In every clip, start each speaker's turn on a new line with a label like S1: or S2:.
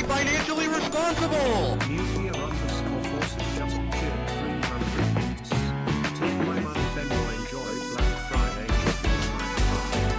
S1: financially responsible!
S2: Nuclear_forces just cheered 300 bits. Take my money, Venmo, enjoy Black Friday shopping like fun.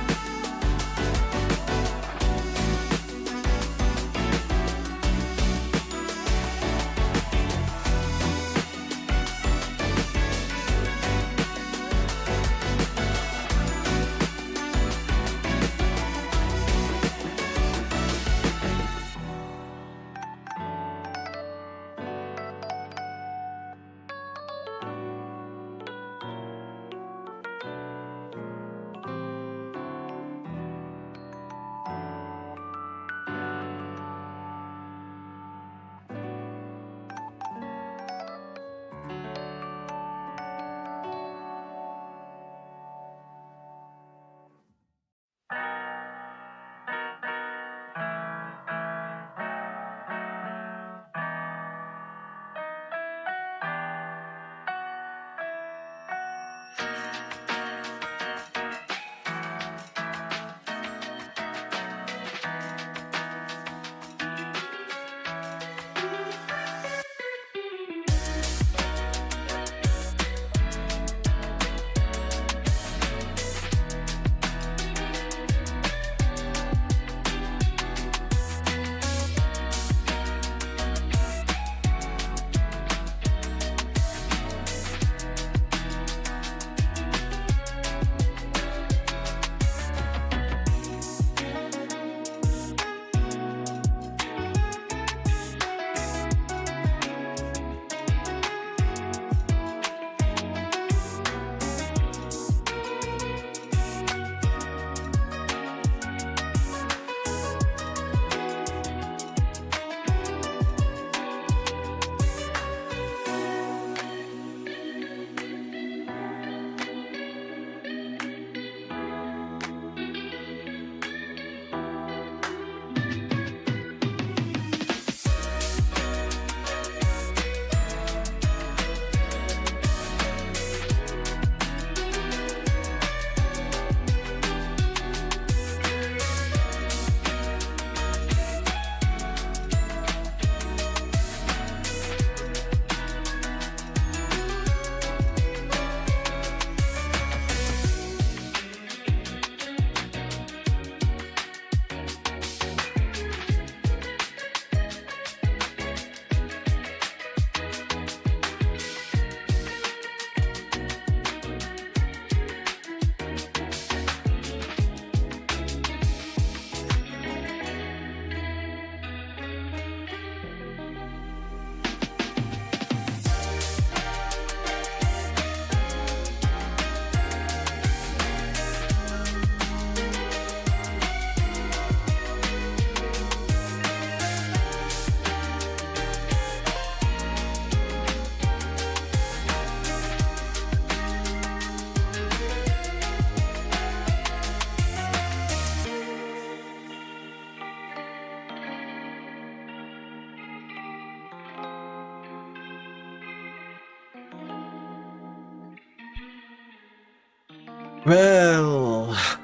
S3: Well, I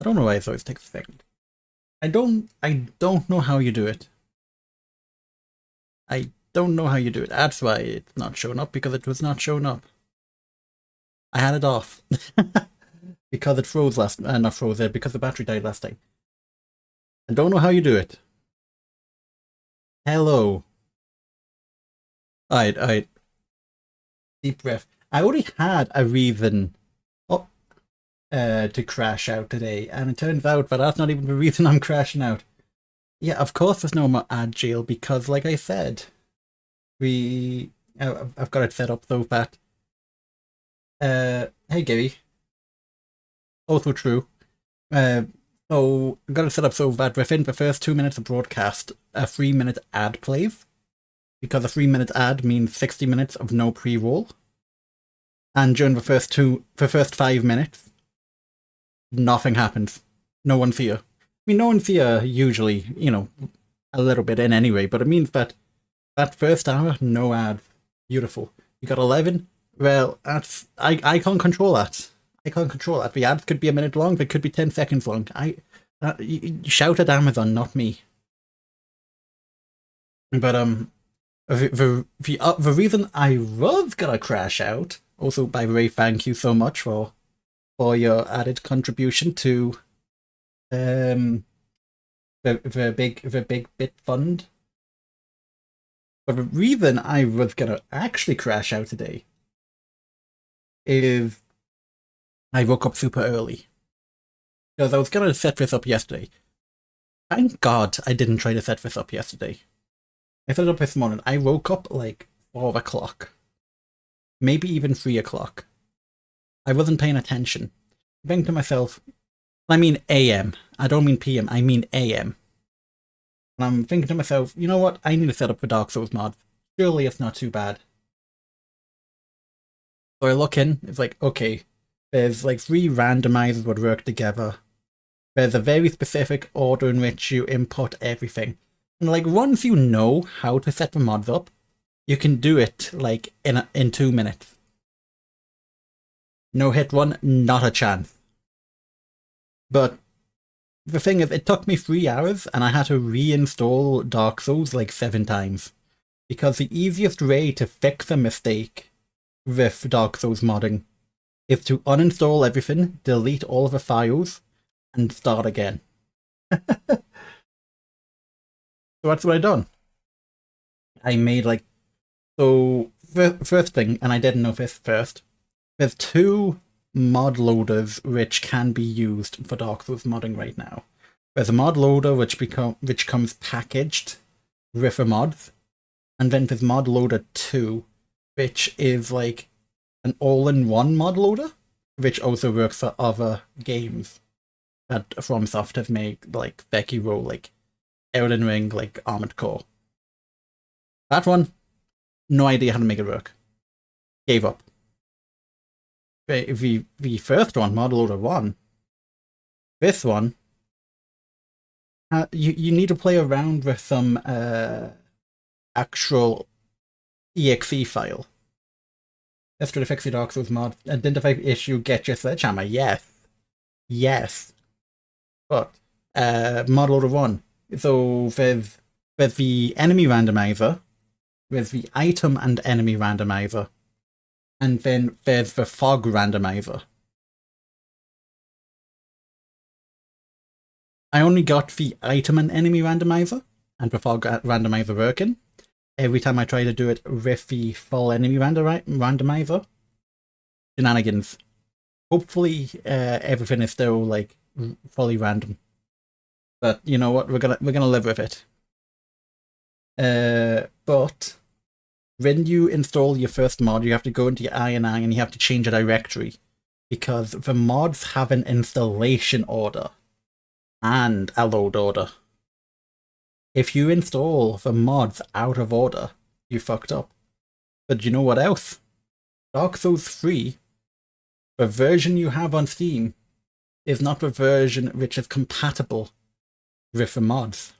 S3: don't know why it always takes a second. I don't know how you do it. I don't know how you do it. That's why it's not showing up, because it was not showing up. I had it off. Because it froze last, not froze there, because the battery died last time. I don't know how you do it. Hello. Alright. Deep breath. I already had a reason to crash out today, and it turns out that that's not even the reason I'm crashing out. Yeah, of course there's no more ad jail, because like I said, I've got it set up so that hey Gary. Also true. So I've got it set up so that within the first 2 minutes of broadcast, a 3-minute ad plays. Because a 3-minute ad means 60 minutes of no pre-roll. And during the first 5 minutes, nothing happens. No one's here. I mean, no one's here usually, you know, a little bit in anyway, but it means that that first hour, no ad. Beautiful. You got 11? Well, that's I can't control that. I can't control that. The ads could be a minute long, they could be 10 seconds long. You shout at Amazon, not me. But the reason I was gonna crash out. Also, by the way, thank you so much for your added contribution to the big bit fund. But the reason I was gonna actually crash out today is I woke up super early. Because I was gonna set this up yesterday. Thank God I didn't try to set this up yesterday. I set it up this morning. I woke up like 4 o'clock. Maybe even 3 o'clock. I wasn't paying attention. Thinking to myself, I mean AM. I don't mean PM, I mean AM. And I'm thinking to myself, you know what? I need to set up the Dark Souls mod. Surely it's not too bad. So I look in, it's like, okay, there's like 3 randomizers would work together. There's a very specific order in which you input everything. And like once you know how to set the mods up, you can do it like in 2 minutes. No hit run, not a chance. But the thing is, it took me 3 hours and I had to reinstall Dark Souls like 7 times. Because the easiest way to fix a mistake with Dark Souls modding is to uninstall everything, delete all of the files, and start again. So that's what I done. I made like, so first thing, and I didn't know this first, there's 2 mod loaders which can be used for Dark Souls modding right now. There's a mod loader which comes packaged with the mods, and then there's mod loader 2, which is like an all-in-one mod loader, which also works for other games that FromSoft have made, like Sekiro, like Elden Ring, like Armored Core. That one, no idea how to make it work. Gave up. The first one, mod loader 1, this one, you need to play around with some actual exe file. Let's try to fix the Dark Souls mod. Identify issue, get your sledgehammer. Yes. Yes. But, mod loader 1. So there's the enemy randomizer, there's the item and enemy randomizer, and then there's the fog randomizer. I only got the item and enemy randomizer and the fog randomizer working. Every time I try to do it with the full enemy randomizer, shenanigans. Hopefully everything is still like fully random. But you know what, we're gonna live with it. But when you install your first mod, you have to go into your INI and you have to change a directory, because the mods have an installation order and a load order. If you install the mods out of order, you fucked up. But you know what else? Dark Souls 3, the version you have on Steam, is not the version which is compatible with the mods.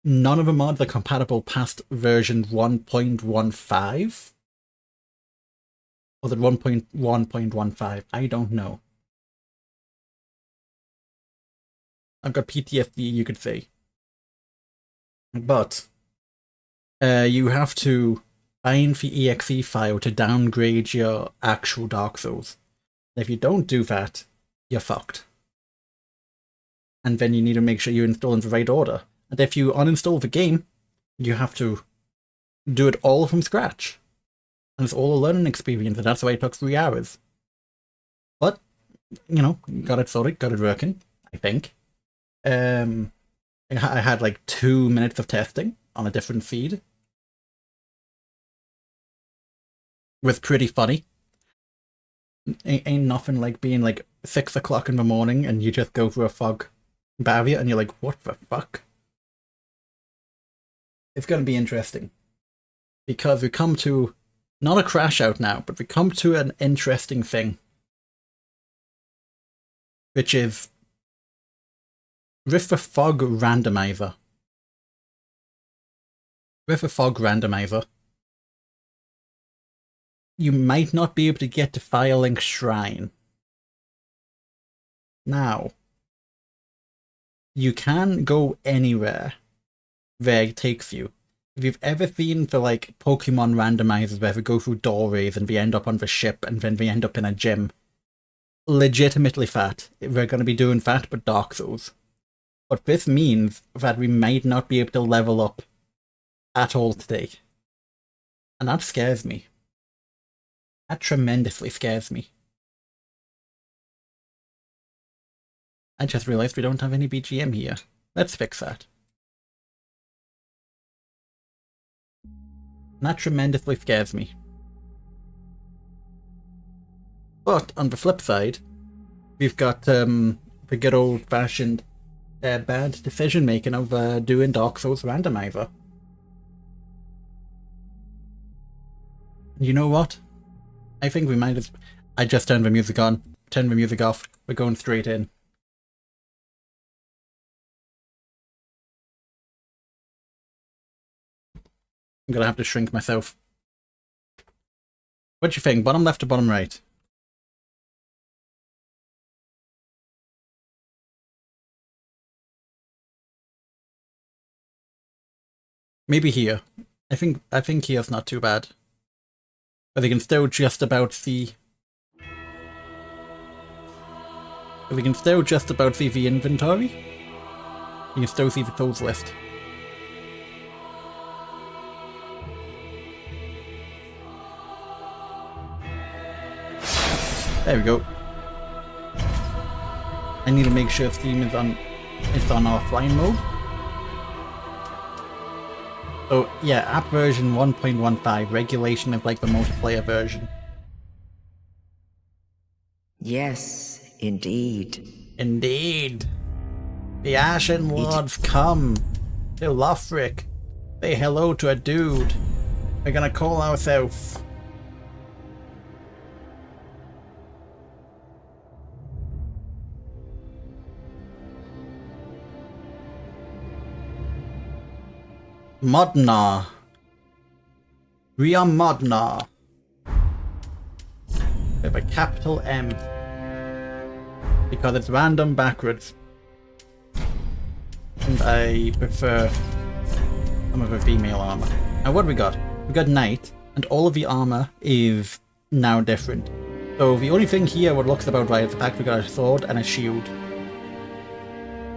S3: None of the mods are compatible past version 1.15? Or the 1.1.15? I don't know. I've got PTSD, you could say. But you have to find the exe file to downgrade your actual Dark Souls. If you don't do that, you're fucked. And then you need to make sure you install in the right order. And if you uninstall the game, you have to do it all from scratch. And it's all a learning experience, and that's why it took 3 hours. But, you know, got it sorted, got it working, I think. I had like 2 minutes of testing on a different feed. It was pretty funny. Ain't nothing like being like 6 o'clock in the morning and you just go through a fog barrier and you're like, what the fuck? It's going to be interesting. Because we come to, not a crash out now, but we come to an interesting thing. Which is with the fog randomizer. With the fog randomizer, you might not be able to get to Firelink Shrine. Now, you can go anywhere where it takes you. If you've ever seen the like Pokemon randomizers where we go through doorways and we end up on the ship and then we end up in a gym, legitimately that. We're going to be doing that, but Dark Souls. But this means that we might not be able to level up at all today. And that scares me. That tremendously scares me. I just realized we don't have any BGM here. Let's fix that. That tremendously scares me. But on the flip side, we've got the good old-fashioned bad decision-making of doing Dark Souls Randomizer. You know what? I think we might as... I just turned the music on. Turn the music off. We're going straight in. I'm gonna have to shrink myself. What do you think? Bottom left or bottom right? Maybe here. I think here's not too bad. But we can still just about see... we can still just about see the inventory. You can still see the tools list. There we go. I need to make sure Steam is on offline mode. So yeah, app version 1.15, regulation is like the multiplayer version.
S4: Yes, indeed.
S3: Indeed. The Ashen Lords come to Lothric. Say hello to a dude. We're gonna call ourselves. Modnar. We are Modnar. With a capital M. Because it's random backwards. And I prefer some of the female armor. Now what we got? We got Knight, and all of the armor is now different. So the only thing here what looks about right is the fact we got a sword and a shield.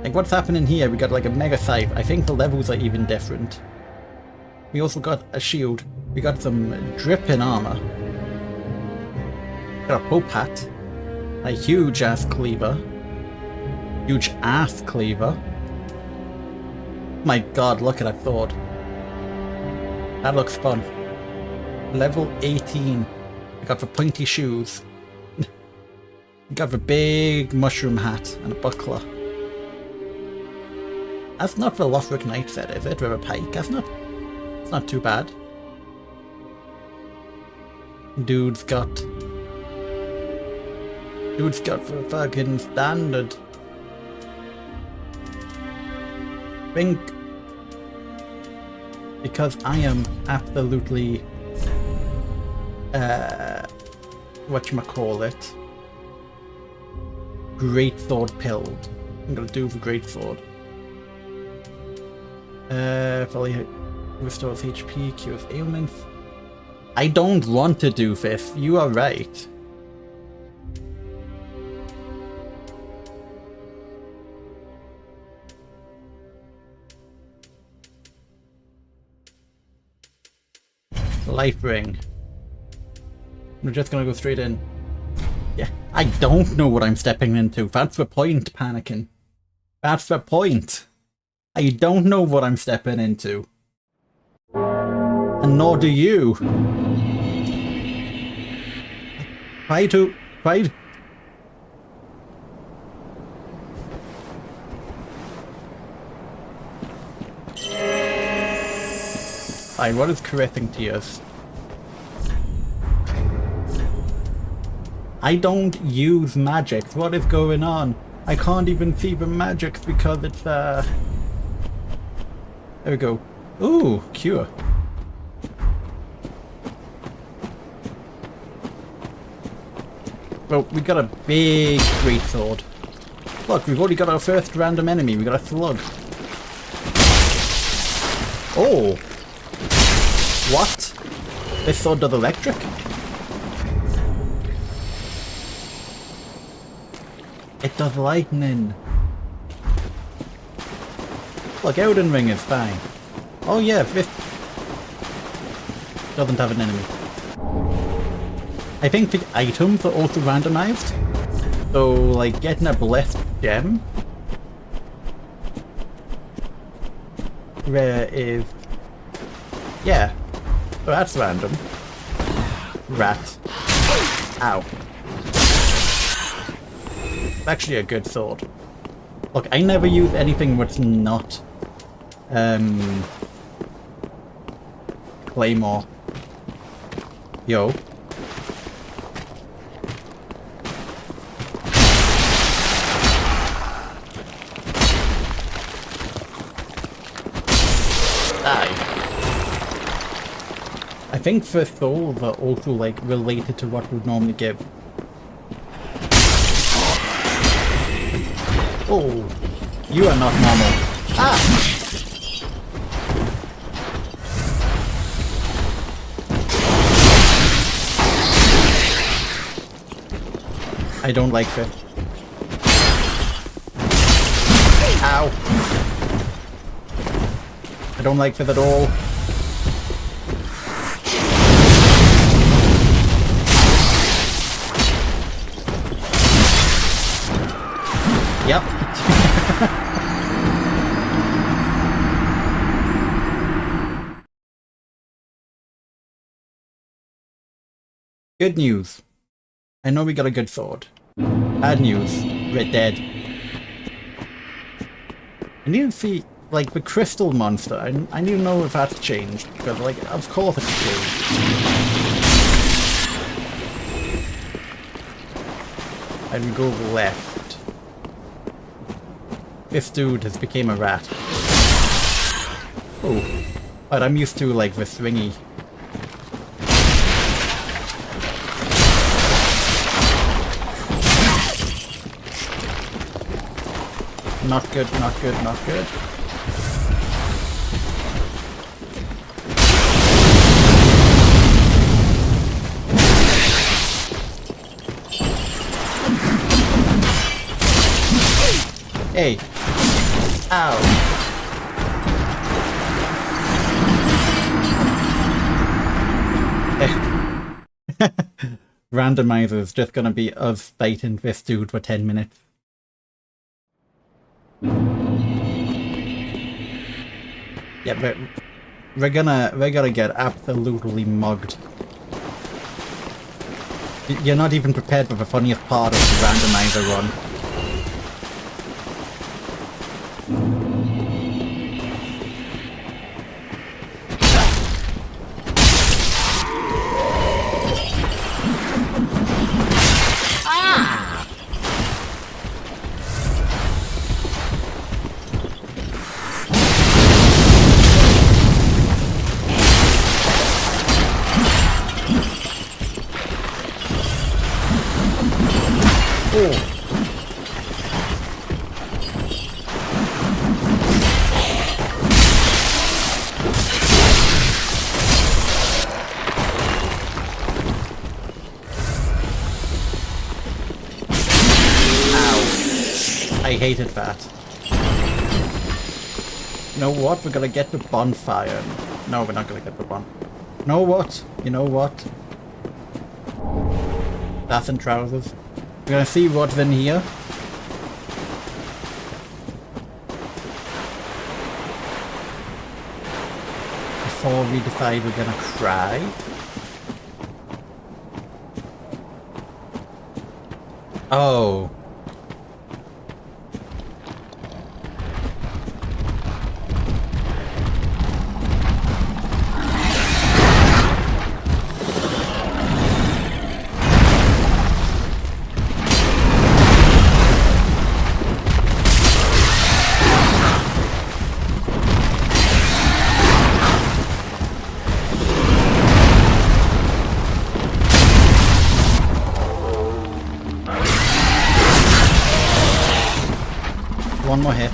S3: Like what's happening here? We got like a mega scythe. I think the levels are even different. We also got a shield. We got some dripping armor. Got a Pope hat. A huge ass cleaver. Huge ass cleaver. My god, look at that sword. That looks fun. Level 18. We got the pointy shoes. We got the big mushroom hat and a buckler. That's not the Lothric Knight set, is it? With a pike? That's not... it's not too bad. Dude's got the fucking standard. Think because I am absolutely whatchamacallit, great sword pilled. I'm gonna do the great sword. Fully restores HP, cures ailments. I don't want to do this, you are right. Life ring. We're just gonna go straight in. Yeah, I don't know what I'm stepping into. That's the point, panicking. That's the point. I don't know what I'm stepping into. And nor do you. Fine, what is correcting tears? I don't use magics. What is going on? I can't even see the magics because it's there we go. Ooh, cure. Well, we got a big great sword. Look, we've already got our first random enemy. We got a slug. Oh! What? This sword does electric? It does lightning. Look, Elden Ring is fine. Oh yeah, this doesn't have an enemy. I think the items are also randomized. So, like, getting a blessed gem rare is... yeah. So that's random. Rat. Ow. It's actually a good sword. Look, I never use anything that's not... Claymore. Yo. I think the souls are also like related to what we'd normally give. Oh, you are not normal. Ah! I don't like this. Ow! I don't like this at all. Yep. Good news. I know we got a good sword. Bad news. We're dead. I need to see, like, the crystal monster. I need to know if that's changed. Because, like, of course it's changed. And we go left. This dude has become a rat. Oh. But I'm used to, like, the swingy. Not good, not good, not good. Hey. Ow. Randomizer is just gonna be us fighting this dude for 10 minutes. Yeah, but we're gonna get absolutely mugged. You're not even prepared for the funniest part of the randomizer run. I hated that. You know what? We're gonna get the bonfire. No, we're not gonna get the bonfire. You know what? You know what? That's in trousers. We're gonna see what's in here. Before we decide we're gonna cry. Oh. one more hit.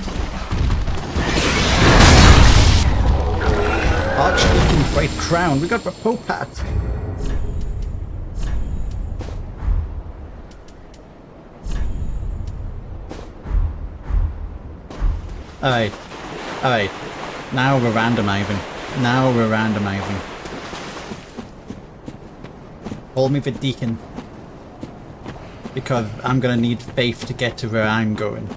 S3: Archdeacon Bright Crown. We got the Pope hat. Alright. Alright. Now we're randomizing. Now we're randomizing. Call me the Deacon. Because I'm gonna need faith to get to where I'm going.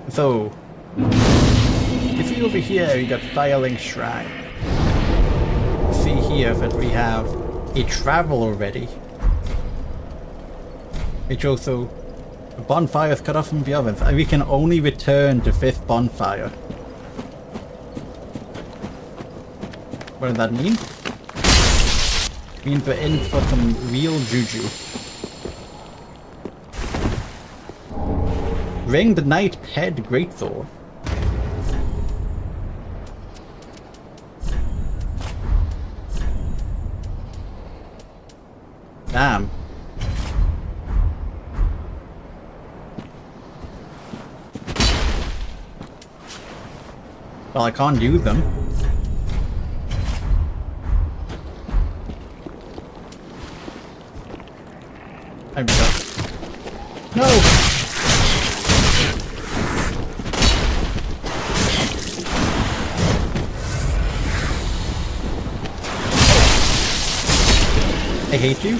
S3: So, you see over here, you got Firelink Shrine. See here that we have a travel already. Which also, the bonfire is cut off from the others, and we can only return to 5th bonfire. What does that mean? It means we're in for some real juju. Ring the Knight Head Greatsword. Damn. Well, I can't use them. I'm done. No! I hate you.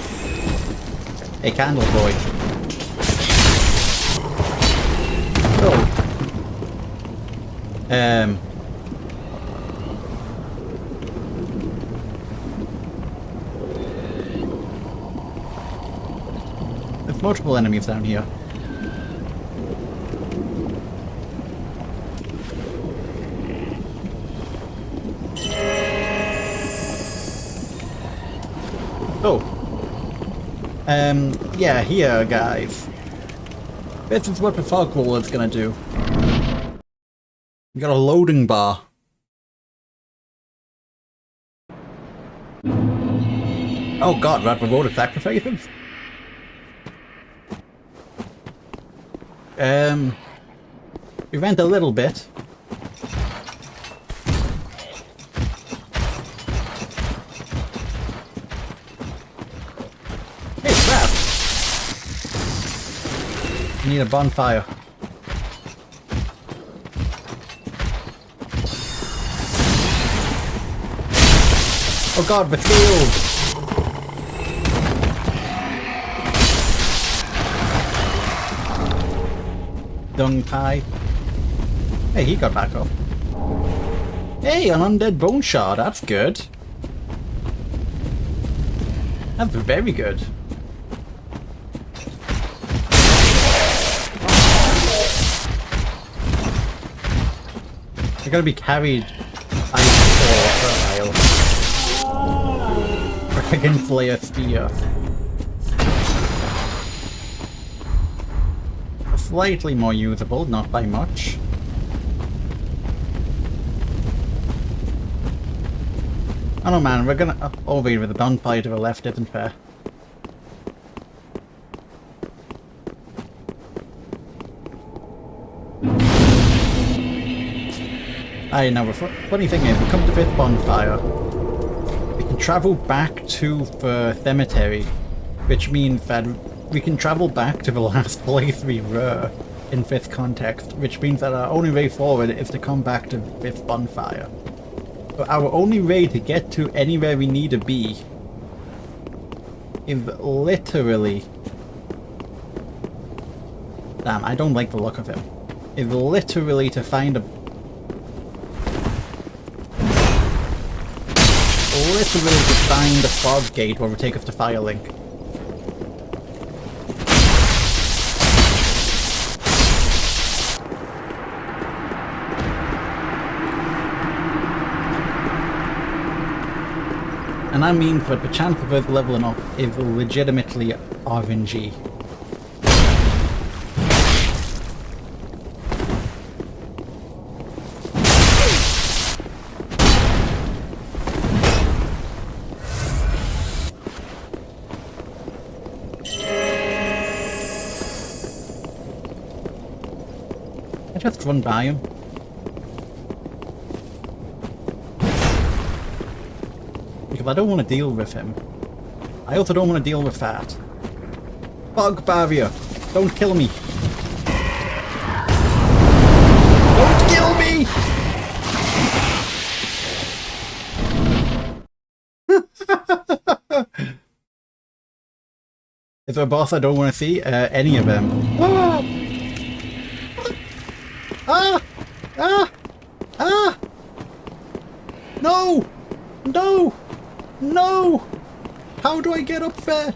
S3: Hey, Candle Boy. Oh. There's multiple enemies down here. Oh. Yeah, here, guys. This is what the fog wall is gonna do. We got a loading bar. Oh god, we're at the road of sacrifices? We went a little bit. Need a bonfire. Oh god, the field! Dung pie. Hey, he got back up. Hey, an undead bone shard, that's good. That's very good. They're gonna be carried ice for a while. Dragon Slayer Spear. Slightly more usable, not by much. Oh no man, we're gonna... Oh wait, with the bonfire to the left isn't fair. I know, the funny thing is, we come to 5th bonfire, we can travel back to the cemetery, which means that we can travel back to the last place we were in 5th context, which means that our only way forward is to come back to 5th bonfire. So our only way to get to anywhere we need to be is literally... Damn, I don't like the look of him. Is literally to find a... Literally to find the fog gate where we take us to Firelink. And that means that the chance of us leveling up is legitimately RNG. just run by him? Because I don't want to deal with him. I also don't want to deal with that. Bug barrier! Don't kill me! Don't kill me! Is there a boss I don't want to see? Any of them. Ah! Ah! Ah! Ah! No! No! No! How do I get up there?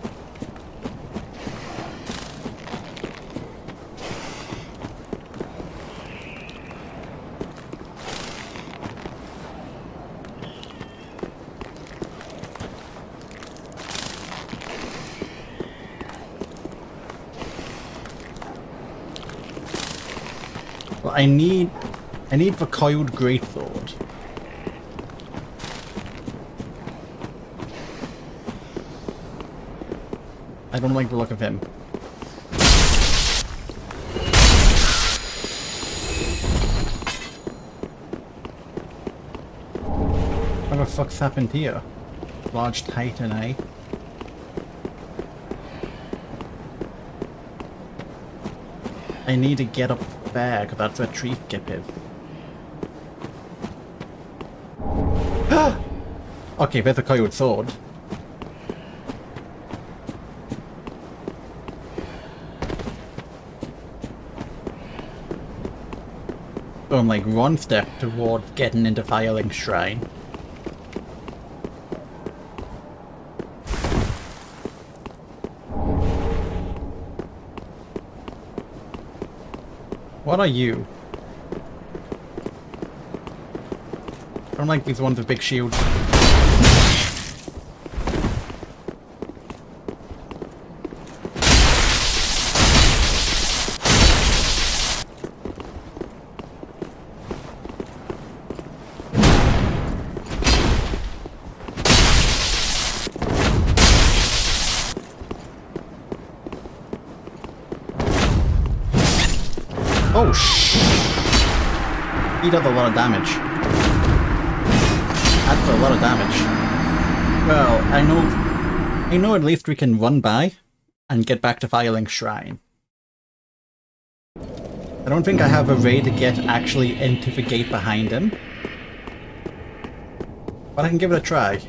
S3: Well, I need the coiled greatsword. I don't like the look of him. What the fuck's happened here? Large Titan, eh? I need to get up there, because that's where tree skip is. Okay, there's a coiled sword. So I'm like one step towards getting into Firelink Shrine. What are you? I don't like these ones with big shields. Oh shh! He does a lot of damage. That's a lot of damage. Well, I know at least we can run by and get back to Firelink Shrine. I don't think I have a way to get actually into the gate behind him. But I can give it a try.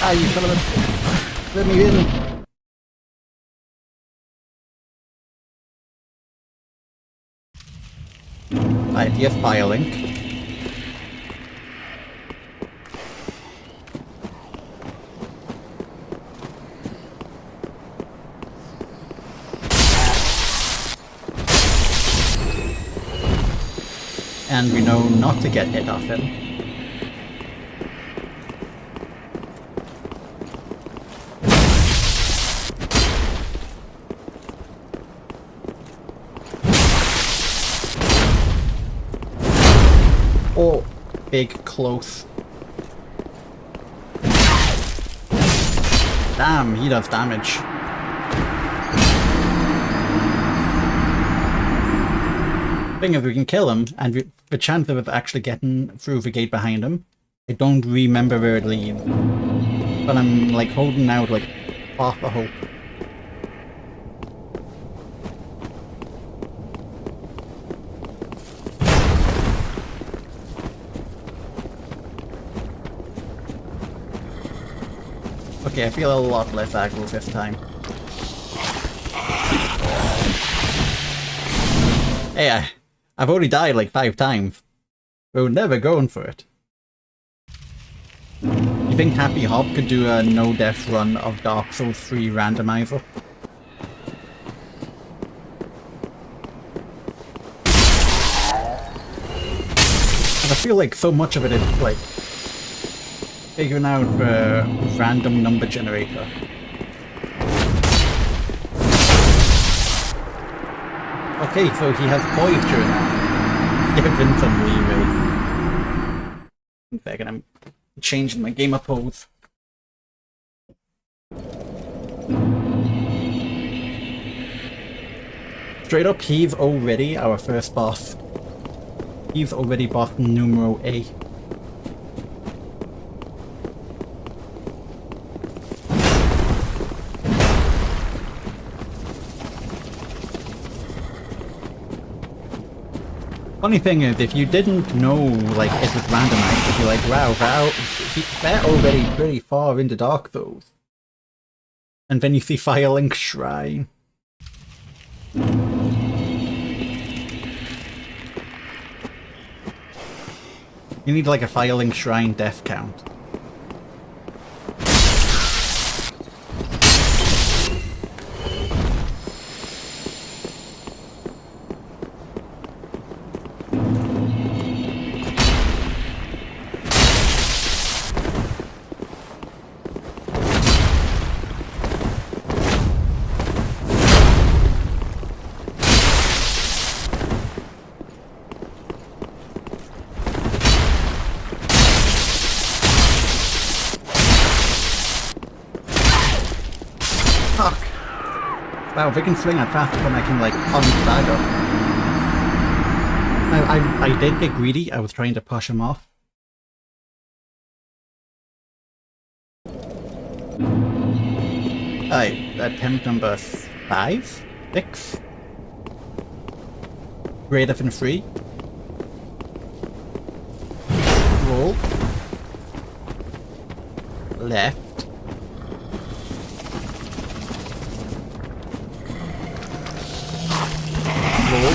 S3: Ah, you son of a... Let me in! Right, here's Firelink. And we know not to get hit off him. Oh, big close. Damn, he does damage. Thing is, we can kill him, and the chance of us actually getting through the gate behind him, I don't remember where it leads. But I'm like holding out like half a hope. Okay, I feel a lot less aggro this time. Hey, I've already died like 5 times. We're never going for it. You think Happy Hop could do a no-death run of Dark Souls 3 Randomizer? I feel like so much of it is like figuring out the random number generator. Okay, so he has moisture now. given some leeway. In fact, I'm changing my gamer pose. Straight up, he's already our first boss. He's already boss numero A. Funny thing is, if you didn't know, like, it was randomized, you'd be like, wow, they're already pretty far into Dark Souls. And then you see Firelink Shrine. You need, like, a Firelink Shrine death count. Wow, if I can swing that fast, then I can, like, punch back up. I did get greedy. I was trying to push him off. Alright, attempt number 5? 6? Greater than 3. Roll. Left. Roll.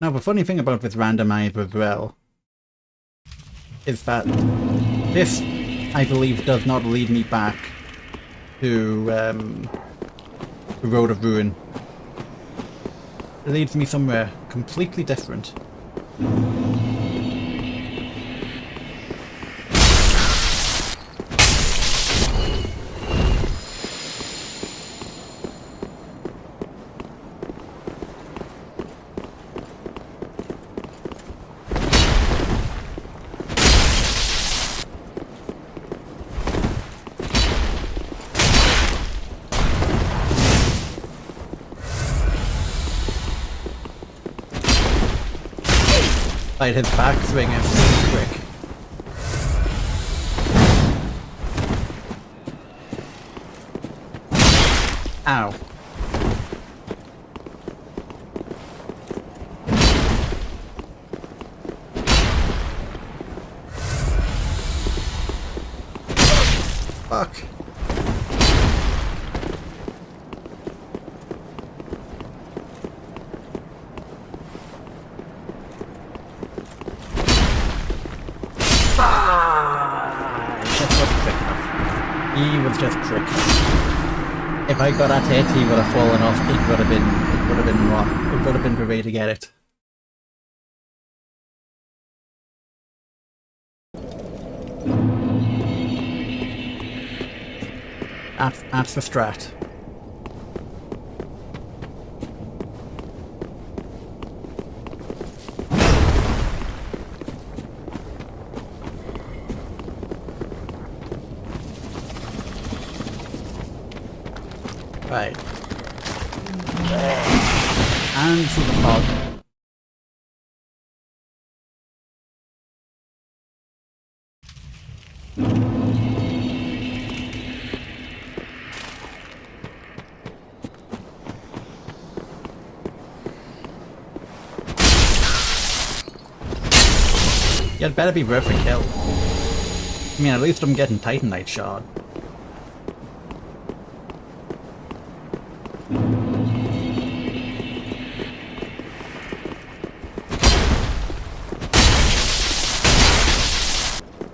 S3: Now, the funny thing about this randomized as well is that this, I believe, does not lead me back to the Road of Ruin. It leads me somewhere completely different. Like, his backswing is so quick. Ow. Fuck. He was just quick. If I got that hit, he would have fallen off. It would have been what? It would have been the way to get it. That's the strat. Right. And through the fog. Yeah, it better be worth a kill. I mean, at least I'm getting Titanite shard.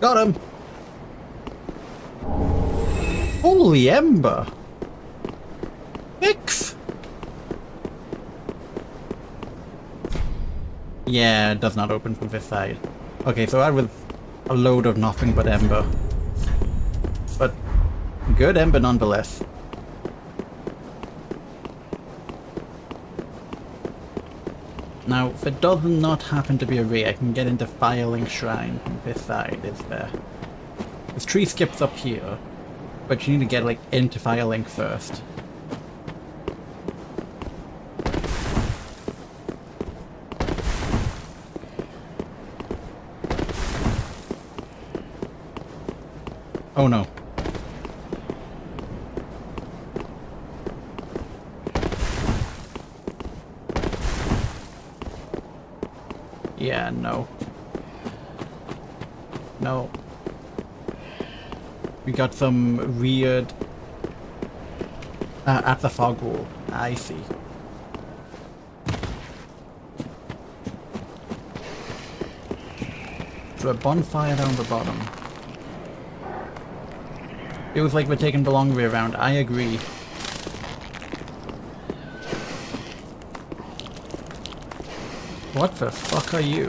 S3: Got him! Holy Ember! 6? Yeah, it does not open from this side. Okay, so that was a load of nothing but Ember. But good Ember nonetheless. Now, if it does not happen to be a ray, I can get into Firelink Shrine from this side, is there? There's tree skips up here, but you need to get, like, into Firelink first. Oh no. Yeah, no. No. We got some weird... at the fog wall. I see. So a bonfire down the bottom. Feels like we're taking the long way around. I agree. What the fuck are you?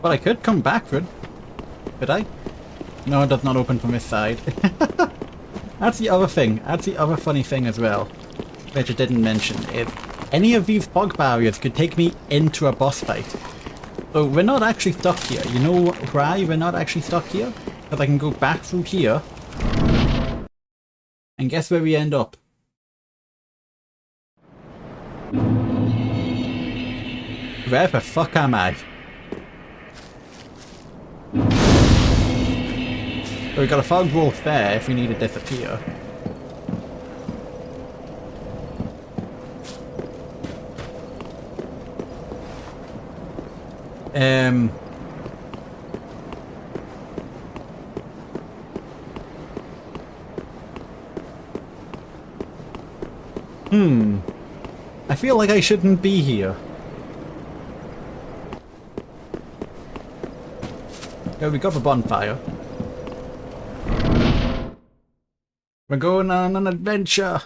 S3: Well, I could come backward. Could I? No, it does not open from this side. That's the other thing. That's the other funny thing as well, which I didn't mention, is any of these fog barriers could take me into a boss fight. So we're not actually stuck here. You know why we're not actually stuck here? Because I can go back through here. And guess where we end up? Where the fuck am I? So we've got a fog wolf there if we need to disappear. I feel like I shouldn't be here. Yeah, we got the bonfire. We're going on an adventure.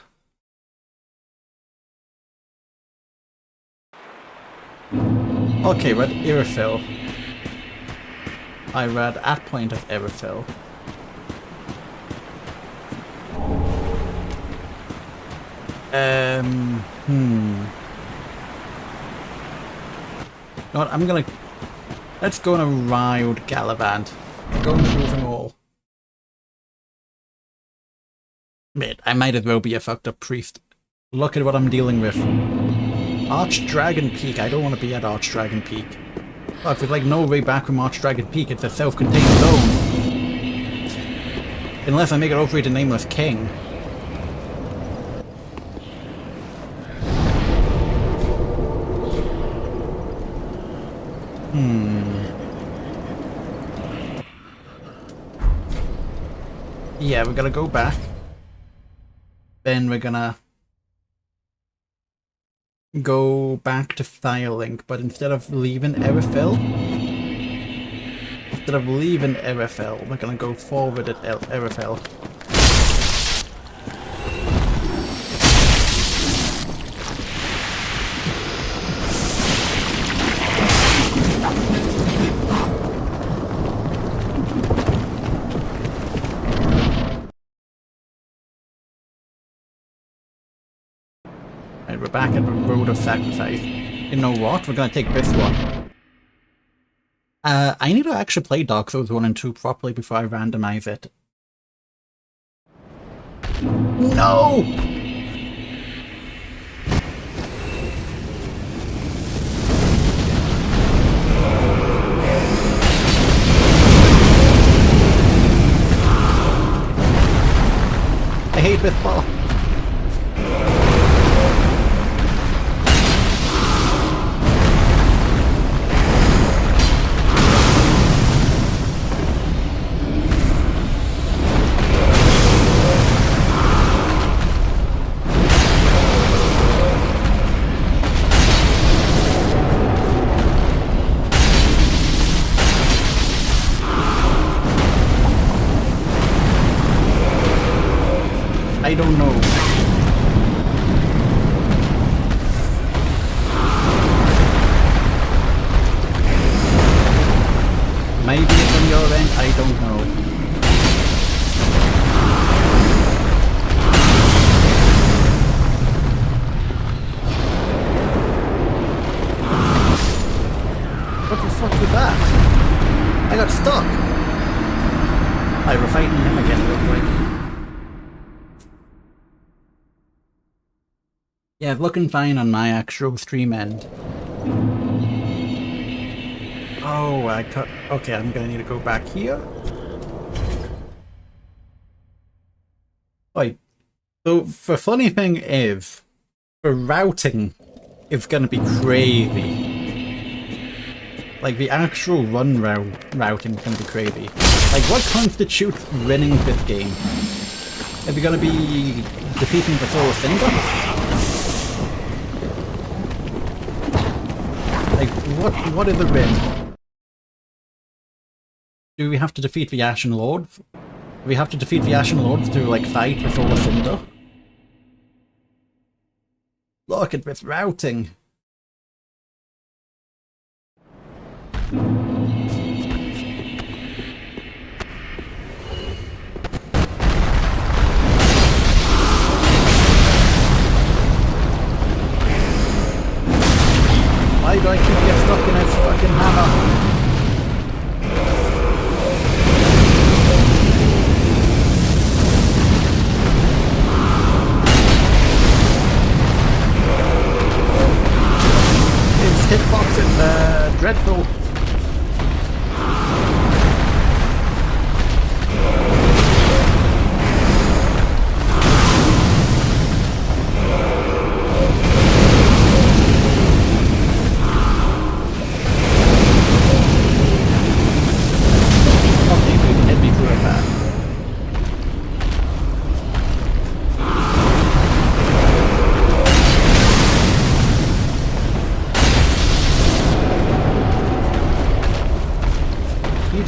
S3: Okay, we're at Irophil. I read at point of Irophil. You know what, I'm gonna... Let's go on a wild gallivant. Going through them all. Mate, I might as well be a fucked up priest. Look at what I'm dealing with. Archdragon Peak. I don't want to be at Archdragon Peak. Oh, if there's like no way back from Archdragon Peak, it's a self-contained zone. Unless I make it over to Nameless King. Yeah, we're gonna go back. Then we're gonna go back to Firelink, but instead of leaving Irophil, we're gonna go forward at Irophil. Right, we're back at the Road of Sacrifice. You know what? We're gonna take this one. I need to actually play Dark Souls 1 and 2 properly before I randomize it. No! I hate this ball. I don't know. What the fuck was that? I got stuck! We're fighting him again, it looks like. Yeah, it's looking fine on my actual stream end. Oh, I cut. Okay, I'm gonna need to go back here. Like, so the funny thing is, the routing is gonna be crazy. Like, the actual run routing is gonna be crazy. Like, what constitutes winning this game? Is it gonna be defeating the Solar Cinder? Like, what is the win? Do we have to defeat the Ashen Lords? Do we have to defeat the Ashen Lords to, like, fight the Solar Cinder? Look at this routing! Why do I keep getting stuck in this fucking hammer? His hitbox is dreadful.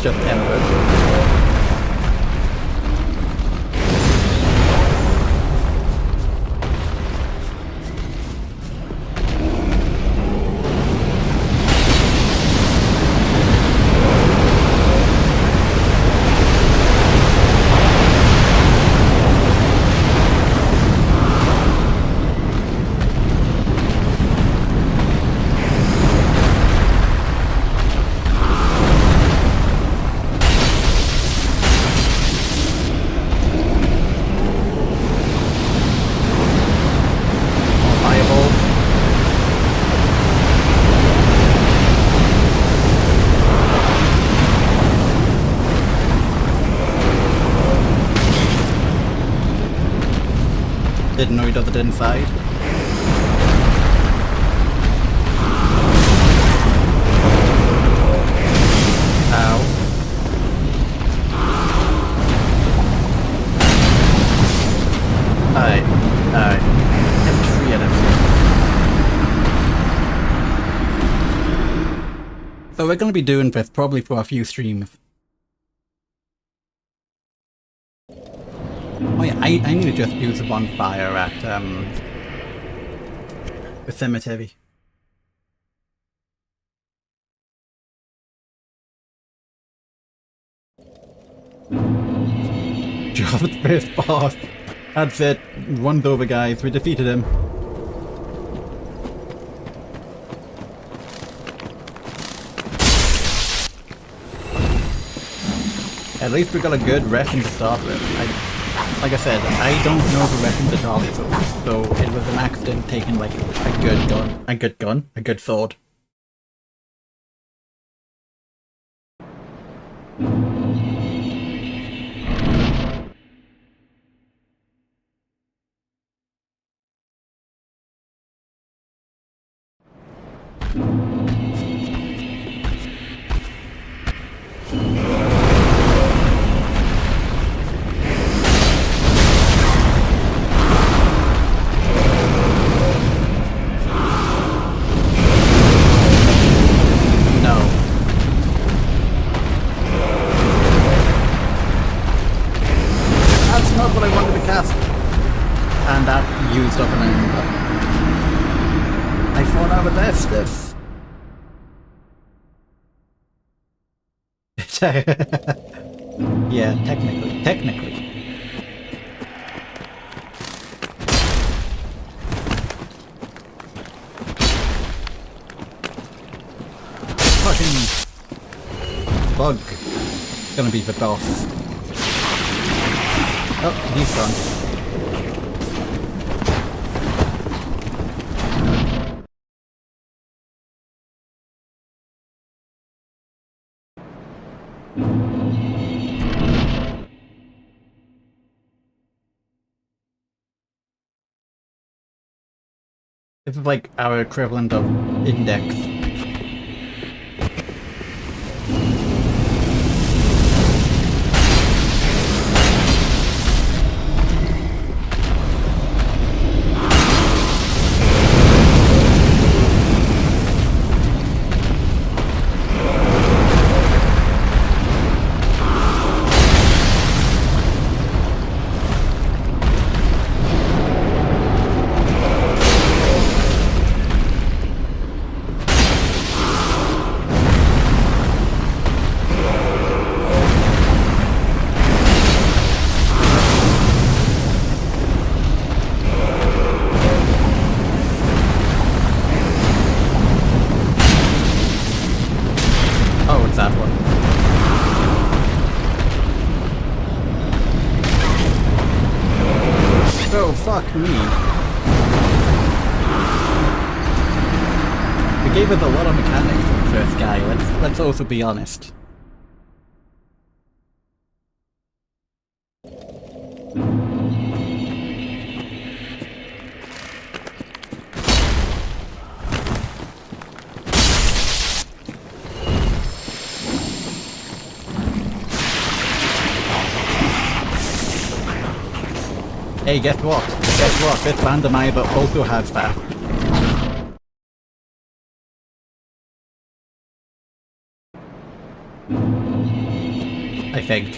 S3: Just ember. Didn't know he does it inside. Ow. Alright. M3 at him. So we're going to be doing this probably for a few streams. Oh yeah, I need to just use a bonfire at the cemetery. Job's first boss. That's it. Runs over, guys. We defeated him. At least we got a good weapon to start with. Like I said, I don't know the weapon to Dark Souls, so it was an accident taking like a good sword. And that used up an ember. I thought I would left this. Yeah, technically. Oh fucking bug gonna be the boss. Oh, he's gone. This is like our equivalent of index. Oh, it's that one. Oh, fuck me. We gave it a lot of mechanics for the first guy, let's also be honest. Hey, guess what? Guess what? This randomizer also has that. I think.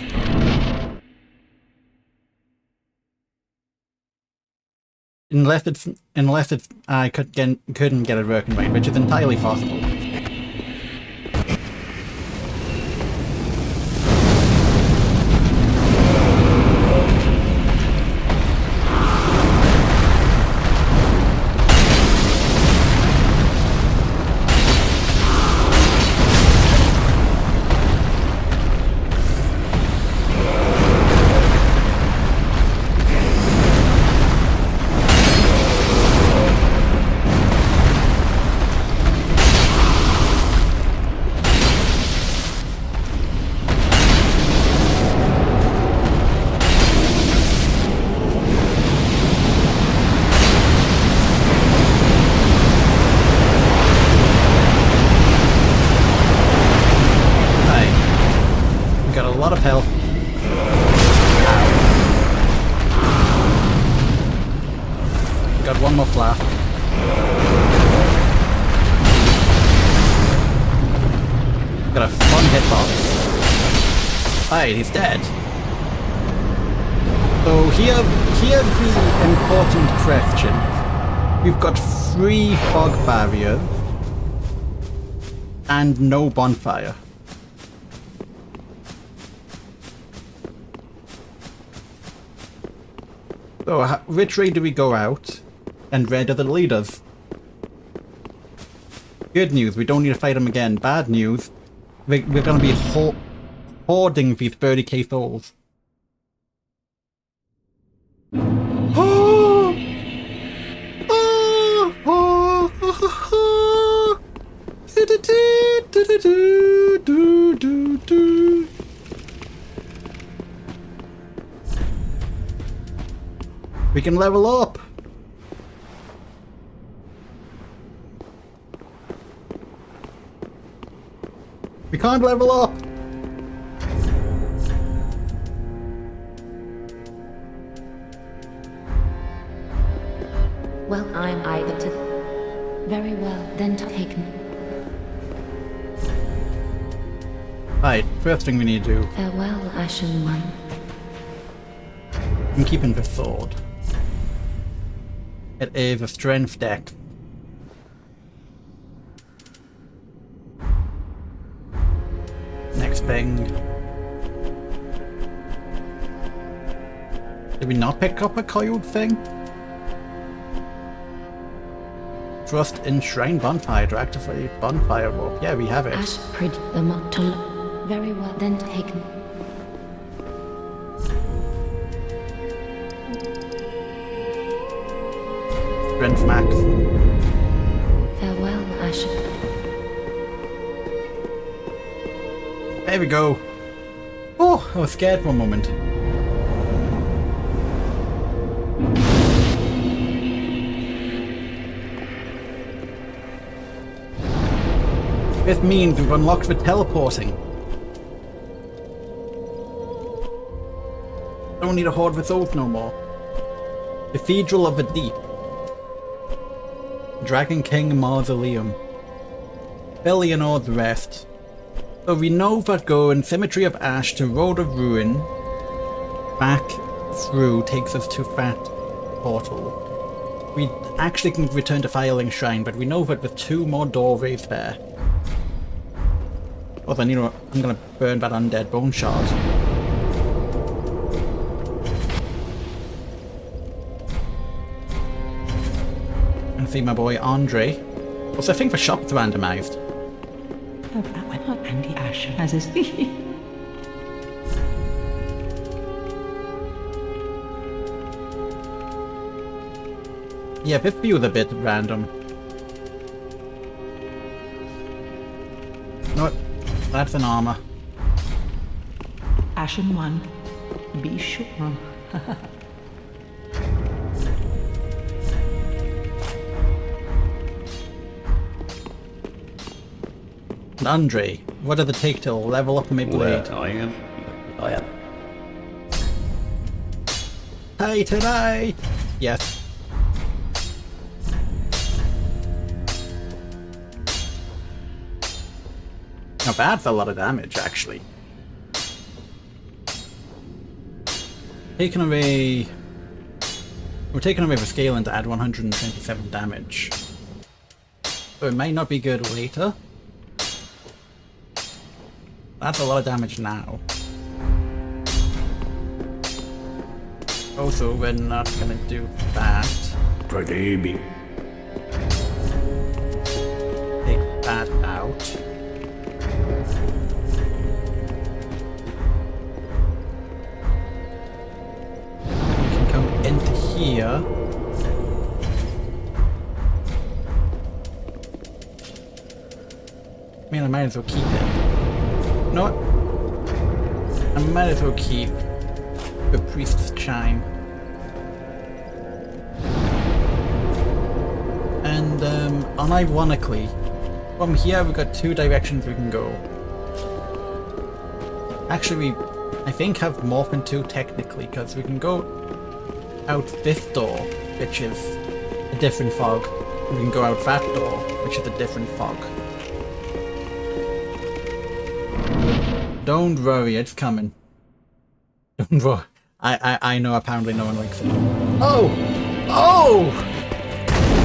S3: Unless it's I couldn't get it working right, which is entirely possible. A lot of health. Got one more flask. Got a fun hitbox. Alright, he's dead. So here's the important question. We've got 3 fog barriers and no bonfire. So, which way do we go out? And where do the leaders? Good news, we don't need to fight them again. Bad news, we're gonna be hoarding these 30k souls. We can level up! We can't level up!
S5: Well, I'm either to... Very well, then taken.
S3: Right, first thing we need to do.
S5: Farewell, Ashen One.
S3: I'm keeping the sword. It is a strength deck. Next thing. Did we not pick up a coiled thing? Trust in Shrine Bonfire to activate Bonfire Rope. Yeah, we have it.
S5: Ash prid the Motol. Very well, then taken.
S3: Strength max.
S5: Farewell, Ash.
S3: There we go. Oh, I was scared for a moment. This means we've unlocked the teleporting. Don't need to hoard the souls no more. Cathedral of the Deep. Dragon King Mausoleum. Belionor's Rest. So we know that going Cemetery of Ash to Road of Ruin back through takes us to that portal. We actually can return to Firelink Shrine, but we know that there's 2 more doorways there. Oh, then, you know, I'm gonna burn that undead bone shard. And see my boy Andre. Also, I think the shop's randomized.
S6: Andy Ash has his
S3: Yeah, this view's a bit random. You know what? That's an armor.
S6: Ashen one. Be sure.
S3: And Andre, what does it take to level up my blade?
S1: I am.
S3: Hey, tonight! Yes. Now that's a lot of damage, actually. Taking away... We're taking away the scaling to add 127 damage. So it might not be good later. That's a lot of damage now. Also, we're not gonna do that. Take that out. We can come into here. I mean, I might as well keep it. You know what? I might as well keep the priest's chime. And unironically, from here we've got 2 directions we can go. Actually, we, I think, have more than 2 technically, because we can go out this door, which is a different fog. We can go out that door, which is a different fog. Don't worry, it's coming. Don't worry. I know apparently no one likes it. Oh! Oh!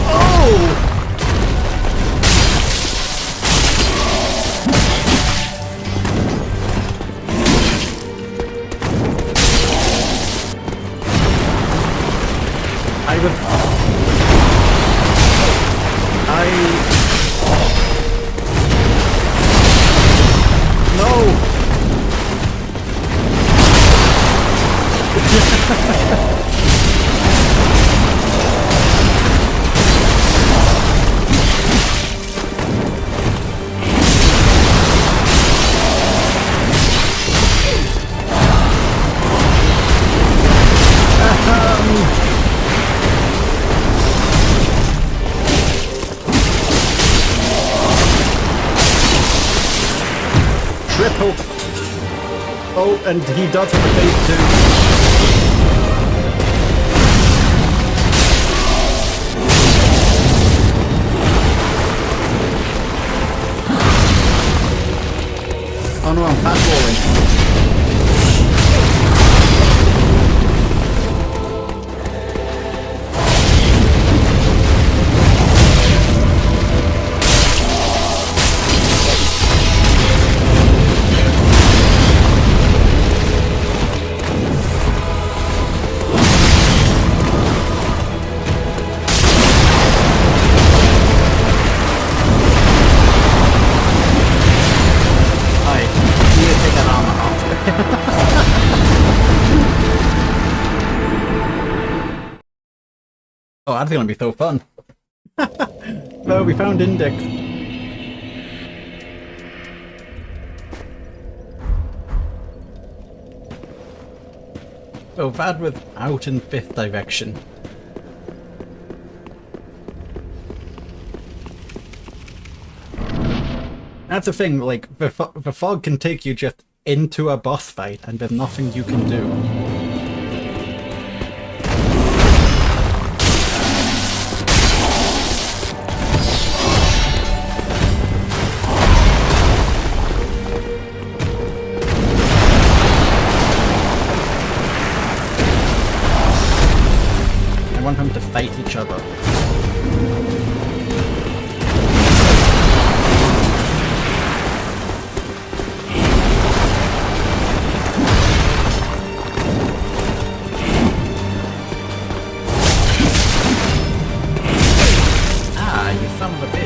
S3: Oh! No! Triple. Oh, and he does have a bait too. Oh no, I'm fast rolling. that's gonna be so fun. Well, we found Index. So Vad was out in 5th direction. That's the thing, like, the fog can take you just into a boss fight and there's nothing you can do. I want them to fight each other. Son of a bitch.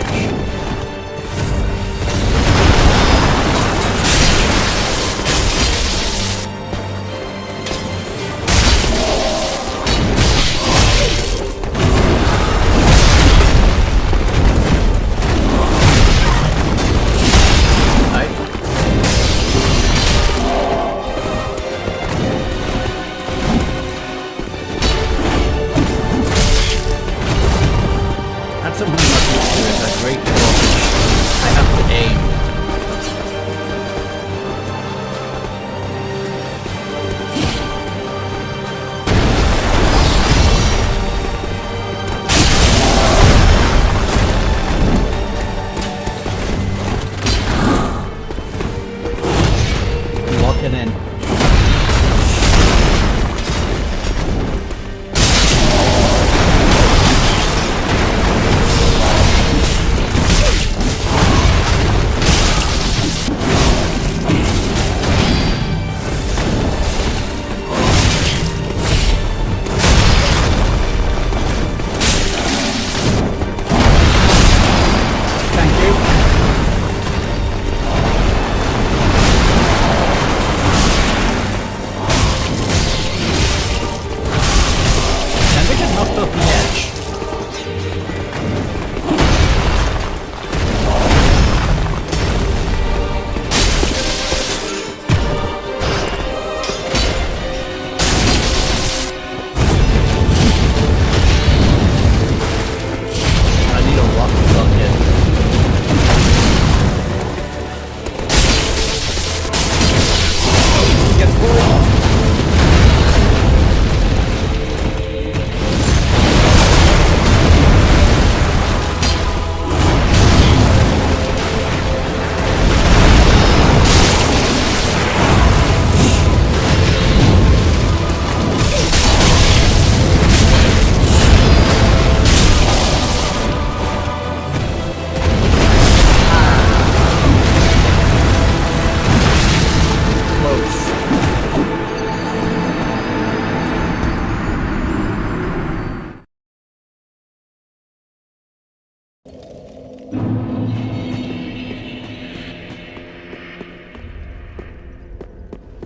S3: That's something I'm not used to, is a great block. I have to aim. Walking in.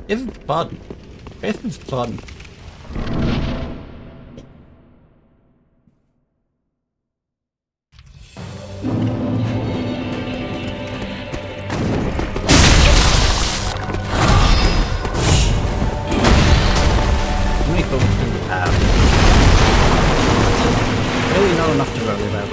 S3: This is fun. This is fun. How many focus do we have? Really not enough to worry about.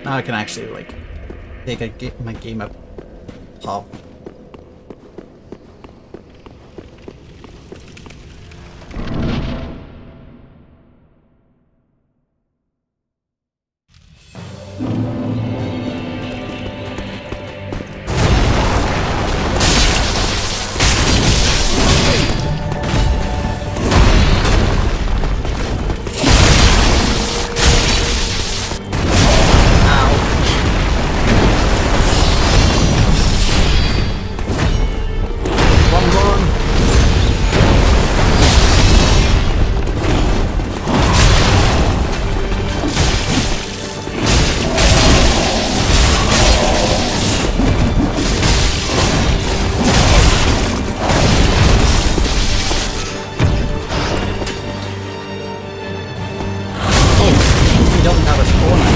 S3: Now I can actually like take my game up top. don't have a spawner.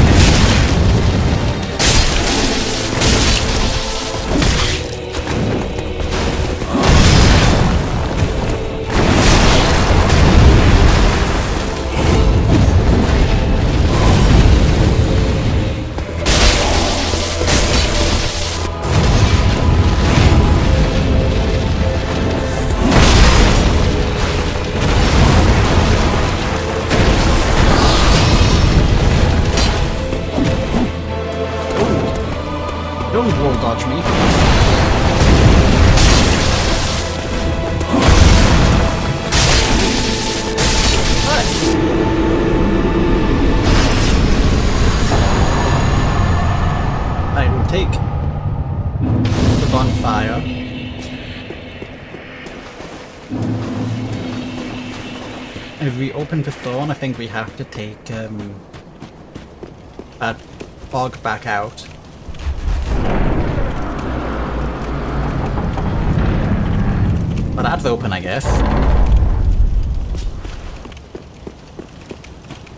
S3: Don't roll dodge me. I will take the bonfire. If we open the thorn, I think we have to take that fog back out. But that's open, I guess.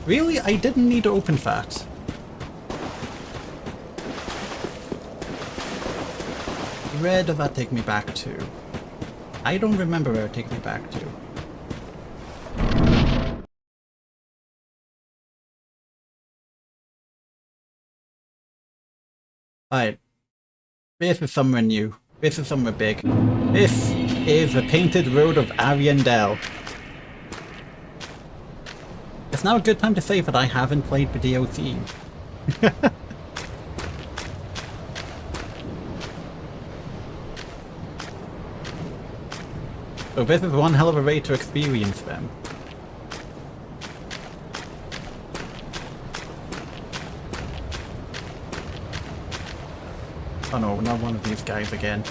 S3: Really? I didn't need to open that. Where does that take me back to? I don't remember where it takes me back to. Alright. This is somewhere new. This is somewhere big. This is the painted road of Ariandel. It's now a good time to say that I haven't played the DLC. So this is one hell of a way to experience them. Oh no, not one of these guys again.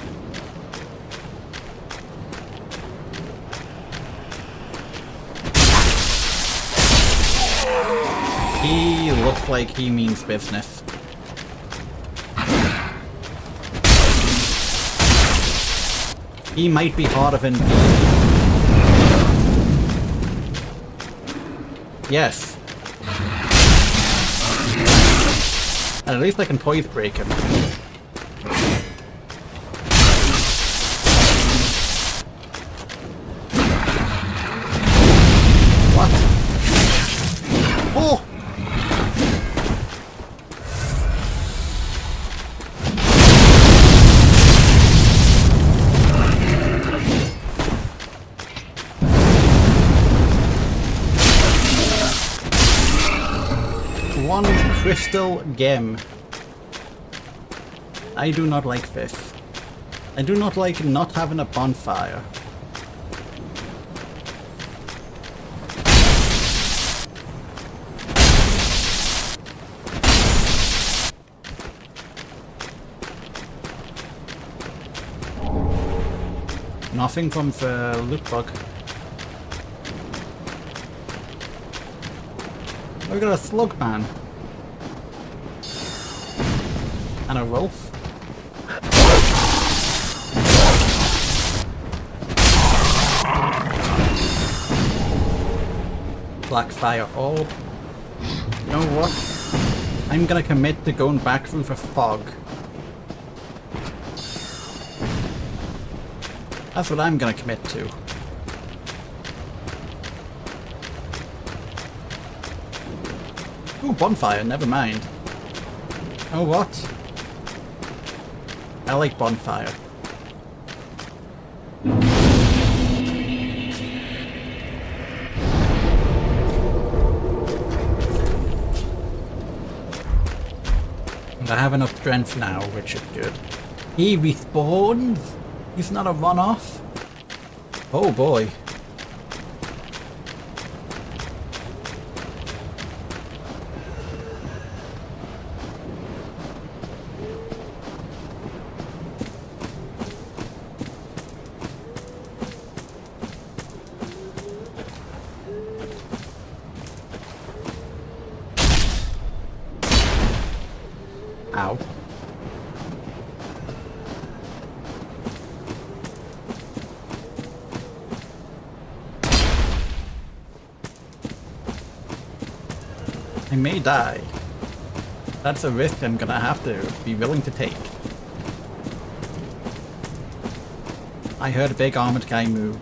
S3: He looks like he means business. He might be harder than me. Yes. And at least I can poise break him. What? Oh! One crystal gem. I do not like this. I do not like not having a bonfire. Nothing from the loot bug. We got a slug man. And a wolf. Black fire orb. You know what? I'm gonna commit to going back through the fog. That's what I'm gonna commit to. Ooh, bonfire, never mind. Oh, what? I like bonfire. And I have enough strength now, which is good. He respawns? He's not a runoff? Oh boy. Ow. I may die. That's a risk I'm gonna have to be willing to take. I heard a big armored guy move.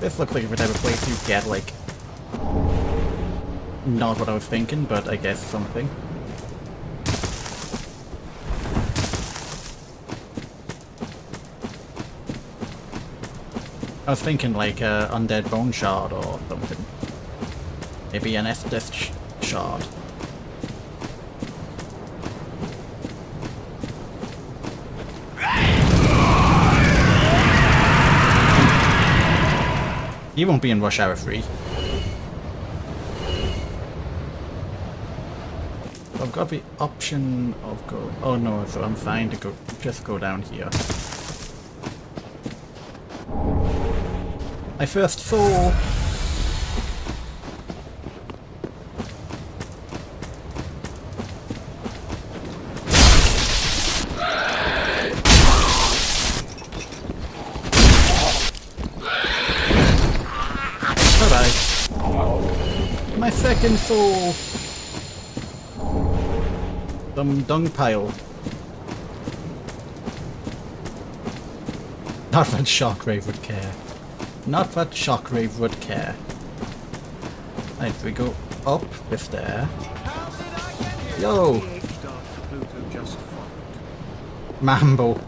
S3: This looks like a type of place you get, like... Not what I was thinking, but I guess something. I was thinking like undead bone shard or something. Maybe an Estus shard. He won't be in Rush Hour 3. I've got the option of go. Oh no, so I'm fine to go. Just go down here. I first saw. Bye-bye. My second soul. Some dung pile. Not that Shockwave would care. Not that Shockwave would care. Right, we go up this stair. Yo! Mambo.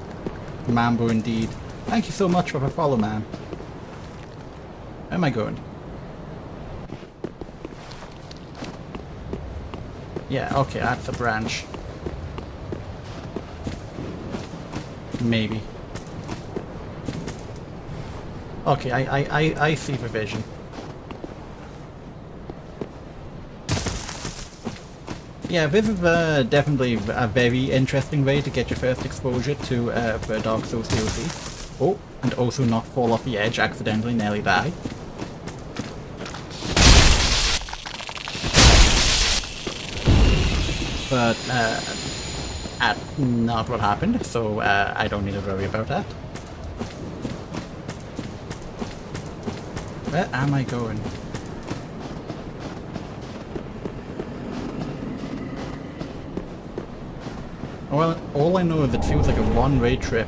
S3: Mambo indeed. Thank you so much for the follow, man. Where am I going? Yeah, okay, that's a branch. Maybe. Okay, I see the vision. Yeah, this is definitely a very interesting way to get your first exposure to the Dark Souls DLC. Oh, and also not fall off the edge, accidentally nearly die. But that's not what happened, so I don't need to worry about that. Where am I going? Well, all I know is it feels like a one-way trip.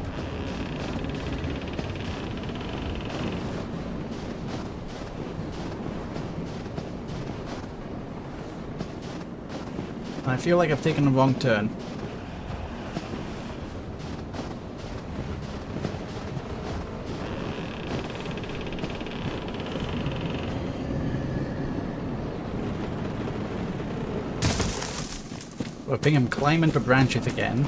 S3: I feel like I've taken a wrong turn. I think I'm climbing for branches again.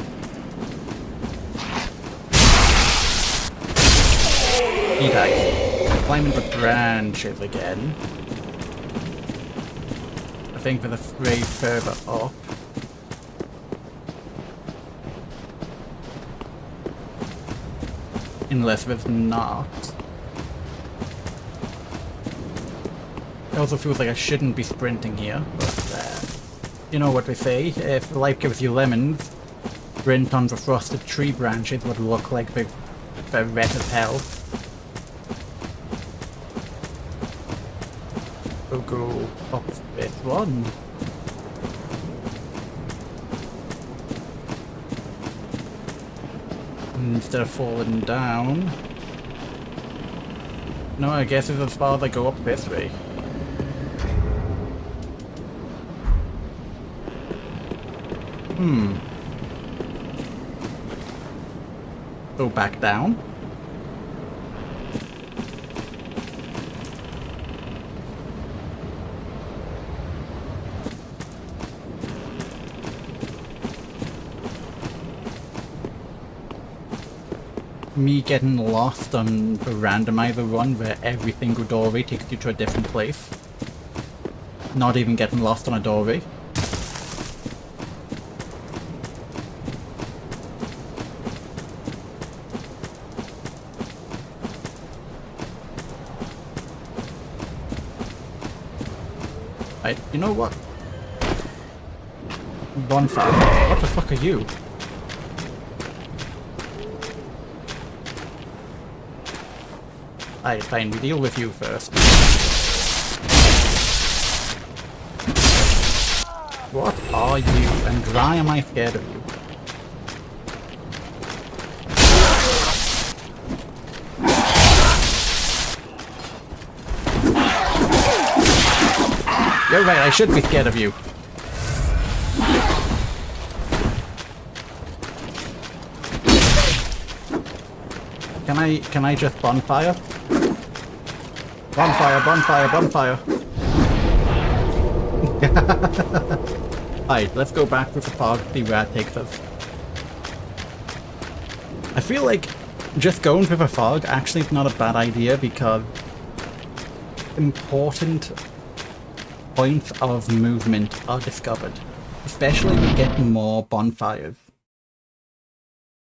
S3: He died. Climbing for branches again. I think for the way further up. Unless there's not. It also feels like I shouldn't be sprinting here, but you know what they say, if life gives you lemons, sprint on the frosted tree branches would look like they're red as hell. So go up this one. Instead of falling down. No, I guess it's as far as I go up this way. Go back down. Me getting lost on the randomizer run where every single doorway takes you to a different place. Not even getting lost on a doorway. Right, you know what? Bonfire. What the fuck are you? Alright, fine, we deal with you first. What are you, and why am I scared of you? You're right, I should be scared of you. Can I just bonfire? Bonfire, bonfire, bonfire. Alright, let's go back with the fog, see where it takes us. I feel like just going with a fog actually is not a bad idea because important points of movement are discovered. Especially if we get more bonfires.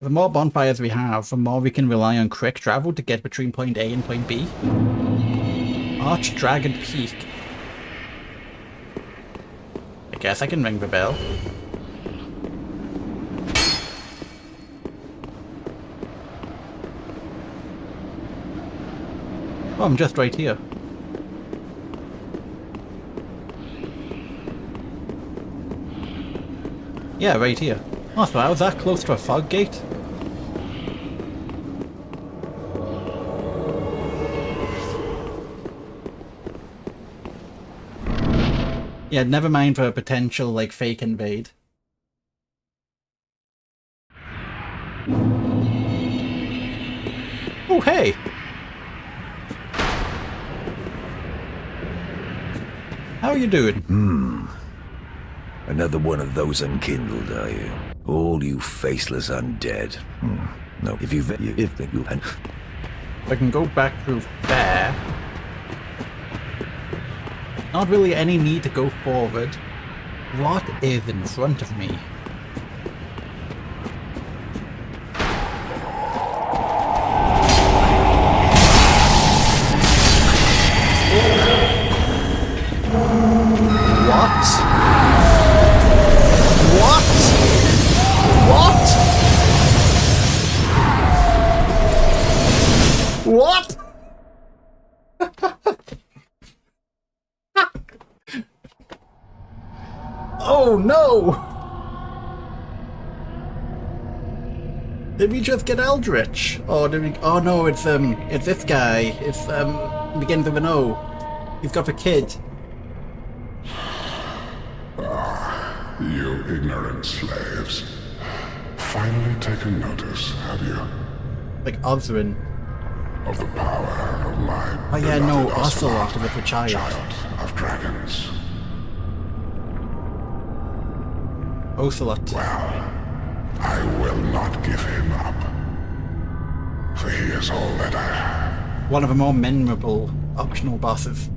S3: The more bonfires we have, the more we can rely on quick travel to get between point A and point B. Archdragon Peak. I guess I can ring the bell. Oh, I'm just right here. Yeah, right here. Oh, so I was that close to a fog gate? Yeah, never mind for a potential, like, fake invade. Oh, hey! How are you doing?
S7: Another one of those unkindled, are you? All you faceless undead. No, if you
S3: I can go back through there. Not really any need to go forward. What is in front of me? What? What? Oh no! Did we just get Eldritch? Or did we? Oh no, it's this guy. It's begins with an O. He's got a kid.
S8: You ignorant slaves. Finally taken notice, have you?
S3: Like Osrin.
S8: Of the power of my
S3: Oh yeah, no,
S8: beloved
S3: Ocelot with a child.
S8: Child of dragons.
S3: Ocelot.
S8: Well, I will not give him up. For he is all that I have.
S3: One of the more memorable optional bosses.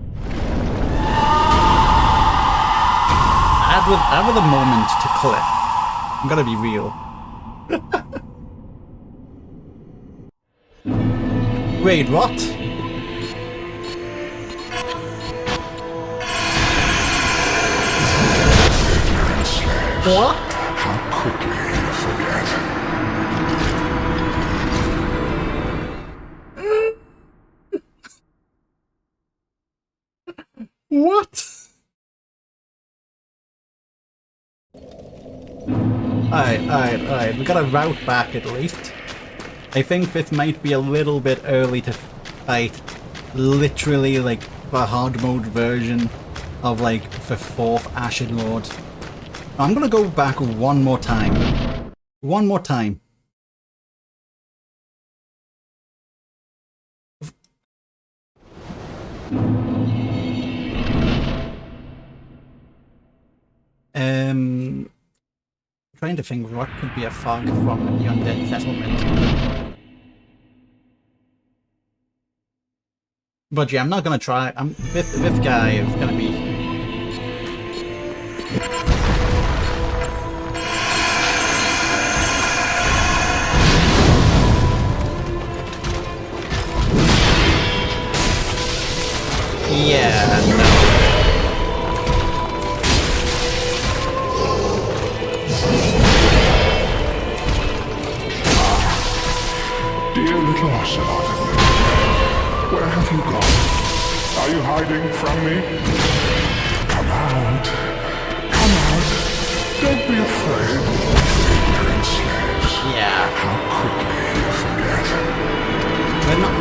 S3: Add with a moment to clip. I'm gonna be real. Wait, what? What?
S8: How quickly you forget.
S3: What? Alright. We gotta route back at least. I think this might be a little bit early to fight literally like the hard mode version of like the 4th Ashen Lord. I'm gonna go back one more time. One more time. Trying to think what could be a fog from the undead settlement. But yeah, I'm not gonna try. This guy is gonna be. Yeah, no.
S8: Dear little Ocelot, where Where have you gone? Are you hiding from me? Come out. Come out. Don't be afraid. Ignorant slaves.
S3: Yeah.
S8: How quickly you forget.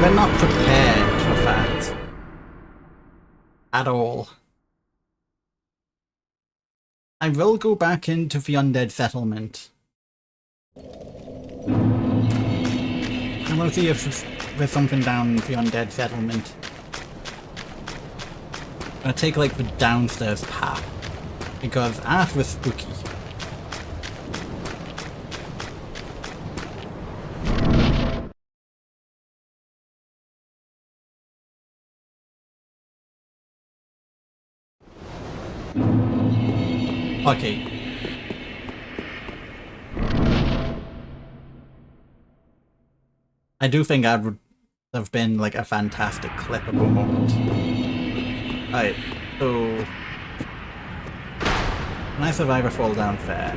S3: We're not prepared for that. At all. I will go back into the undead settlement. I want to see if there's something down in the undead settlement. I'm gonna take like the downstairs path. Because that was spooky. Okay. I do think that would have been like a fantastic clippable moment. Alright, so... Can I survive a fall down fair?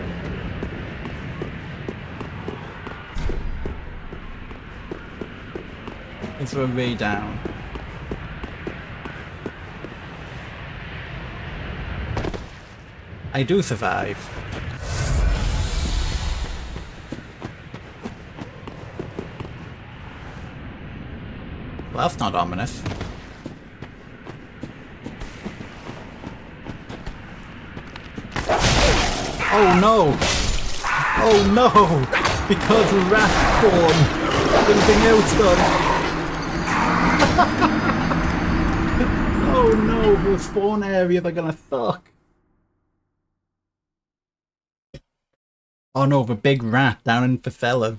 S3: Is there a way down? I do survive. Well, that's not ominous. Oh no! Oh no! Because rat spawn! Everything else done! Oh no, the spawn areas are gonna suck! Oh no, the big rat down in the cellars.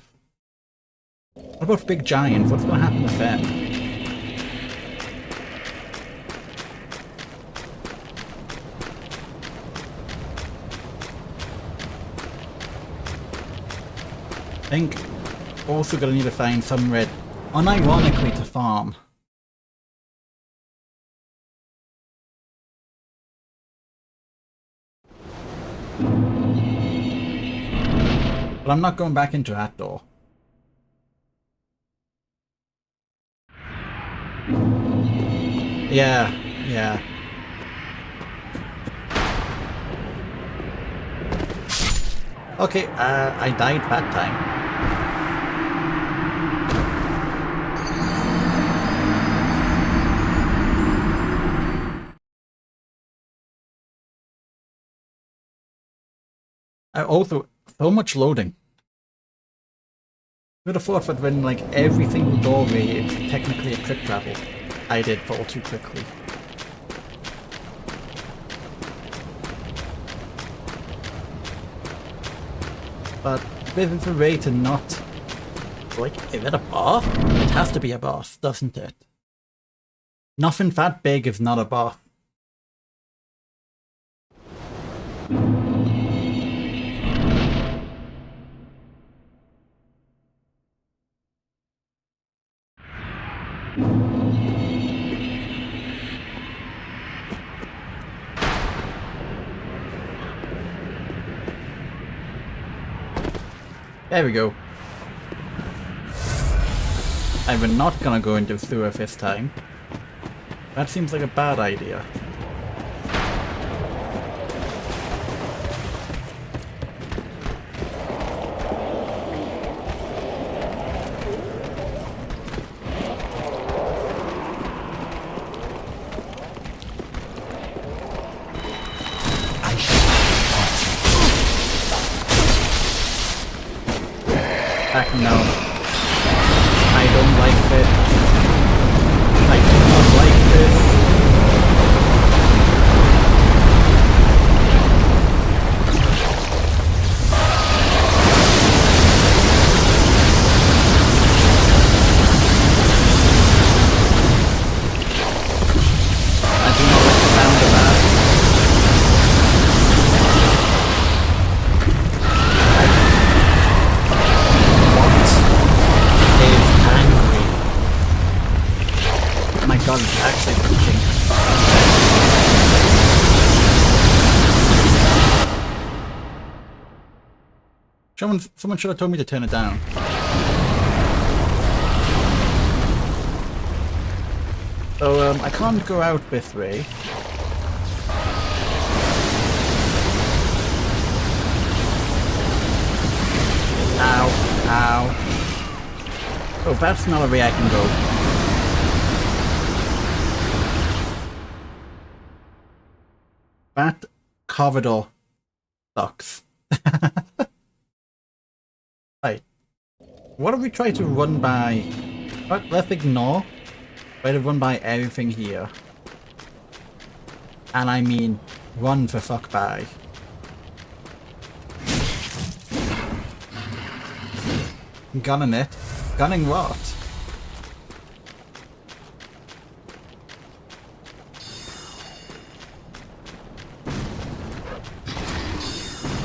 S3: What about the big giants? What's gonna happen with them? I think also gonna need to find some red, unironically, to farm. But I'm not going back into that door. Yeah, yeah. Okay, I died that time. Also, so much loading. Would have thought that when like every single doorway is technically a trip travel, I did fall too quickly. But this is a way to not... Like, is it a boss? It has to be a boss, doesn't it? Nothing that big is not a boss. There we go. I'm not gonna go into the sewer this time. That seems like a bad idea. Heck no. I don't like this. I do not like this. I do not like the sound of that. My god, it's actually cooking. Someone should have told me to turn it down. So, I can't go out this way. Ow, ow. Oh, that's not a way I can go. That corridor sucks. Right. What if we try to run by... Let's ignore. Try to run by everything here. And I mean, run the fuck by. Gunning it. Gunning what?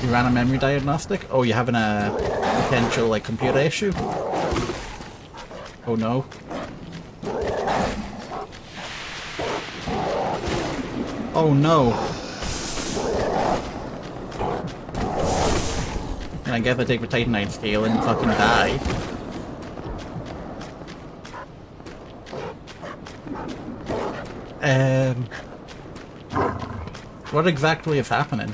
S3: You ran a memory diagnostic? Oh, you're having a potential, like, computer issue? Oh no. Oh no. And I guess I take the Titanite scale and fucking die. What exactly is happening?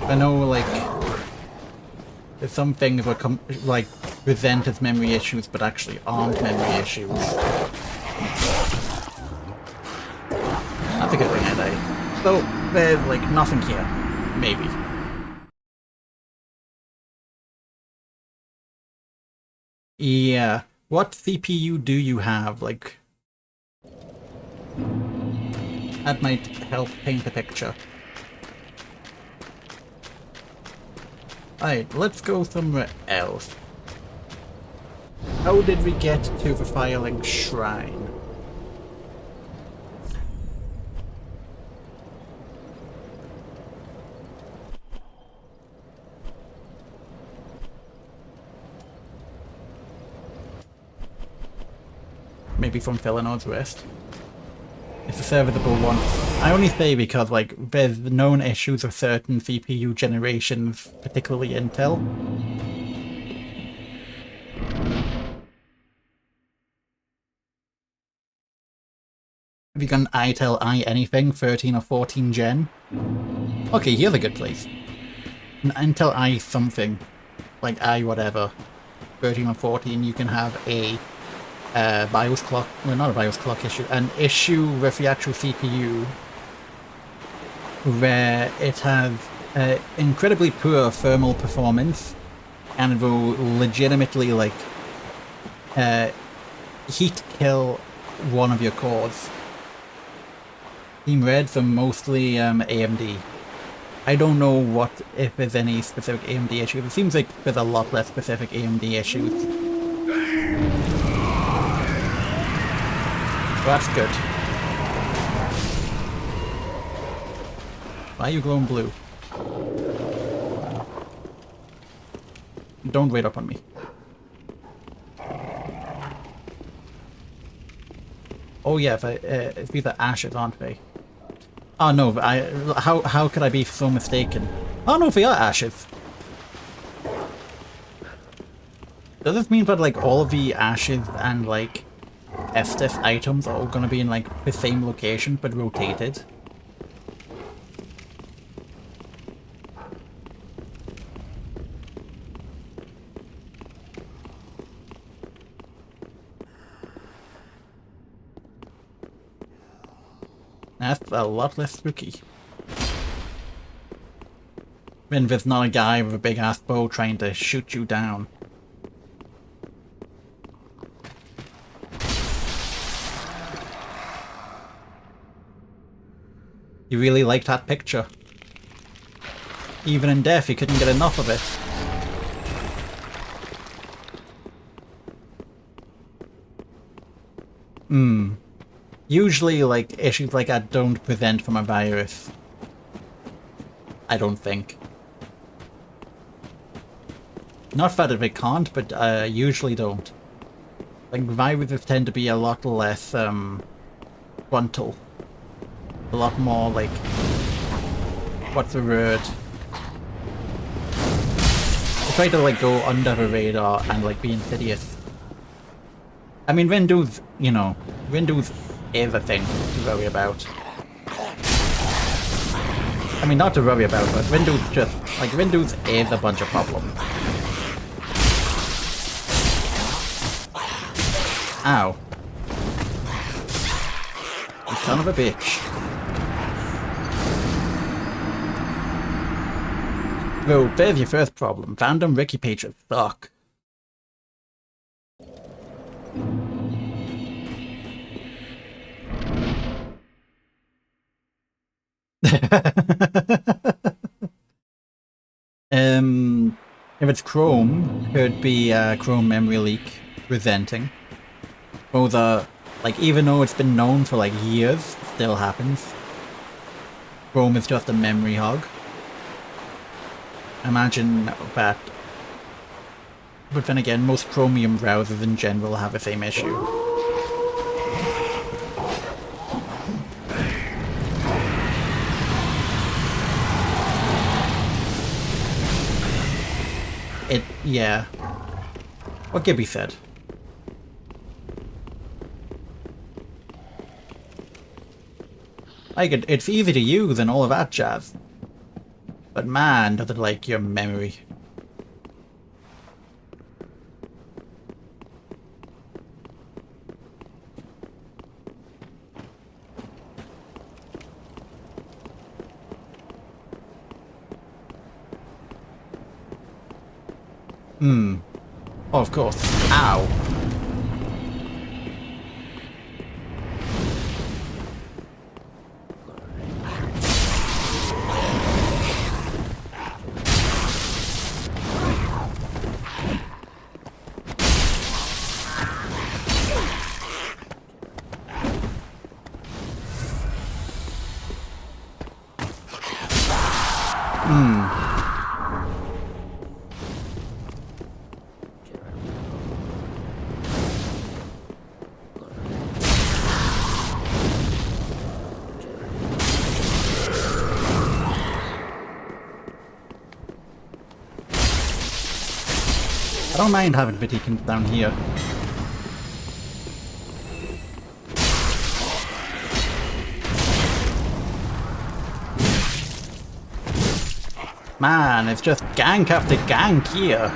S3: I know, like, some things will come, like, present as memory issues, but actually aren't memory issues. That's a good thing, I think. So, there's, like, nothing here. Maybe. Yeah. What CPU do you have? Like, that might help paint a picture. Alright, let's go somewhere else. How did we get to the Firelink Shrine? Maybe from Philinore's West. It's a serviceable one. I only say because, like, there's known issues of certain CPU generations, particularly Intel. Have you got an Intel i anything, 13 or 14 gen? Okay, here's a good place. An Intel i something, like i whatever, 13 or 14, you can have a BIOS clock, well, not a BIOS clock issue, an issue with the actual CPU where it has incredibly poor thermal performance and it will legitimately, like, heat kill one of your cores. Team Reds are mostly AMD. I don't know what, if there's any specific AMD issues. It seems like there's a lot less specific AMD issues. That's good. Why are you glowing blue? Don't wait up on me. Oh yeah, if these are ashes, aren't they? Oh no, how could I be so mistaken? Oh no, they are ashes. Does this mean that, like, all of the ashes and, like, Estes items are all gonna be in, like, the same location but rotated? That's a lot less spooky. When there's not a guy with a big ass bow trying to shoot you down. You really liked that picture. Even in death, you couldn't get enough of it. Usually, like, issues like that don't present from a virus. I don't think. Not that they can't, but usually don't. Like, viruses tend to be a lot less frontal. A lot more, like, what's the word? They try to like go under the radar and like be insidious. I mean, Windows, you know, Windows is a thing to worry about. I mean, not to worry about, but Windows just, like, Windows is a bunch of problems. Ow. You son of a bitch. Well, there's your first problem. Random wiki pages suck. If it's Chrome, could be Chrome memory leak presenting. Both are, like, even though it's been known for like years, still happens. Chrome is just a memory hog. Imagine that. But then again, most Chromium browsers in general have the same issue. Yeah. What Gibby said. Like, it's easy to use and all of that jazz. But man, does it like your memory. Oh, of course. Ow. I don't mind having Vatican down here. Man, it's just gank after gank here.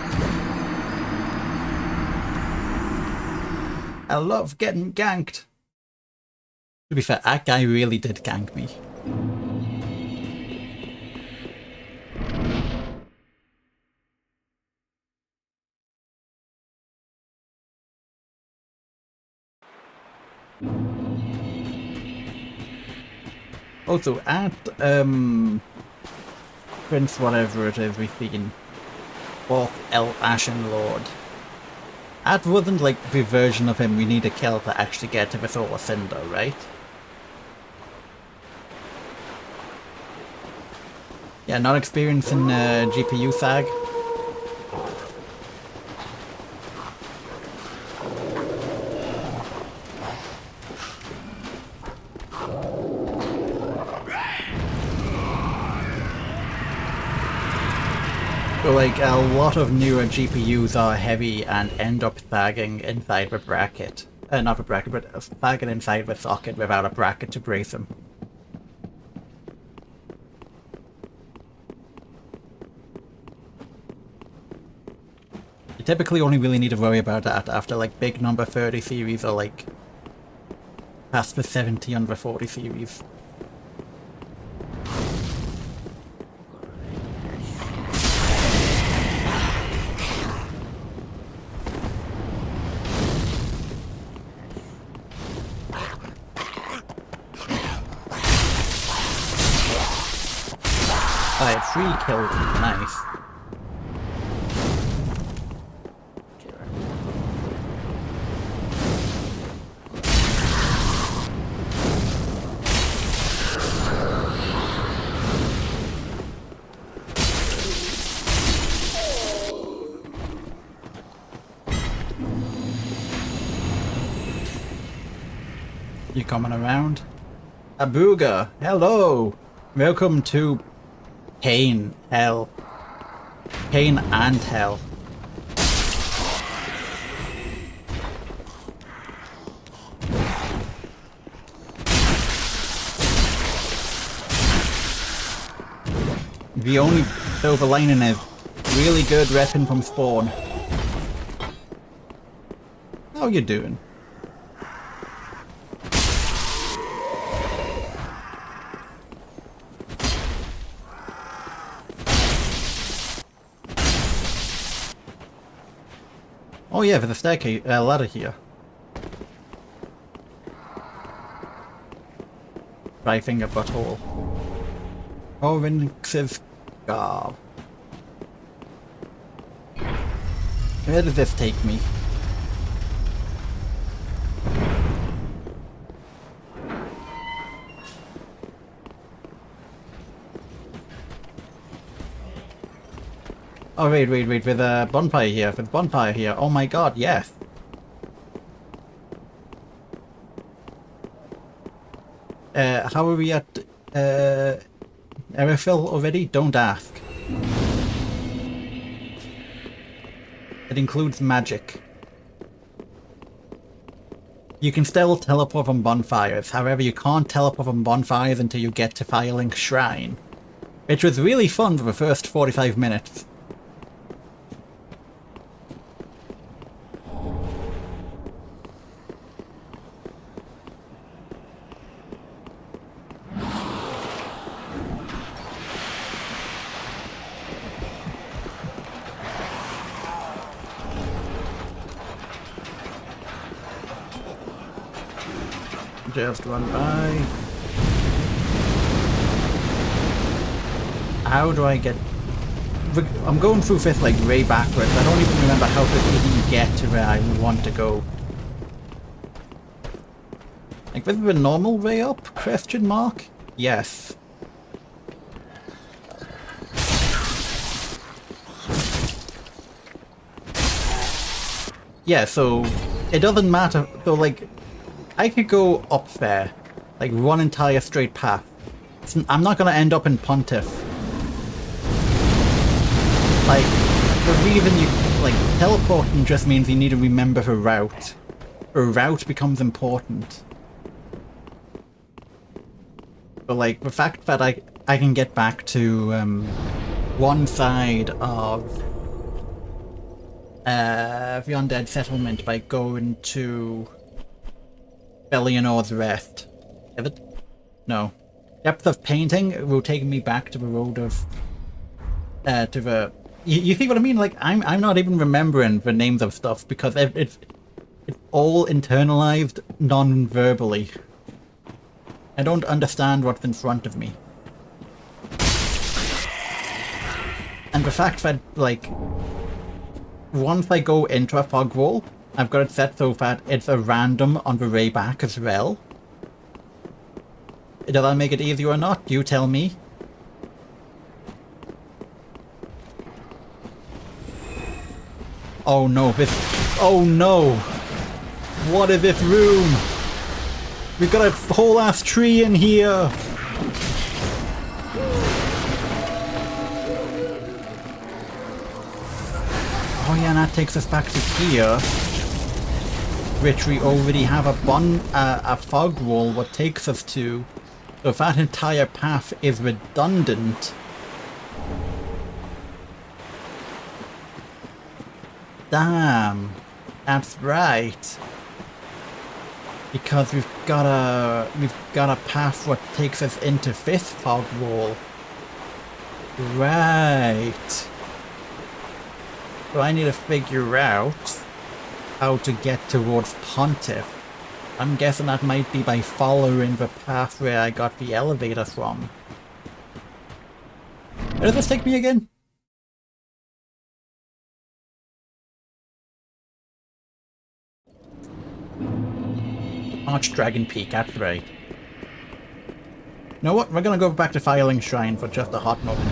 S3: I love getting ganked. To be fair, that guy really did gank me. Also, at Prince whatever it is we've seen, fourth El Ashen Lord. That wasn't like the version of him we need to kill to actually get to the Solar Cinder, right? Yeah, not experiencing GPU sag. So like, a lot of newer GPUs are heavy and end up sagging inside the bracket. Not the bracket, but sagging inside the socket without a bracket to brace them. You typically only really need to worry about that after like big number 30 series or like past the 70 on the 40 series. I have 3 kills, nice. You coming around? Abuga, hello! Welcome to Pain, hell. Pain and hell. The only silver lining is really good repping from spawn. How you doing? Oh yeah, there's a staircase, ladder here. Right finger butthole. Orinx's garb. Where does this take me? Oh wait, with a bonfire here, with a bonfire here. Oh my god, yes. How are we at Erefill already? Don't ask. It includes magic. You can still teleport from bonfires, however you can't teleport from bonfires until you get to Firelink Shrine. Which was really fun for the first 45 minutes. Just run by. How do I get... I'm going through this like way backwards. I don't even remember how to even get to where I want to go. Like, this is the normal way up? Question mark? Yes. Yeah, so it doesn't matter. So like, I could go up there, like one entire straight path. I'm not gonna end up in Pontiff. Like, the reason you, like, teleporting just means you need to remember the route. The route becomes important. But like, the fact that I can get back to one side of the undead settlement by going to Belionor's Rest. Is it? No. Depth of Painting will take me back to the road of to the... You see what I mean? Like, I'm not even remembering the names of stuff because it's all internalized non-verbally. I don't understand what's in front of me. And the fact that, like, once I go into a fog wall, I've got it set so that it's a random on the way back as well. Does that make it easier or not? You tell me. Oh no, this... Oh no! What is this room? We've got a whole ass tree in here! Oh yeah, and that takes us back to here. Which we already have a fog wall what takes us to. So if that entire path is redundant... Damn, that's right. Because we've got a path what takes us into this fog wall. Right. So I need to figure out how to get towards Pontiff. I'm guessing that might be by following the path where I got the elevator from. Where does this take me again? Archdragon Peak, that's right. You know what? We're gonna go back to Firelink Shrine for just a hot moment.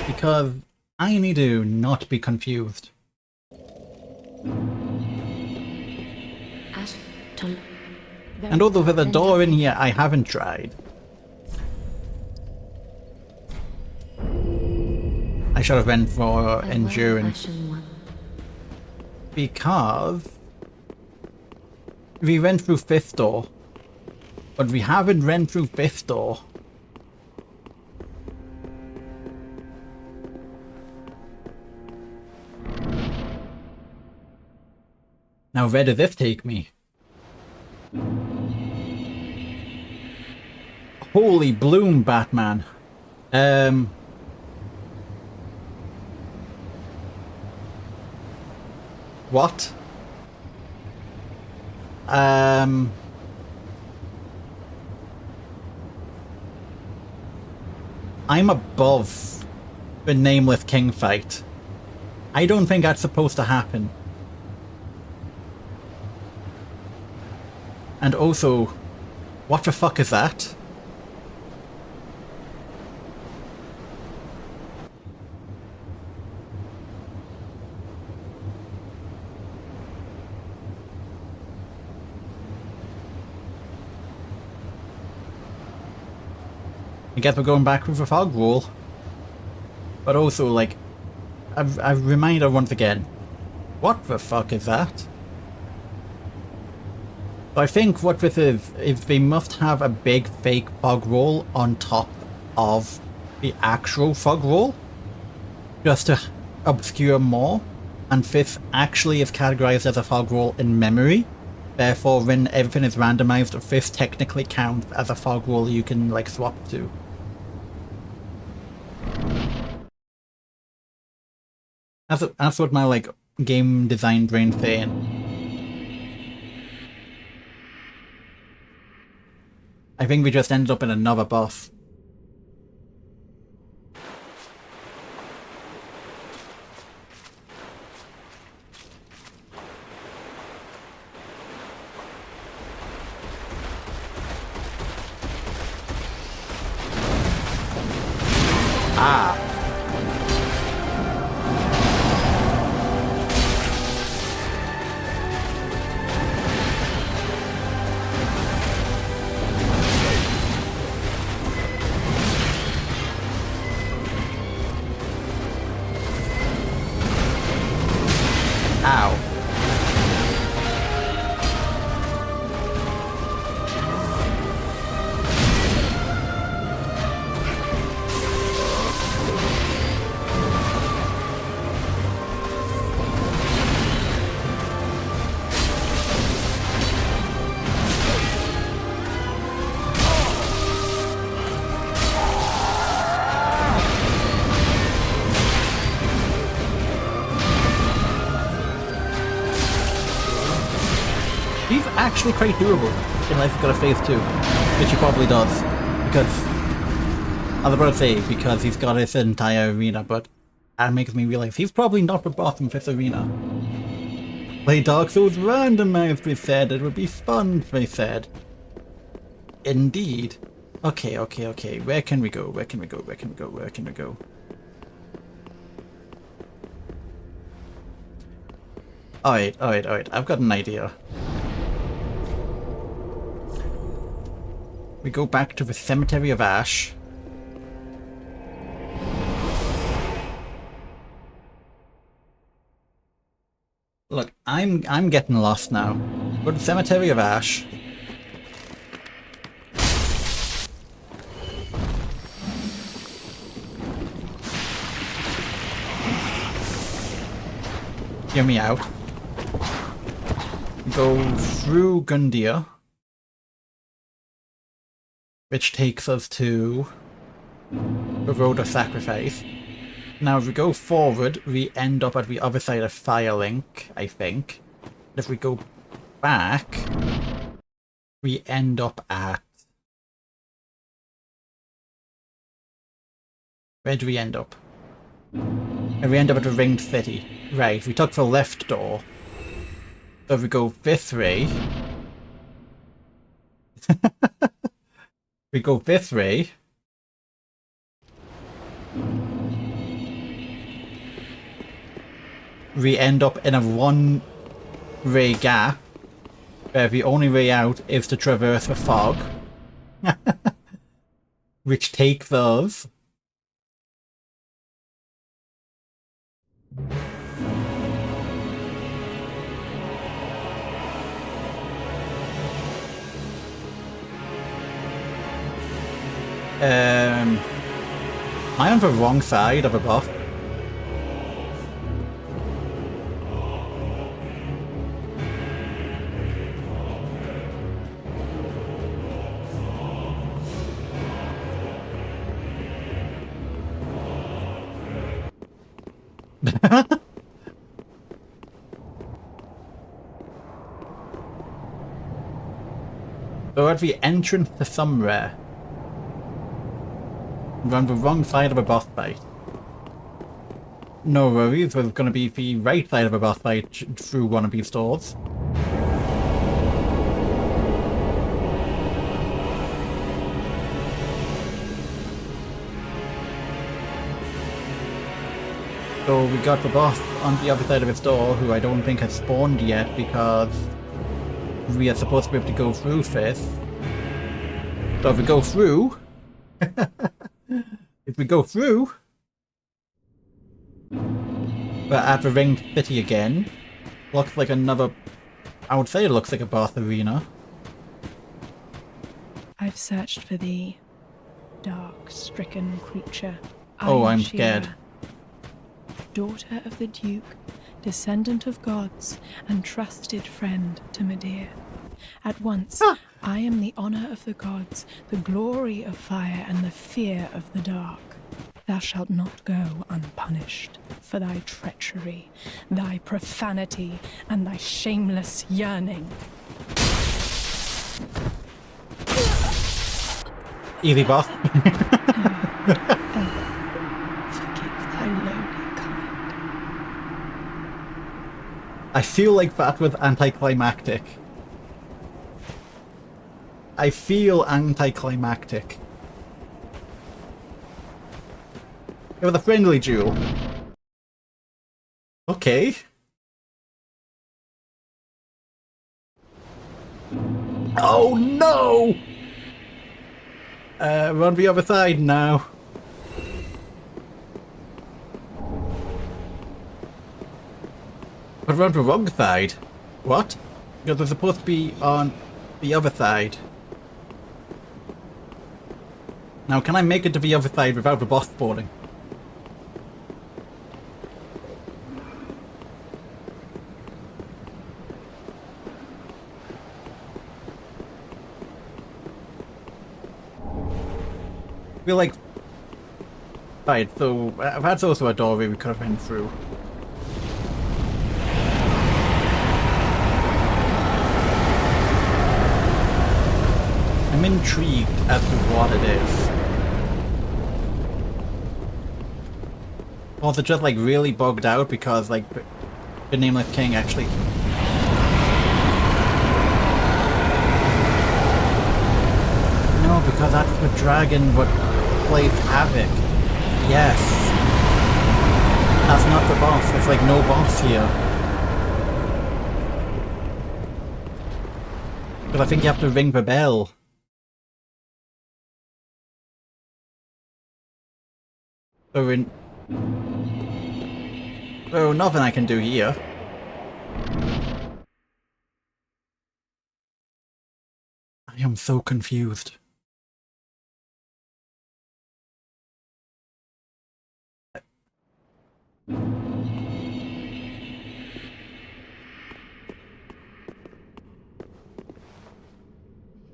S3: Because I need to not be confused. And although there's a door in here I haven't tried. I should have went for endurance. Because we went through fifth door, but we haven't went through fifth door. Now where does this take me? Holy bloom, Batman. What? I'm above the Nameless King fight. I don't think that's supposed to happen. And also, what the fuck is that? I guess we're going back with a fog roll. But also, like, a reminder once again. What the fuck is that? So I think what this is they must have a big fake fog roll on top of the actual fog roll. Just to obscure more. And this actually is categorized as a fog roll in memory. Therefore, when everything is randomized, this technically counts as a fog roll you can, like, swap to. That's what my, like, game design brain's saying. I think we just ended up in another boss. Ah. Ow. He's actually quite doable unless he's got a phase 2, which he probably does. Because, I was about to say, because he's got his entire arena, but that makes me realize he's probably not the boss in this arena. Play Dark Souls randomized, they said. It would be fun, they said. Indeed. Okay. Where can we go? Where can we go? Alright. I've got an idea. We go back to the Cemetery of Ash. Look, I'm getting lost now. Go to the Cemetery of Ash. Hear me out. Go through Gundyr, which takes us to the Road of Sacrifice. Now if we go forward, we end up at the other side of Firelink, I think. And if we go back, we end up at... Where do we end up? And we end up at the Ringed City. Right, we took the left door. So if we go this way... we go this way. We end up in a one-way gap. where the only way out is to traverse the fog. Which takes us... Am I on the wrong side of a boss? We're at the entrance to somewhere. We're on the wrong side of a boss fight. No worries, we're going to be the right side of a boss fight through one of these doors. So we got the boss on the other side of its door, who I don't think has spawned yet because we are supposed to be able to go through first. So if we go through... if we go through... we're at the ring city again. Looks like another... I would say it looks like a boss arena.
S9: I've searched for thee, dark, stricken creature.
S3: Oh, I'm
S9: Sheila,
S3: scared.
S9: daughter of the Duke, descendant of gods, and trusted friend to Medea. At once, I am the honour of the gods, the glory of fire, and the fear of the dark. Thou shalt not go unpunished for thy treachery, thy profanity, and thy shameless yearning.
S3: Easy boss.
S9: Forgive thy lowly kind.
S3: I feel like that was anticlimactic. I feel anticlimactic. It was a friendly duel. Okay. Oh no! We're on the other side now. But we're on the wrong side. What? Because we're supposed to be on the other side. Now, can I make it to the other side without the boss spawning? I feel like... Right, so that's also a doorway we could have been through. I'm intrigued as to what it is. Or is it just like really bugged out because like the Nameless King actually... No, because that's the dragon what plays Havoc. Yes. That's not the boss, there's like no boss here. But I think you have to ring the bell. So in... Oh, nothing I can do here. I am so confused.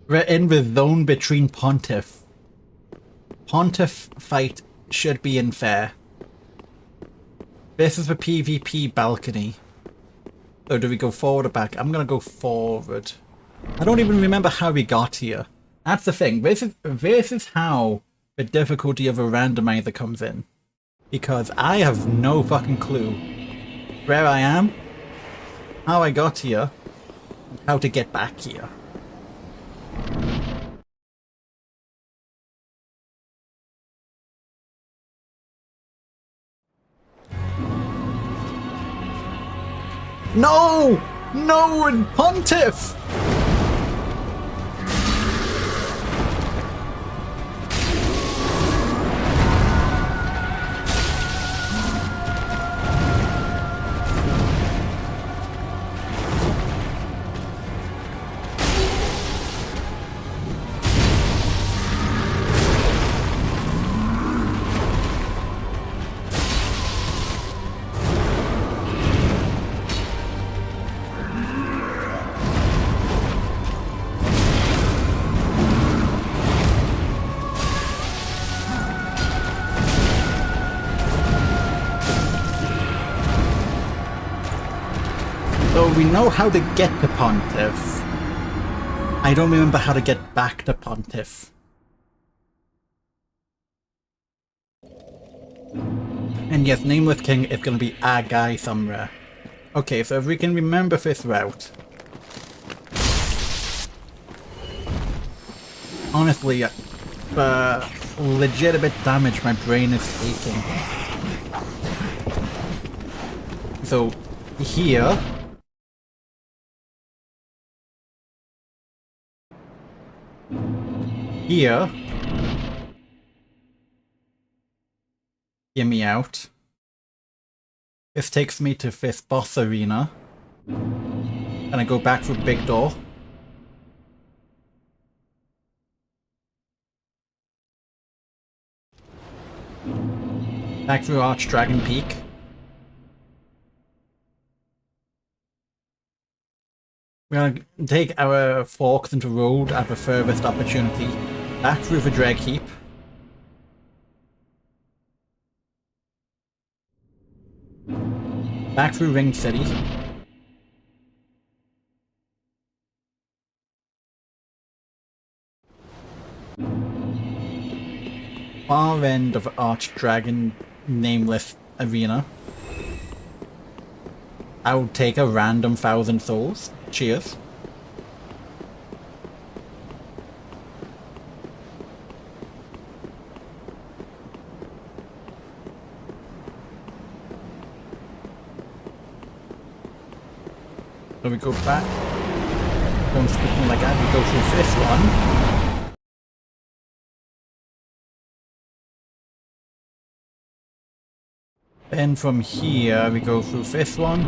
S3: We're in the zone between Pontiff. Pontiff fight should be in fair. This is the PvP balcony. So do we go forward or back? I'm gonna go forward. I don't even remember how we got here. That's the thing. This is how the difficulty of a randomizer comes in. Because I have no fucking clue where I am, how I got here, and how to get back here. No! No, and Pontiff! know how to get to Pontiff. I don't remember how to get back to Pontiff. And yes, Nameless King is going to be a guy somewhere. Okay, so if we can remember this route. Honestly, the legitimate damage my brain is taking. So, here. Here. Hear me out. This takes me to this boss arena. And I go back through big door. Back through Archdragon Peak. We're gonna take our forks into road at the furthest opportunity. Back through the Dreg Heap. Back through Ring City. Far end of Archdragon Nameless Arena. I will take a random 1,000 souls. Cheers. So we go back. Don't speak me like that, we go through this one. Then from here we go through this one.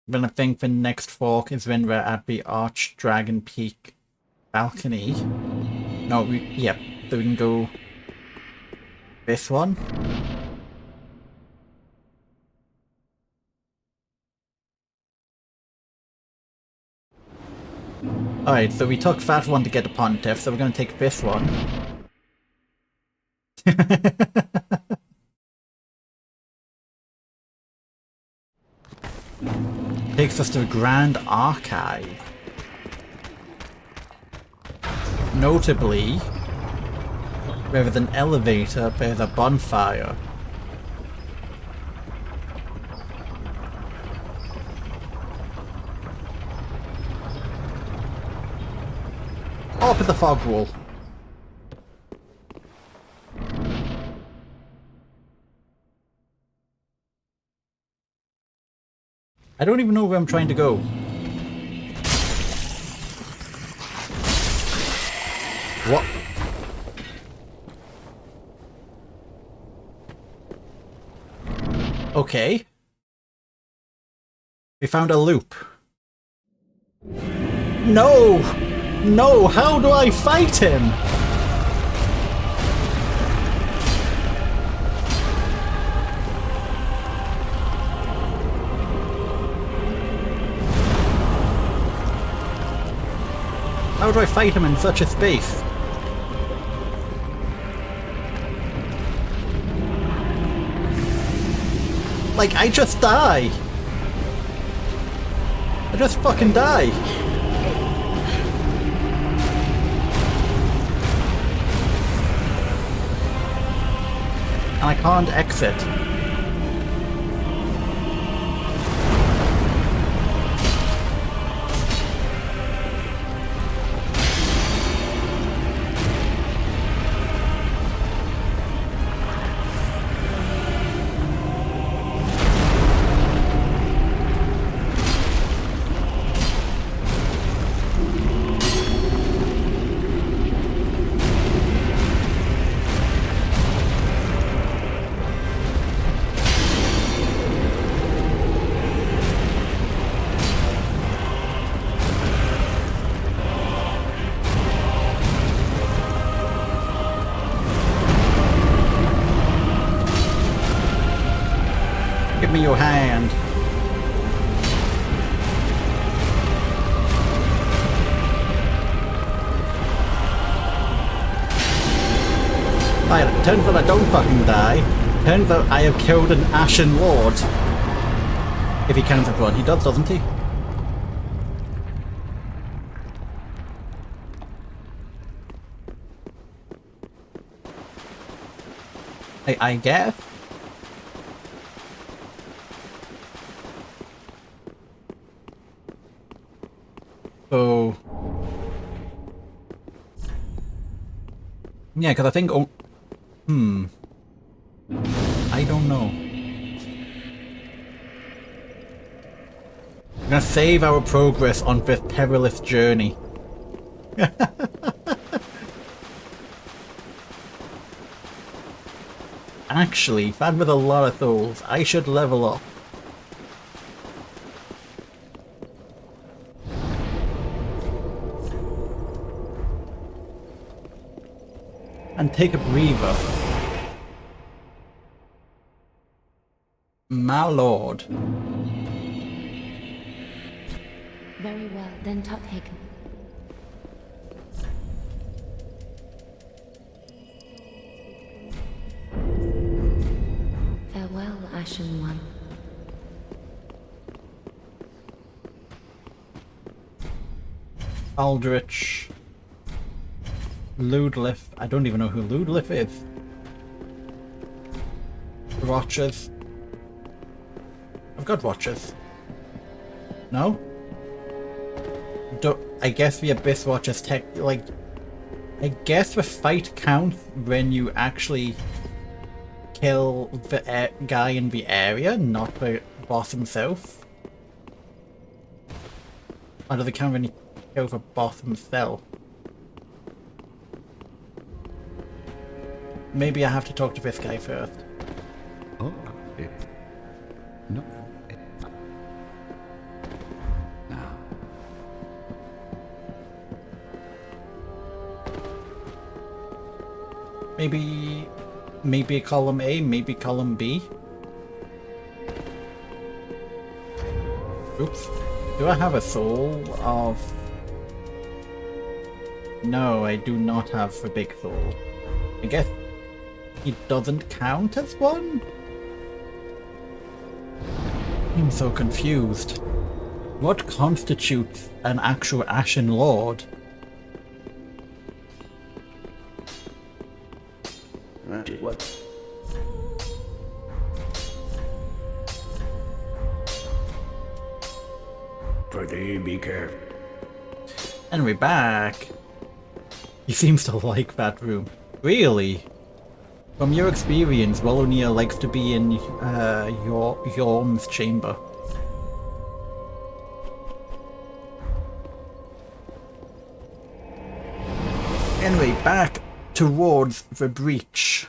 S3: Then I think the next fork is when we're at the Archdragon Peak balcony. No, yeah, so we can go this one. Alright, so we took that one to get to Pontiff, so we're gonna take this one. Takes us to the Grand Archive. Notably, where there's an elevator, there's a bonfire. Off at the fog wall. I don't even know where I'm trying to go. What? Okay. We found a loop. No! No! How do I fight him? How do I fight him in such a space? Like, I just die. I just fucking die. And I can't exit. Give me your hand. Right, it turns out I don't fucking die. Turns out I have killed an Ashen Lord. If he counts as one. He does, doesn't he? I guess. So... yeah, because I think... oh, I don't know. We're gonna save our progress on this perilous journey. Actually, fan with a lot of souls, I should level up. And take a breather. My lord.
S5: Very well, then Tothaken. Farewell, Ashen One.
S3: Aldrich. Ludlif. I don't even know who Ludlif is. Watchers. I've got Watchers. No? Don't, I guess the Abyss Watchers like... I guess the fight counts when you actually kill the guy in the area, not the boss himself. Or does it count when you kill the boss himself? Maybe I have to talk to this guy first.
S10: Oh, no. Now.
S3: Maybe column A, maybe column B. Oops. Do I have a soul of... no, I do not have a big soul. I guess he doesn't count as one? I'm so confused. What constitutes an actual Ashen Lord?
S10: What? Pretty be careful.
S3: And we're back. He seems to like that room. Really? From your experience, Wallonir likes to be in Yorm's chamber. Anyway, back towards the breach.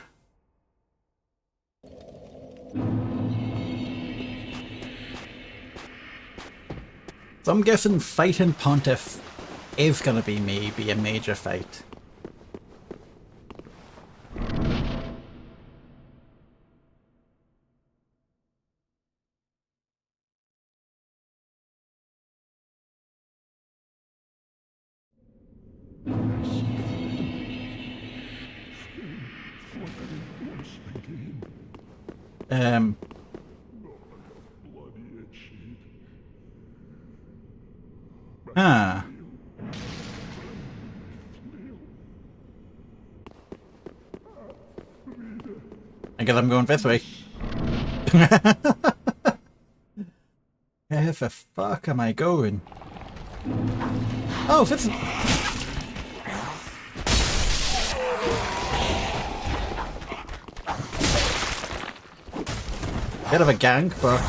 S3: So I'm guessing fighting Pontiff is gonna be maybe a major fight. Ah. I guess I'm going this way. Where the fuck am I going? Oh, this is... bit of a gank, but...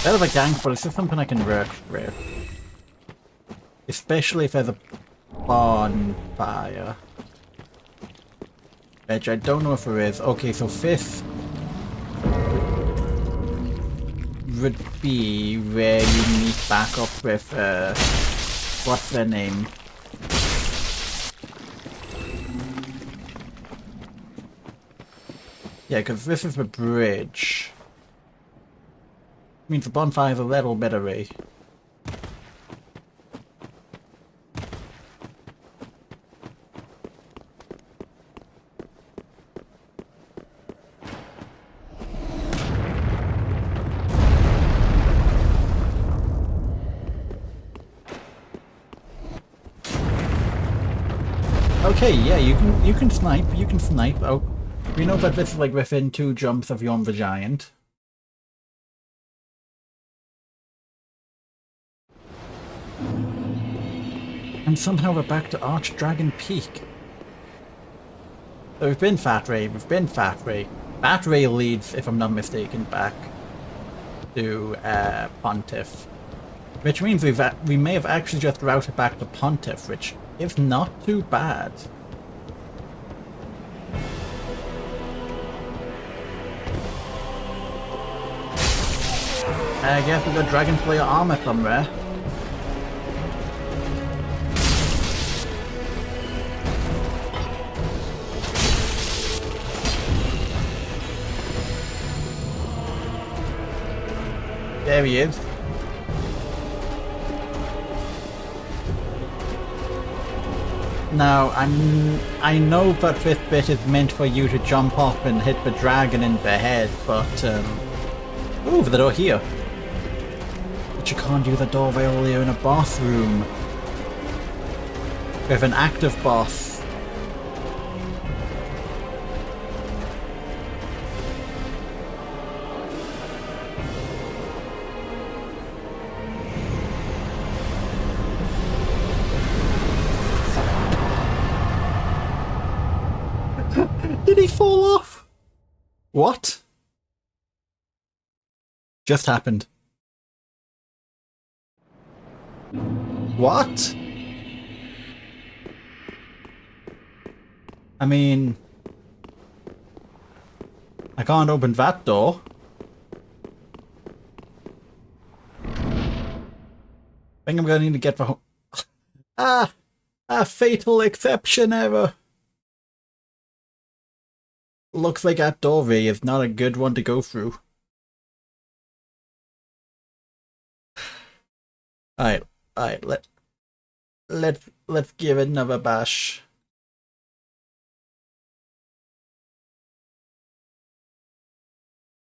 S3: bit of a gank, but it's just something I can rush through. Especially if there's a bonfire. Which I don't know if there is. Okay, so fifth would be where you meet back up with, what's their name? Yeah, because this is the bridge. Means the bonfire's a little bit away. Okay, yeah, you can snipe, Oh, we know that this is like within 2 jumps of Yon the Giant. And somehow we're back to Archdragon Peak. So we've been Fat Ray. Fat Ray leads, if I'm not mistaken, back to Pontiff. Which means we may have actually just routed back to Pontiff, which is not too bad. I guess we've got Dragon Slayer armor somewhere. There he is. Now, I know that this bit is meant for you to jump up and hit the dragon in the head, but ooh, the door here. But you can't use a door earlier in a boss room. With an active boss. Did he fall off? What? Just happened. What? I mean, I can't open that door. I think I'm gonna need to get the a fatal exception error. Looks like that doorway is not a good one to go through. Alright, let's give it another bash.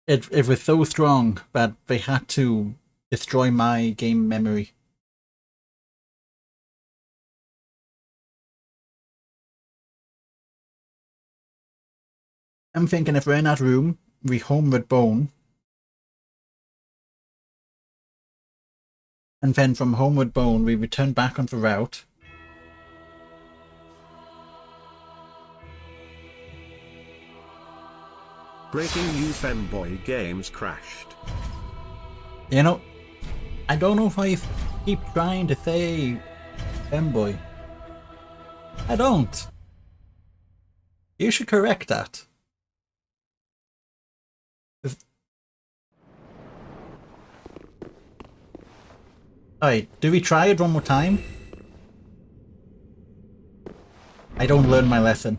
S3: It was so strong that they had to destroy my game memory. I'm thinking if we're in that room, we homeward bone. And then from homeward bone, we return back on the route.
S2: Breaking news, Femboy Games crashed.
S3: You know, I don't know if I keep trying to say Femboy. I don't. You should correct that. Alright, do we try it one more time? I don't learn my lesson.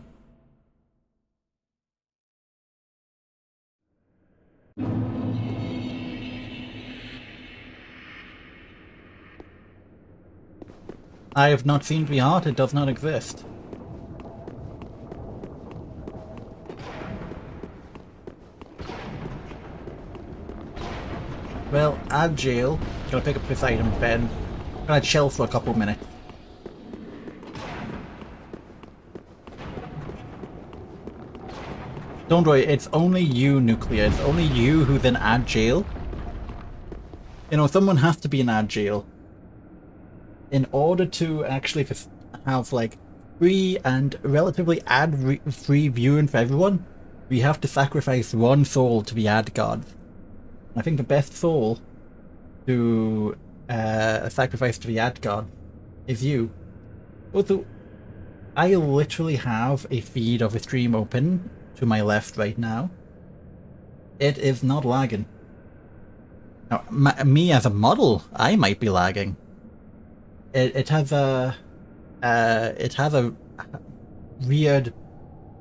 S3: I have not seen the art, it does not exist. Well, add jail. Gonna pick up this item, Ben. Gonna chill for a couple minutes. Don't worry, it's only you, Nuclear. It's only you who then add jail. You know, someone has to be in add jail. In order to actually have, like, free and relatively ad-free viewing for everyone, we have to sacrifice one soul to be ad gods. I think the best soul to sacrifice to the ad god is you. Also, I literally have a feed of a stream open to my left right now. It is not lagging. Now, me as a model, I might be lagging. It has a weird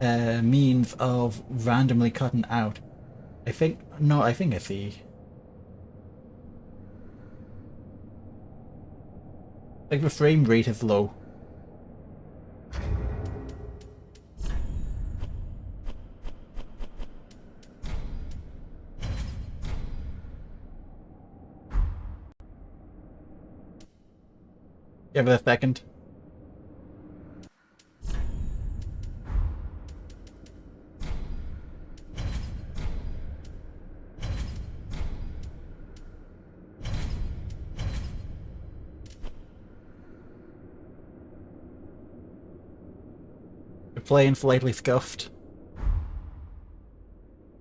S3: means of randomly cutting out. I think I see. Like the frame rate is low. Give it a second. You're playing slightly scuffed.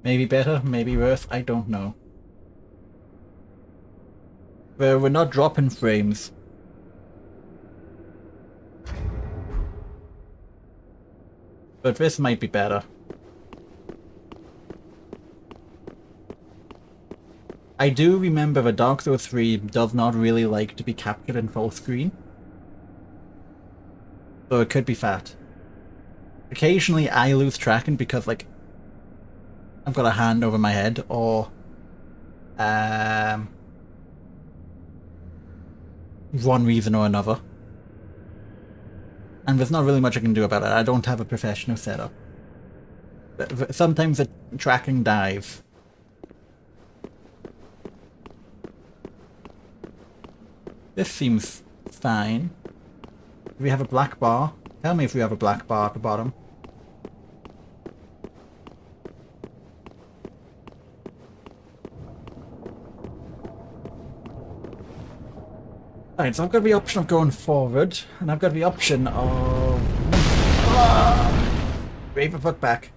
S3: Maybe better, maybe worse, I don't know. But we're not dropping frames. But this might be better. I do remember that Dark Souls 3 does not really like to be captured in full screen. So it could be fat. Occasionally I lose tracking because, like, I've got a hand over my head, or one reason or another. And there's not really much I can do about it. I don't have a professional setup. Sometimes the tracking dies. This seems fine. We have a black bar. Tell me if we have a black bar at the bottom. Alright, so I've got the option of going forward, and I've got the option of... Brave a foot back.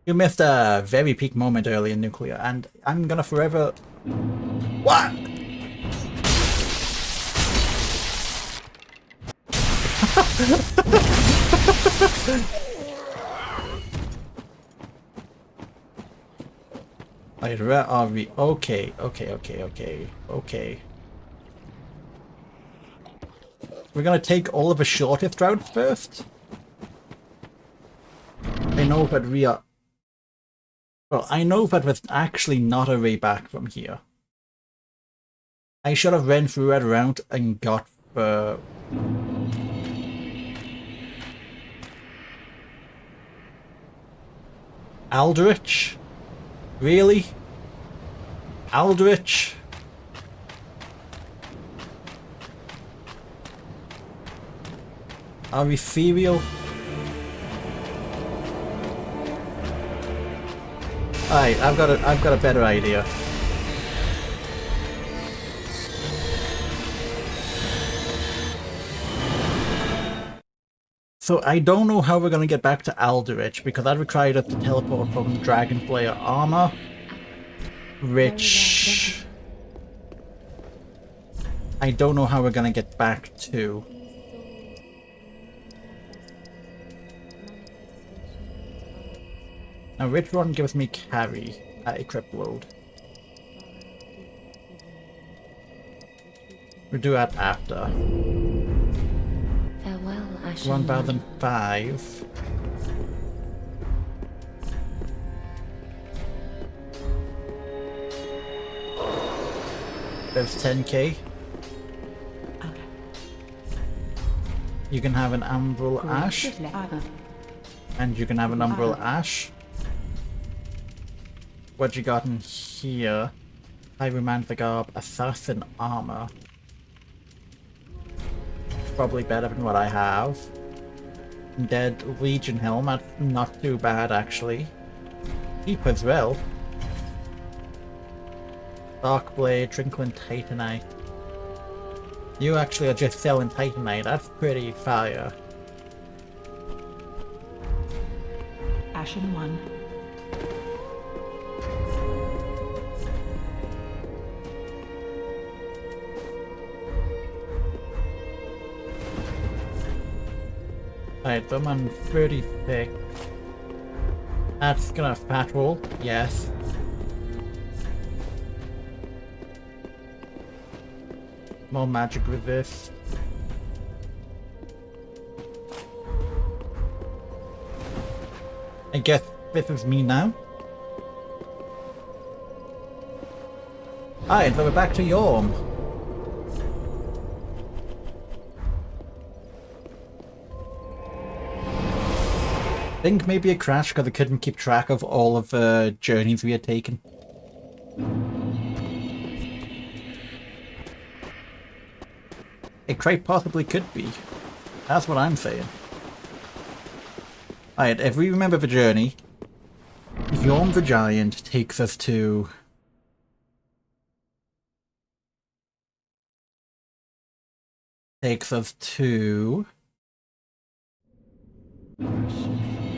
S3: You missed a very peak moment early in Nuclear, and I'm gonna forever... What?! Alright, where are we? Okay. We're gonna take all of the shortest routes first. I know that we are... Well, I know that there's actually not a way back from here. I should have ran through that route and got the... Aldrich? Really? Aldrich? Are we serial? Alright, I've got a better idea. So I don't know how we're gonna get back to Aldrich, because that required us to teleport from Dragonflayer armor, which I don't know how we're gonna get back to. Now which one gives me carry at equip load? We'll do that after.
S5: Farewell, Ashen
S3: 1005. There's 10k. You can have an Umbral Ash. And you can have an Umbral Ash. What you got in here? Pyromancer Garb, Assassin Armor. Probably better than what I have. Dead Legion Helmet, not too bad actually. Cheap as well. Dark Blade, Trinkling Titanite. You actually are just selling Titanite, that's pretty fire.
S6: Ashen 1.
S3: Alright, I'm on 36. That's gonna fat roll, yes. More magic resist. I guess this is me now. Alright, so we're back to Yorm. I think maybe it crashed because I couldn't keep track of all of the journeys we had taken. It quite possibly could be. That's what I'm saying. Alright, if we remember the journey, Yorm the Giant takes us to...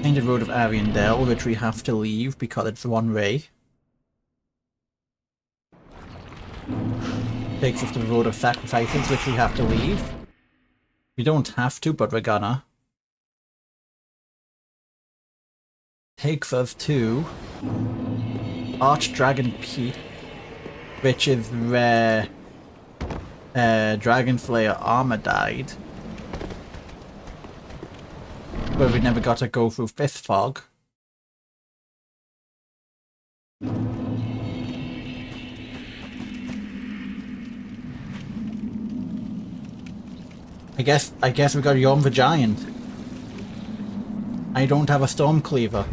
S3: Painted Road of Ariandel, which we have to leave because it's one way. Takes us to the Road of Sacrifices, which we have to leave. We don't have to, but we're gonna. Takes us to Archdragon Peak, which is where Dragonslayer Armor died. Where we never got to go through Fist Fog. I guess we got Yorm the Giant. I don't have a Storm Cleaver.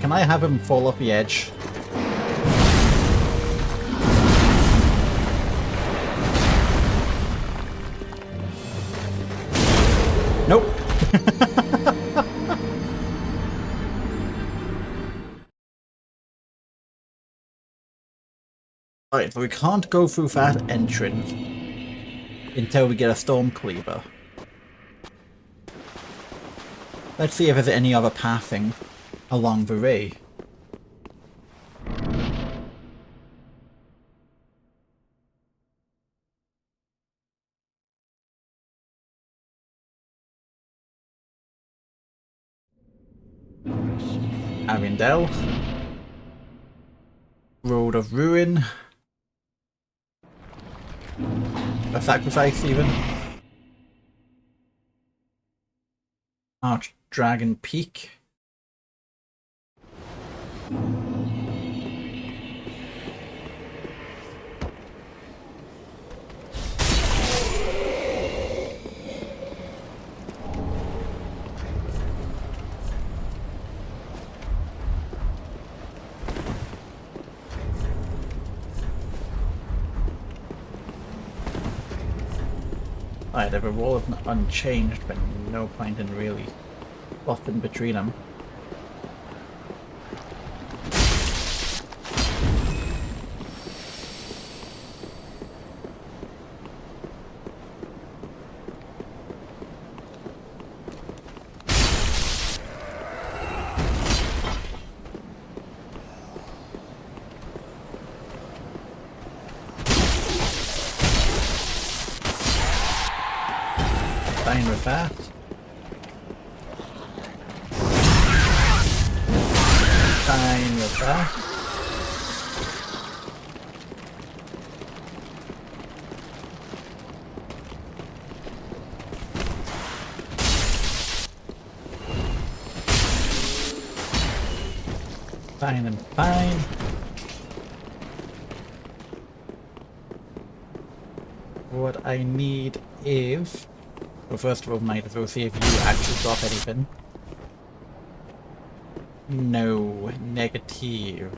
S3: Can I have him fall off the edge? Nope. Alright, so we can't go through that entrance until we get a Storm Cleaver. Let's see if there's any other pathing along the way. Ariandel. Road of Ruin. A Sacrifice even. Archdragon Peak. Alright, they were all unchanged, but no point in really swapping between them. Fine with that. Fine with that. Fine and fine. What I need is... Well, first of all, might as well see if you actually drop anything. No. Negative.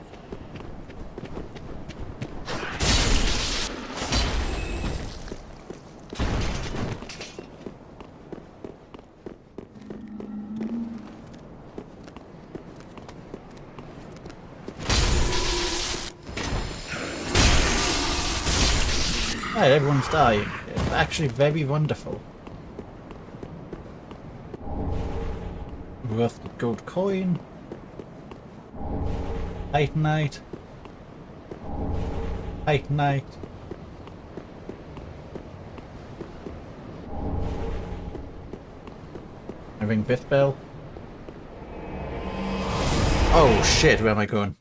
S3: Right, everyone's dying. It's actually very wonderful. Worth gold coin. Titanite. Titanite. I ring this bell. Oh shit, where am I going?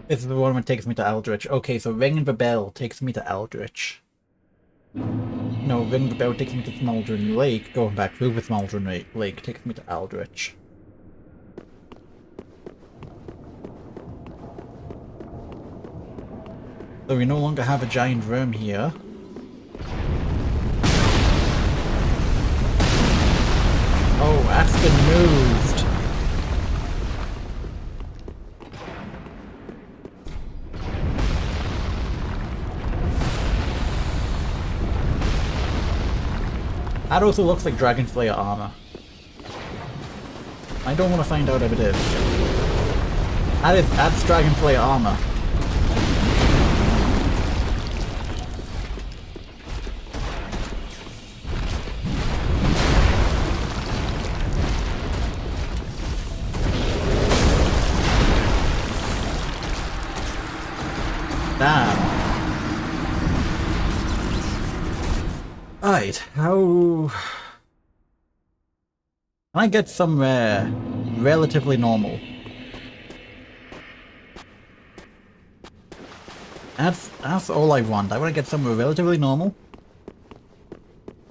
S3: This is the one that takes me to Eldritch. Okay, so ringing the bell takes me to Eldritch. No, ringing the bell takes me to Smoldering Lake. Going back through the Smoldering Lake takes me to Eldritch. So we no longer have a giant room here. Oh, that's been moved. That also looks like Dragon Slayer armor. I don't want to find out if it is. That's Dragon Slayer armor. Damn. Alright, how... Can I get somewhere relatively normal? That's all I want. I want to get somewhere relatively normal.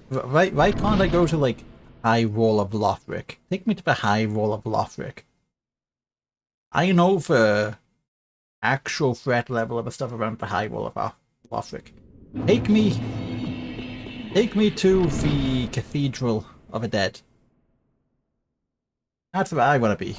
S3: Why can't I go to, like, High Wall of Lothric? Take me to the High Wall of Lothric. I know the actual threat level of the stuff around the High Wall of Lothric. Take me to the Cathedral of the Dead. That's where I want to be.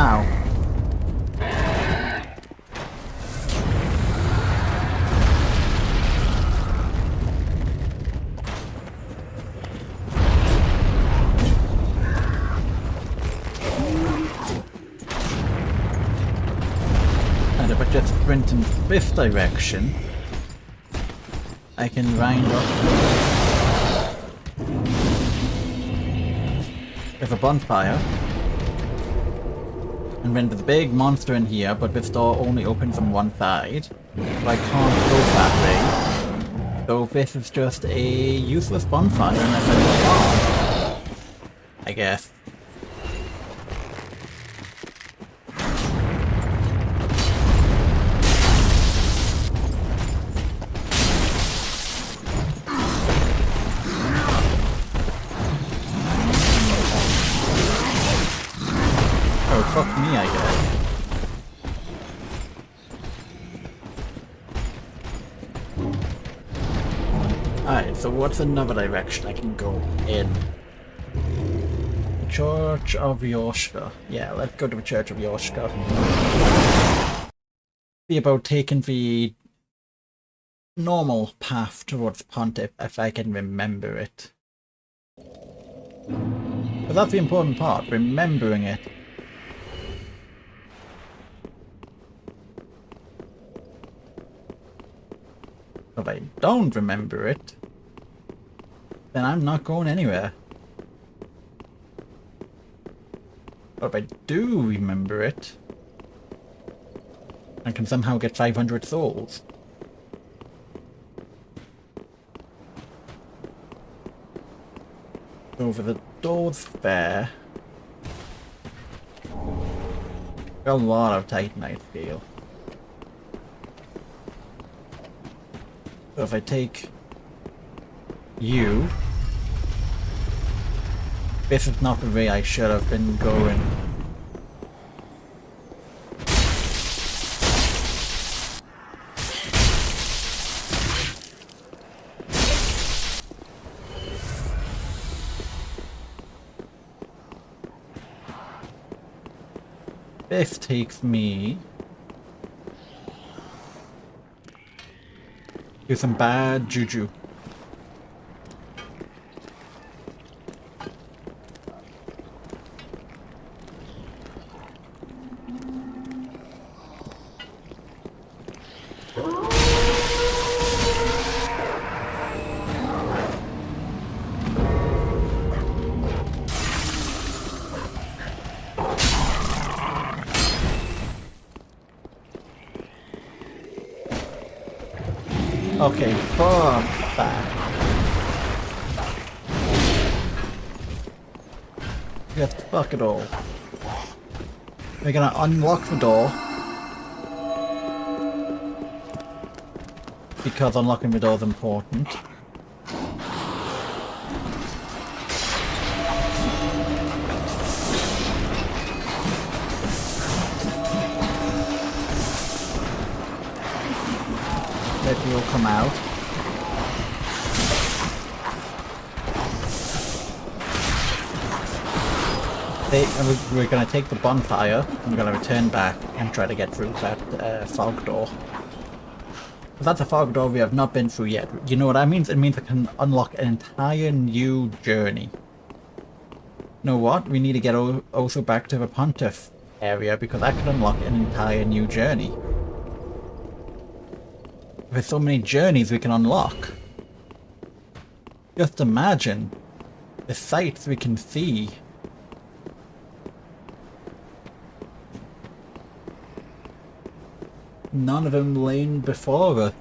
S3: Ow. And if I just sprint in this direction, I can wind up with a bonfire. And then there's a big monster in here, but this door only opens on one side. So I can't go that way. So this is just a useless bonfire unless I move on, I guess. Fuck me, I guess. Alright, so what's another direction I can go in? Church of Yorshka. Yeah, let's go to the Church of Yorshka. Be about taking the normal path towards Pontiff if I can remember it. But that's the important part, remembering it. If I don't remember it, then I'm not going anywhere. But if I do remember it, I can somehow get 500 souls. Over the doors there. Got a lot of Titanite scale. So if I take you, this is not the way I should have been going. This takes me do some bad juju. Okay, fuck that. Just fuck it all. We're gonna unlock the door. Because unlocking the door is important. That will come out. We're going to take the bonfire, and we're going to return back and try to get through that fog door. But that's a fog door we have not been through yet. You know what that means? It means I can unlock an entire new journey. You know what? We need to get also back to the Pontiff area because that can unlock an entire new journey. There's so many journeys we can unlock. Just imagine the sights we can see. None of them lain before us.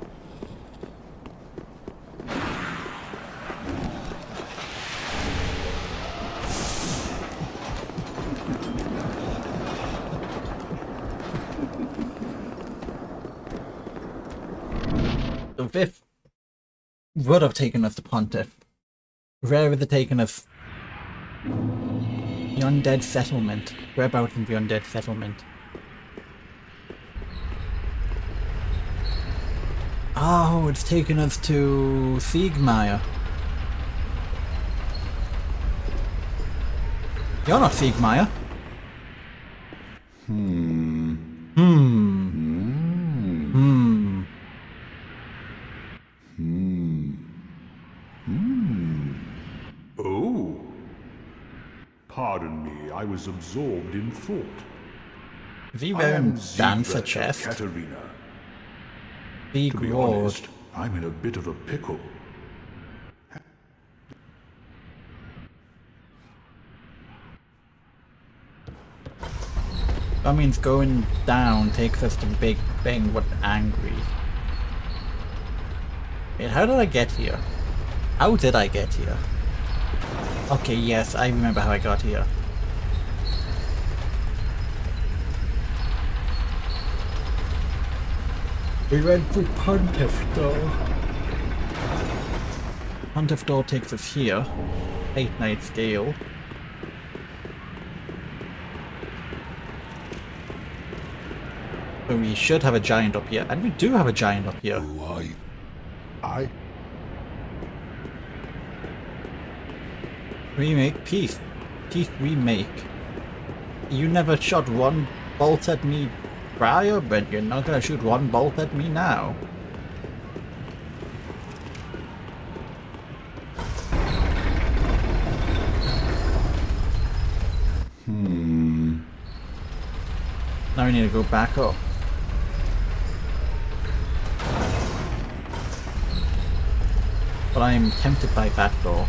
S3: So this would have taken us to Pontiff. Where would it taken us? The undead settlement. Whereabouts in the undead settlement? Oh, it's taken us to Siegmeyer. You're not Siegmeyer.
S8: Oh. Pardon me, I was absorbed in thought.
S3: Is he
S8: I
S3: wearing
S8: am
S3: dancer
S8: Siegbert of
S3: chest?
S8: Katerina.
S3: Big
S8: To be
S3: Lord.
S8: honest, I'm in a bit of a pickle.
S3: That means going down takes us to the big thing with angry. Wait, how did I get here? How did I get here? Okay, yes, I remember how I got here. We went through Pontiff Door. Pontiff Door takes us here. 8 Nights Gale. So we should have a giant up here, and we do have a giant up here.
S8: I...
S3: Remake peace. Peace remake. You never shot one bolt at me prior, but you're not gonna shoot one bolt at me now. Now we need to go back up. But I am tempted by that door.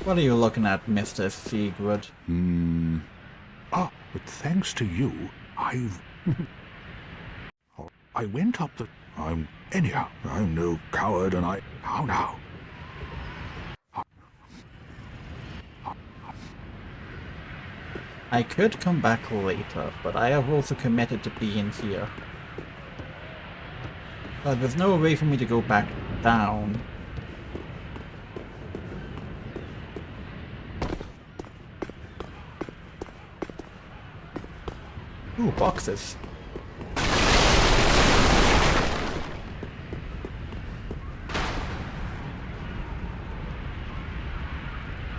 S3: What are you looking at, Mr. Siegwood?
S8: Ah, but thanks to you, I've... I went up the... Anyhow, I'm no coward and I... How now?
S3: I could come back later, but I have also committed to being here. But there's no way for me to go back down. Ooh, boxes.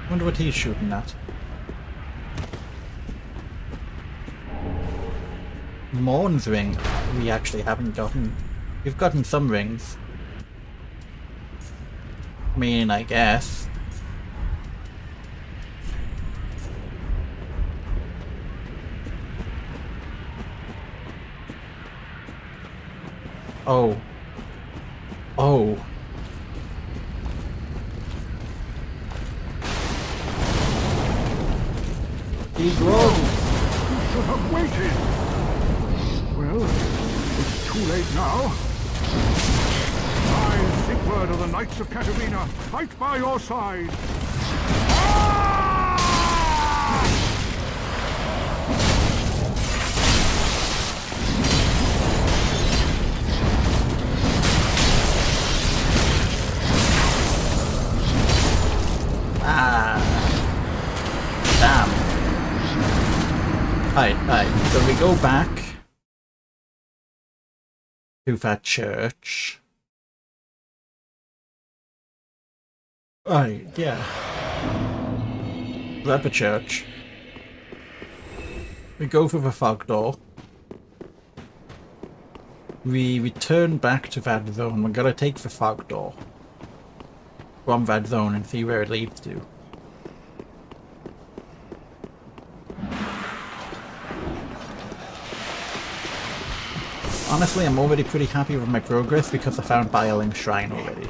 S3: Wonder what he's shooting at. Morn's ring. We actually haven't gotten. We've gotten some rings. I mean, I guess. Oh. Oh. He grows.
S8: have waited. Well, it's too late now. I seek word of the Knights of Katarina. Fight by your side.
S3: Damn. Alright, so we go back to that church. Right, yeah. We're at the church. We go through the fog door. We return back to that zone. We're gonna take the fog door from that zone and see where it leads to. Honestly, I'm already pretty happy with my progress because I found Bioling's Shrine already.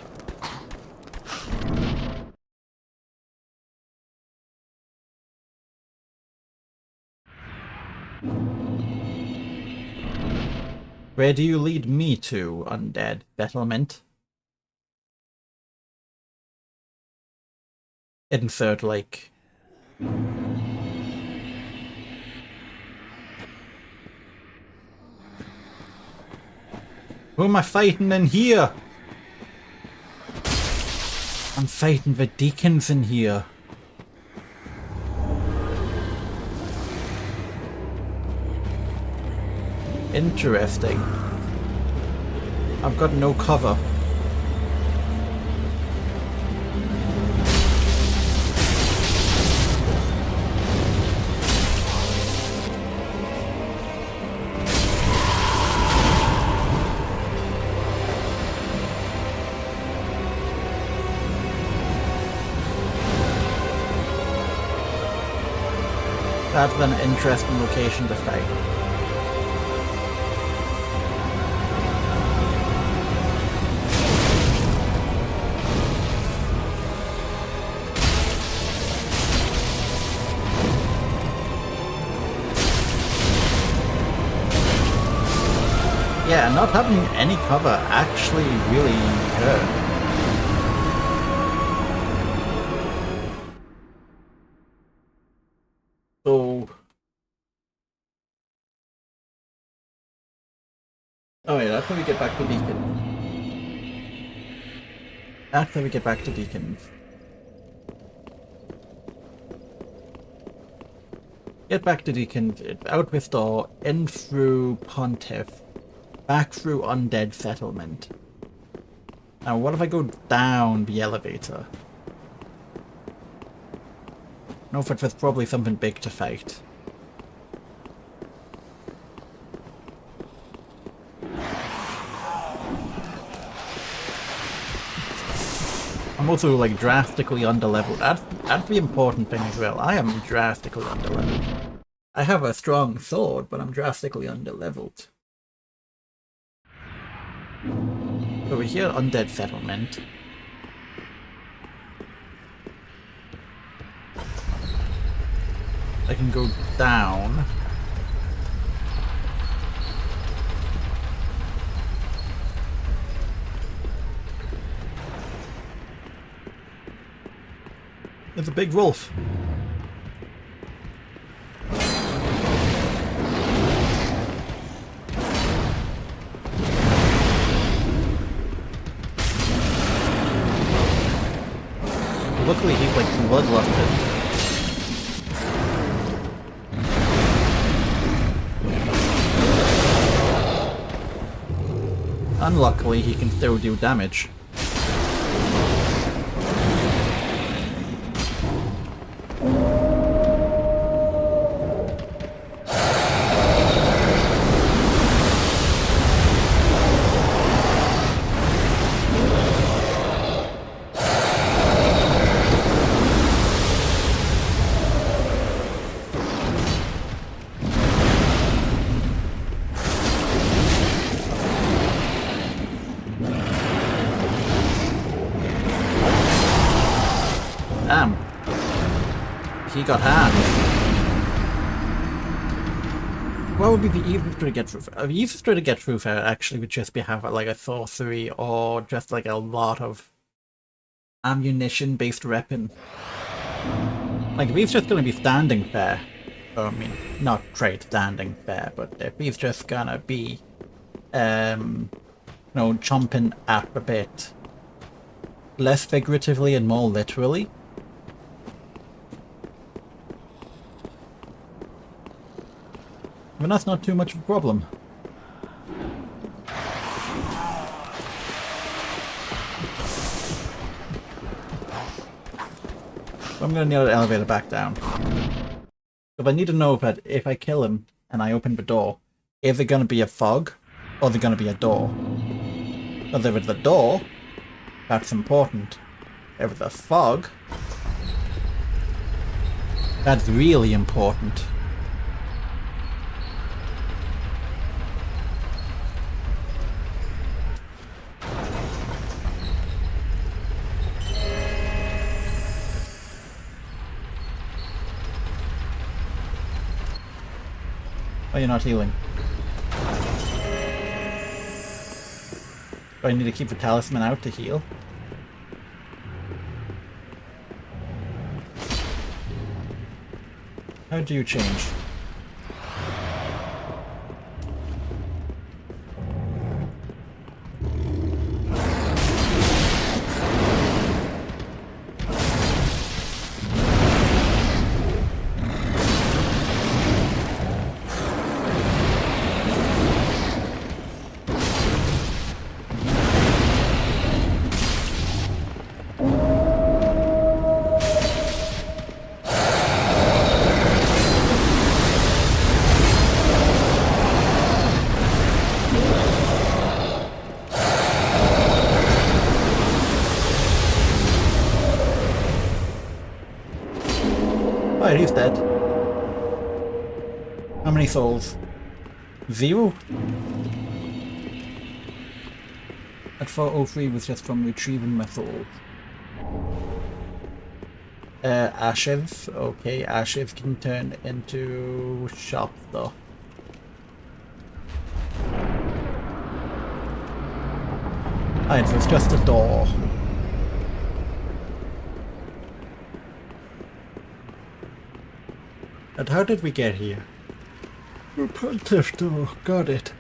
S3: Where do you lead me to, undead settlement? Insert, like... Who am I fighting in here? I'm fighting the deacons in here. Interesting. I've got no cover. That's an interesting location to fight. Yeah, not having any cover actually really hurt. So... Oh yeah, that's how we get back to Deacon. That's how we get back to Deacon. Get back to Deacon, out this door, in through Pontiff, back through Undead Settlement. Now what if I go down the elevator? No, but there's probably something big to fight. I'm also like drastically underleveled. That's the important thing as well. I am drastically underleveled. I have a strong sword, but I'm drastically underleveled. Over here, Undead Settlement. I can go down. There's a big wolf. Luckily he's like bloodlusted. Unluckily, he can still do damage. Damn. He got hands. What would be the easiest way to get through? The easiest way to get through there actually would just be have like a sorcery or just like a lot of ammunition-based weapon. Like if he's just gonna be standing there, I mean, not straight standing there, but if he's just gonna be, you know, chomping at the bit, less figuratively and more literally. But that's not too much of a problem. I'm gonna need an elevator back down. But I need to know that if I kill him and I open the door, is it gonna be a fog or is it gonna be a door? Because if it's a door, that's important. If it's a fog, that's really important. Oh, you're not healing. Do I need to keep the talisman out to heal? How do you change? Alright, he's dead. How many souls? 0? At 403 was just from retrieving my souls. Ashes. Okay, ashes can turn into shop though. Alright, so it's just a door. And how did we get here? The Pontiff door, got it.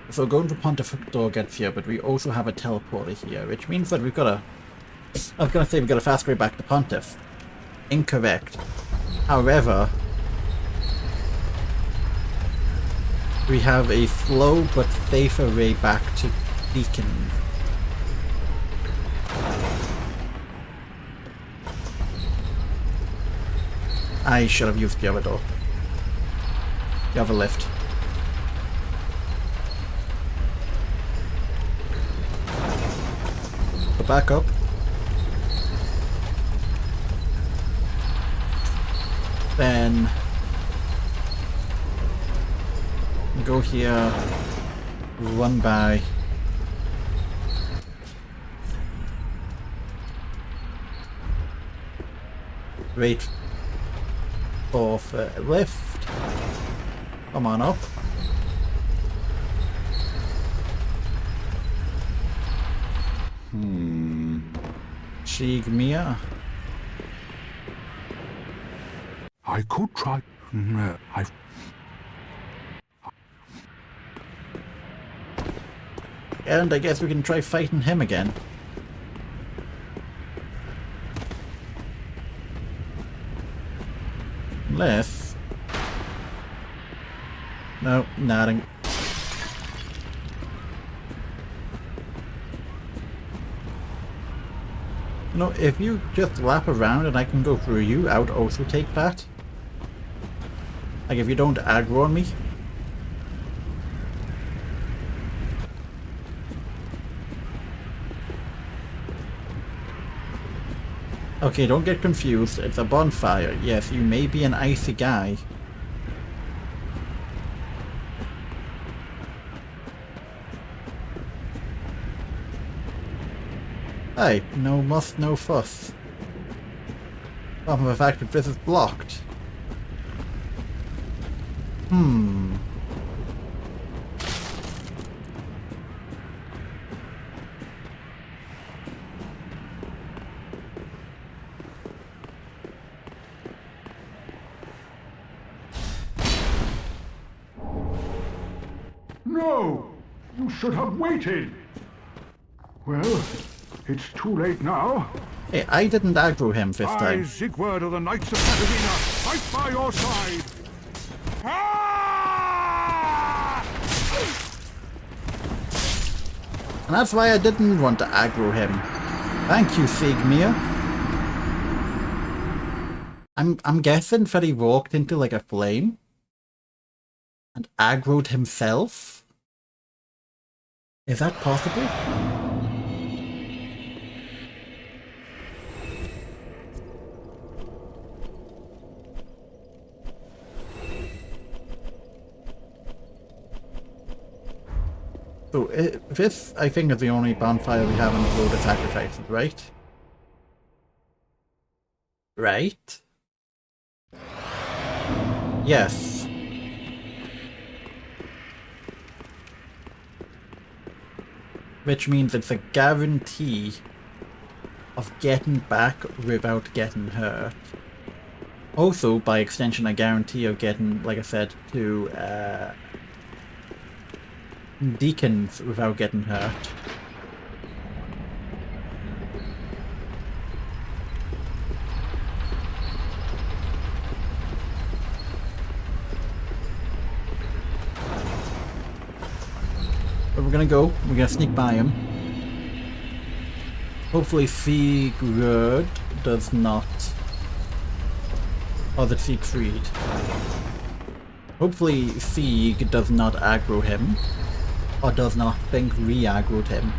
S3: So going to Pontiff door gets here, but we also have a teleporter here, which means that we've got a... I was gonna say we've got a fast way back to Pontiff. Incorrect. However, we have a slow but safer way back to Beacon. I should have used the other door. The other lift. Go back up. Then go here, run by. Wait. Off left. Come on up. Shigmia.
S8: I could try.
S3: And I guess we can try fighting him again. Unless... No, nothing. No, if you just lap around and I can go through you, I would also take that. Like if you don't aggro on me. Okay, don't get confused. It's a bonfire. Yes, you may be an icy guy. Hey, no muss, no fuss. Apart from the fact that this is blocked.
S8: No! You should have waited! Well, it's too late now.
S3: Hey, I didn't aggro him this
S8: I,
S3: time.
S8: Siegward of the Knights of Catarina, fight by your side! Ah!
S3: And that's why I didn't want to aggro him. Thank you, Sigmir. I'm guessing that he walked into like a flame and aggroed himself. Is that possible? So this, I think, is the only bonfire we have on the road of sacrifices, right? Right? Yes. Which means it's a guarantee of getting back without getting hurt. Also, by extension, a guarantee of getting, like I said, to Deacons without getting hurt. But we're gonna sneak by him. Hopefully Sigurd does not... or the Siegfried. Hopefully Sieg does not aggro him. Or does not think re-aggroed him.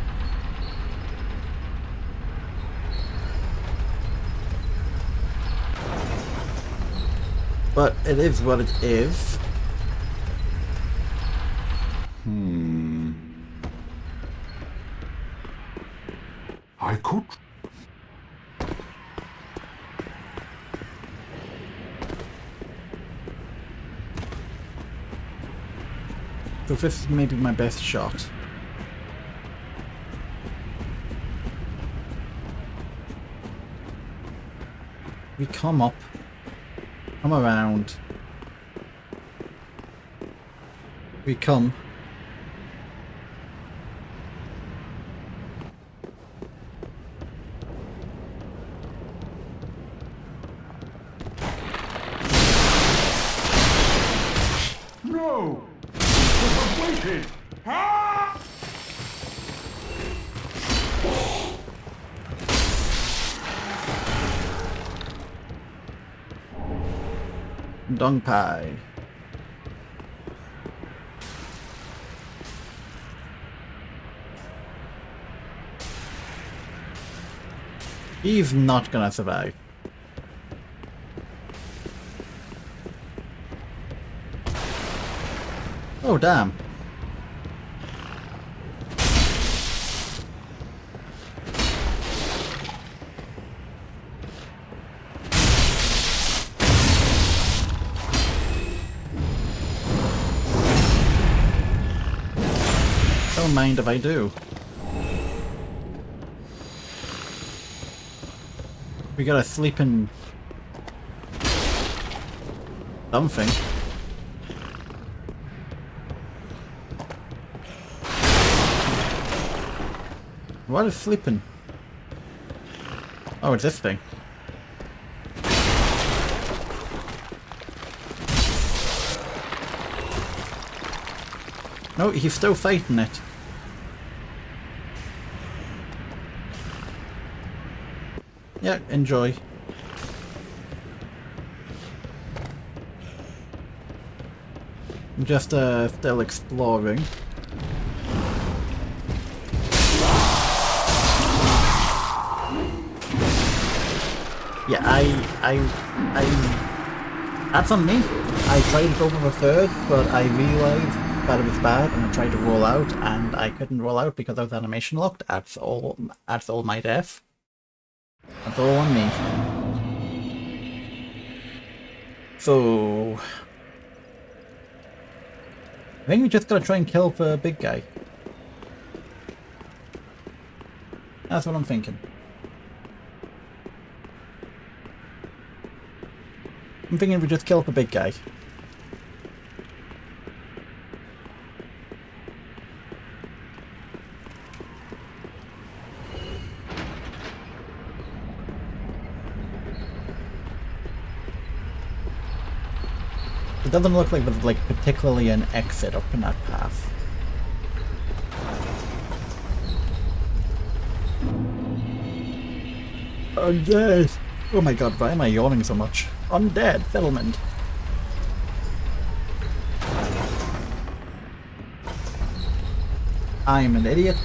S3: But it is what it is.
S8: I could.
S3: So this is maybe my best shot. We come up. Come around. We come.
S8: No! You should have waited! Ah!
S3: Dung pie. He's not gonna survive. Oh damn. Don't mind if I do. We got a sleeping something. What is sleeping? Oh, it's this thing. No, he's still fighting it. Yeah, enjoy. I'm just still exploring. Yeah, that's on me. I tried to go for a third, but I realized that it was bad, and I tried to roll out, and I couldn't roll out because I was animation locked. That's all my death. That's all on me. So I think we just gotta try and kill the big guy. That's what I'm thinking. I'm thinking we just kill the big guy. doesn't look like there's like particularly an exit up in that path. Undead! Oh my god, why am I yawning so much? Undead settlement. I'm an idiot.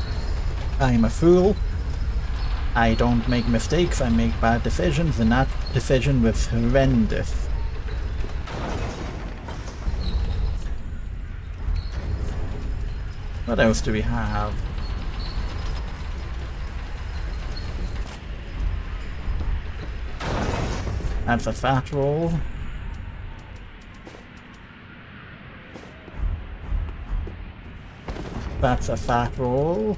S3: I'm a fool. I don't make mistakes, I make bad decisions, and that decision was horrendous. What else do we have? That's a fat roll. That's a fat roll.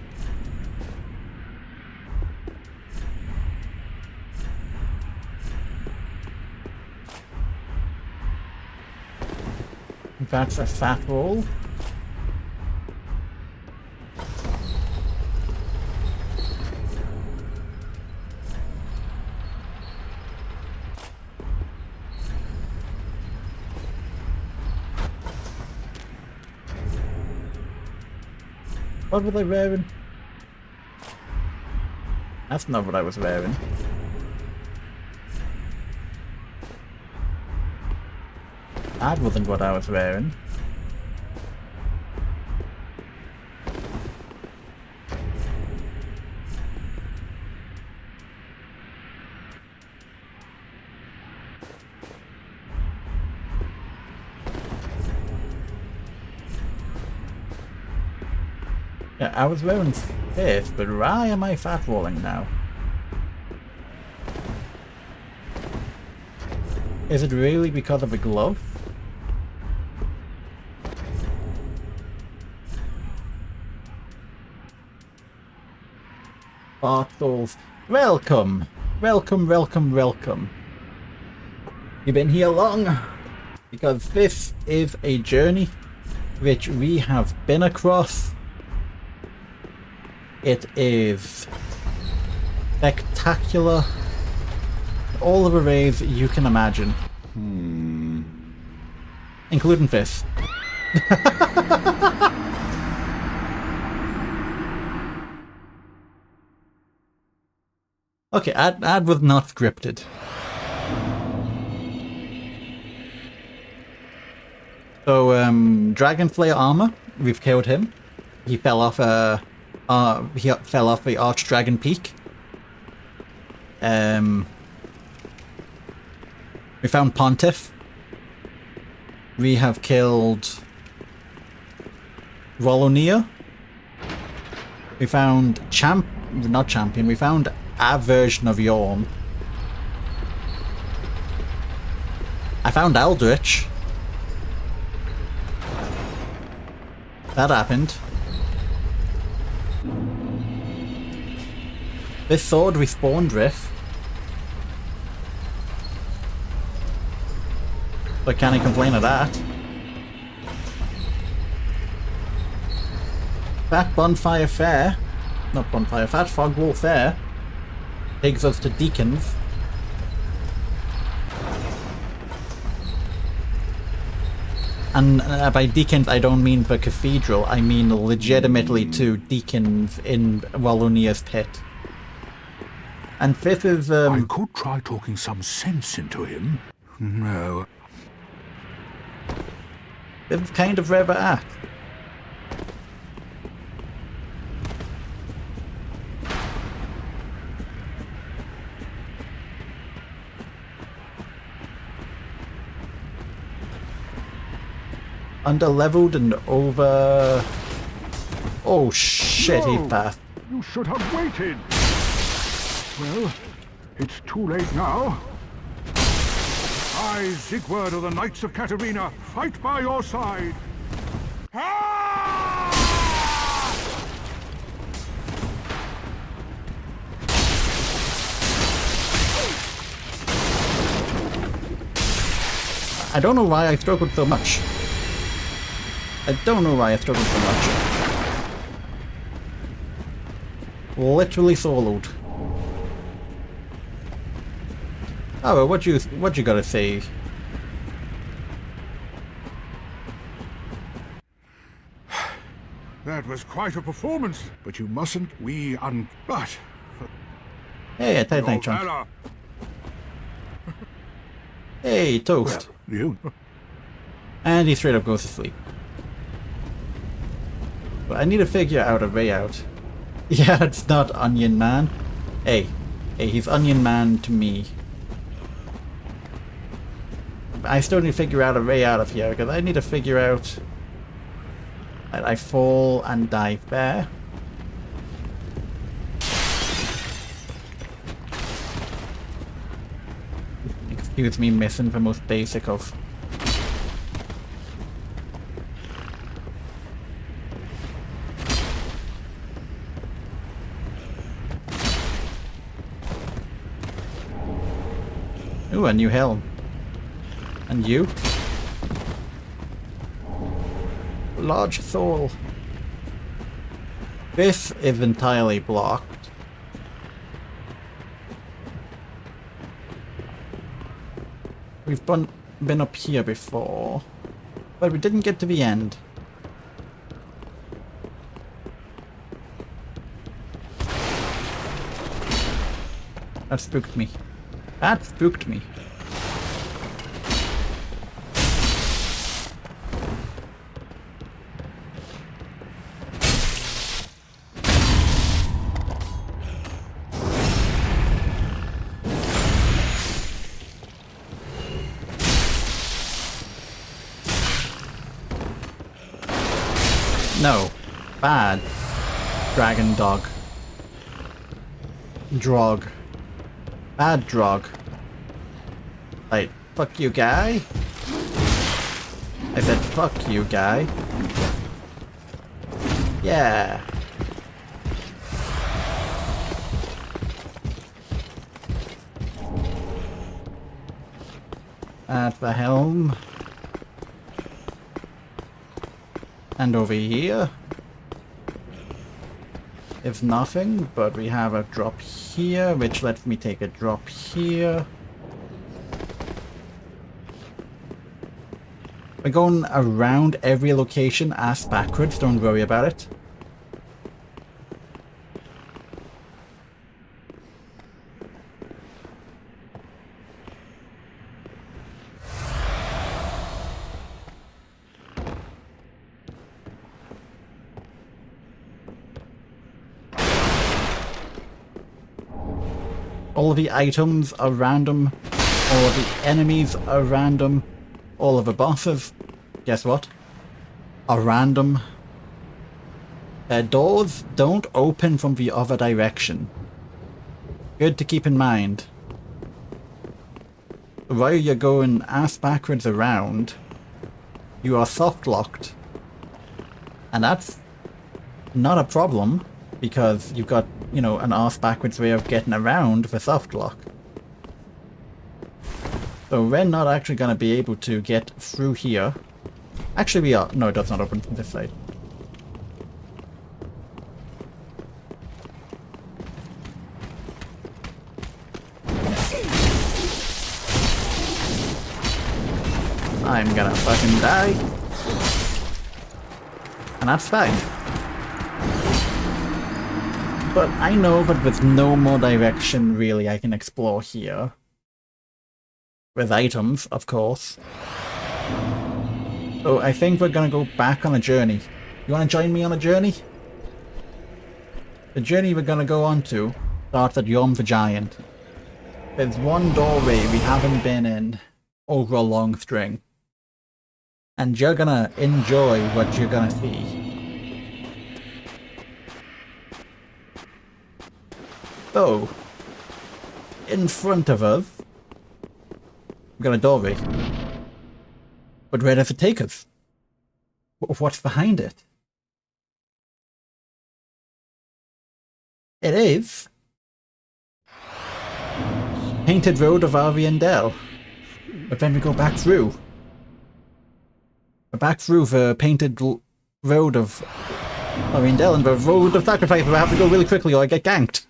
S3: That's a fat roll. What was I wearing? That's not what I was wearing. That wasn't what I was wearing. Yeah, I was wearing this, but why am I fat rolling now? Is it really because of a glove? Bartles, welcome! Welcome, welcome, welcome. You've been here long? Because this is a journey which we have been across. It is spectacular. All of the ways you can imagine. Including this. Okay, ad was not scripted. So, Dragonflayer armor, we've killed him. He fell off the Archdragon Peak. We found Pontiff. We have killed Volonia. We found not Champion, we found a version of Yorm. I found Eldritch. That happened. This sword we spawned with. But can I complain of that? Fat Bonfire Fair, not Bonfire, Fat Fogwall Fair takes us to Deacons. And by Deacons I don't mean the cathedral, I mean legitimately to Deacons in Wallonia's pit. And this is
S8: I could try talking some sense into him. No.
S3: This is kind of where we're at. Under-leveled and over... Oh shit, he passed.
S8: You should have waited. Well, it's too late now. I, Sigurd of the Knights of Katarina, fight by your side.
S3: I don't know why I struggled so much. I don't know why I struggled so much. Literally soloed. Oh, what you gotta say?
S8: That was quite a performance, but you mustn't but
S3: Hey, a tight
S8: your
S3: night chunk.
S8: valor.
S3: Hey, toast.
S8: Well, you.
S3: And he straight up goes to sleep. But I need to figure out a way out. Yeah, it's not Onion Man. Hey, he's Onion Man to me. I still need to figure out a way out of here, because I need to figure out that I fall and dive there. Excuse me missing the most basic of. Ooh, a new helm. And you? Large soul. This is entirely blocked. We've been up here before, but we didn't get to the end. That spooked me. That spooked me. No. Bad. Dragon dog. Drog. Bad drog. Like, fuck you, guy. I said, fuck you, guy. Yeah. At the helm. And over here is nothing, but we have a drop here, which lets me take a drop here. We're going around every location ass backwards, don't worry about it. All of the items are random, all of the enemies are random, all of the bosses, guess what, are random. Doors don't open from the other direction. Good to keep in mind. While you're going ass backwards around, you are soft locked. And that's not a problem, because you've got, you know, an ass backwards way of getting around the soft lock. So we're not actually going to be able to get through here. Actually we are. No, it does not open from this side. I'm gonna fucking die. And that's fine. But I know that there's no more direction really I can explore here. With items, of course. So I think we're gonna go back on a journey. You wanna join me on a journey? The journey we're gonna go on to starts at Yom the Giant. There's one doorway we haven't been in over a long string. And you're gonna enjoy what you're gonna see. So, in front of us, we've got a doorway. But where does it take us? What's behind it? It is Painted Road of Ariandel. But then we go back through. We're back through the Painted Road of Ariandel and the Road of Sacrifice. We have to go really quickly or I get ganked.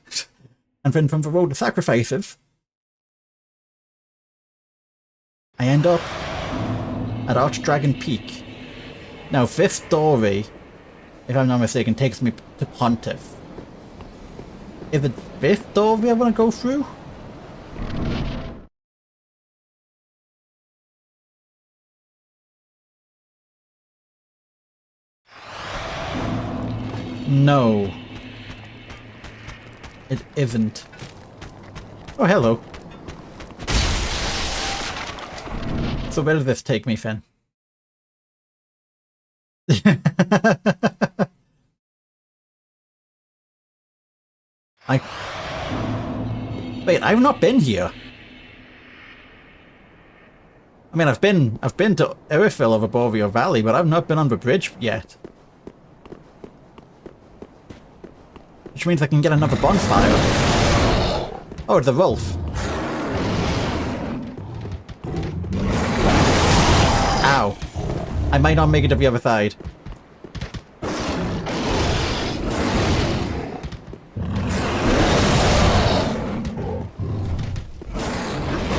S3: And then from the Road of Sacrifices, I end up at Archdragon Peak. Now this story if I'm not mistaken, takes me to Pontiff. Is it this door we want to go through? No. It isn't. Oh, hello. So where does this take me, Finn? Wait, I've not been here. I mean, I've been to Erythville over Boreal Valley, but I've not been on the bridge yet. Which means I can get another bonfire. Oh, it's a wolf. Ow. I might not make it to the other side.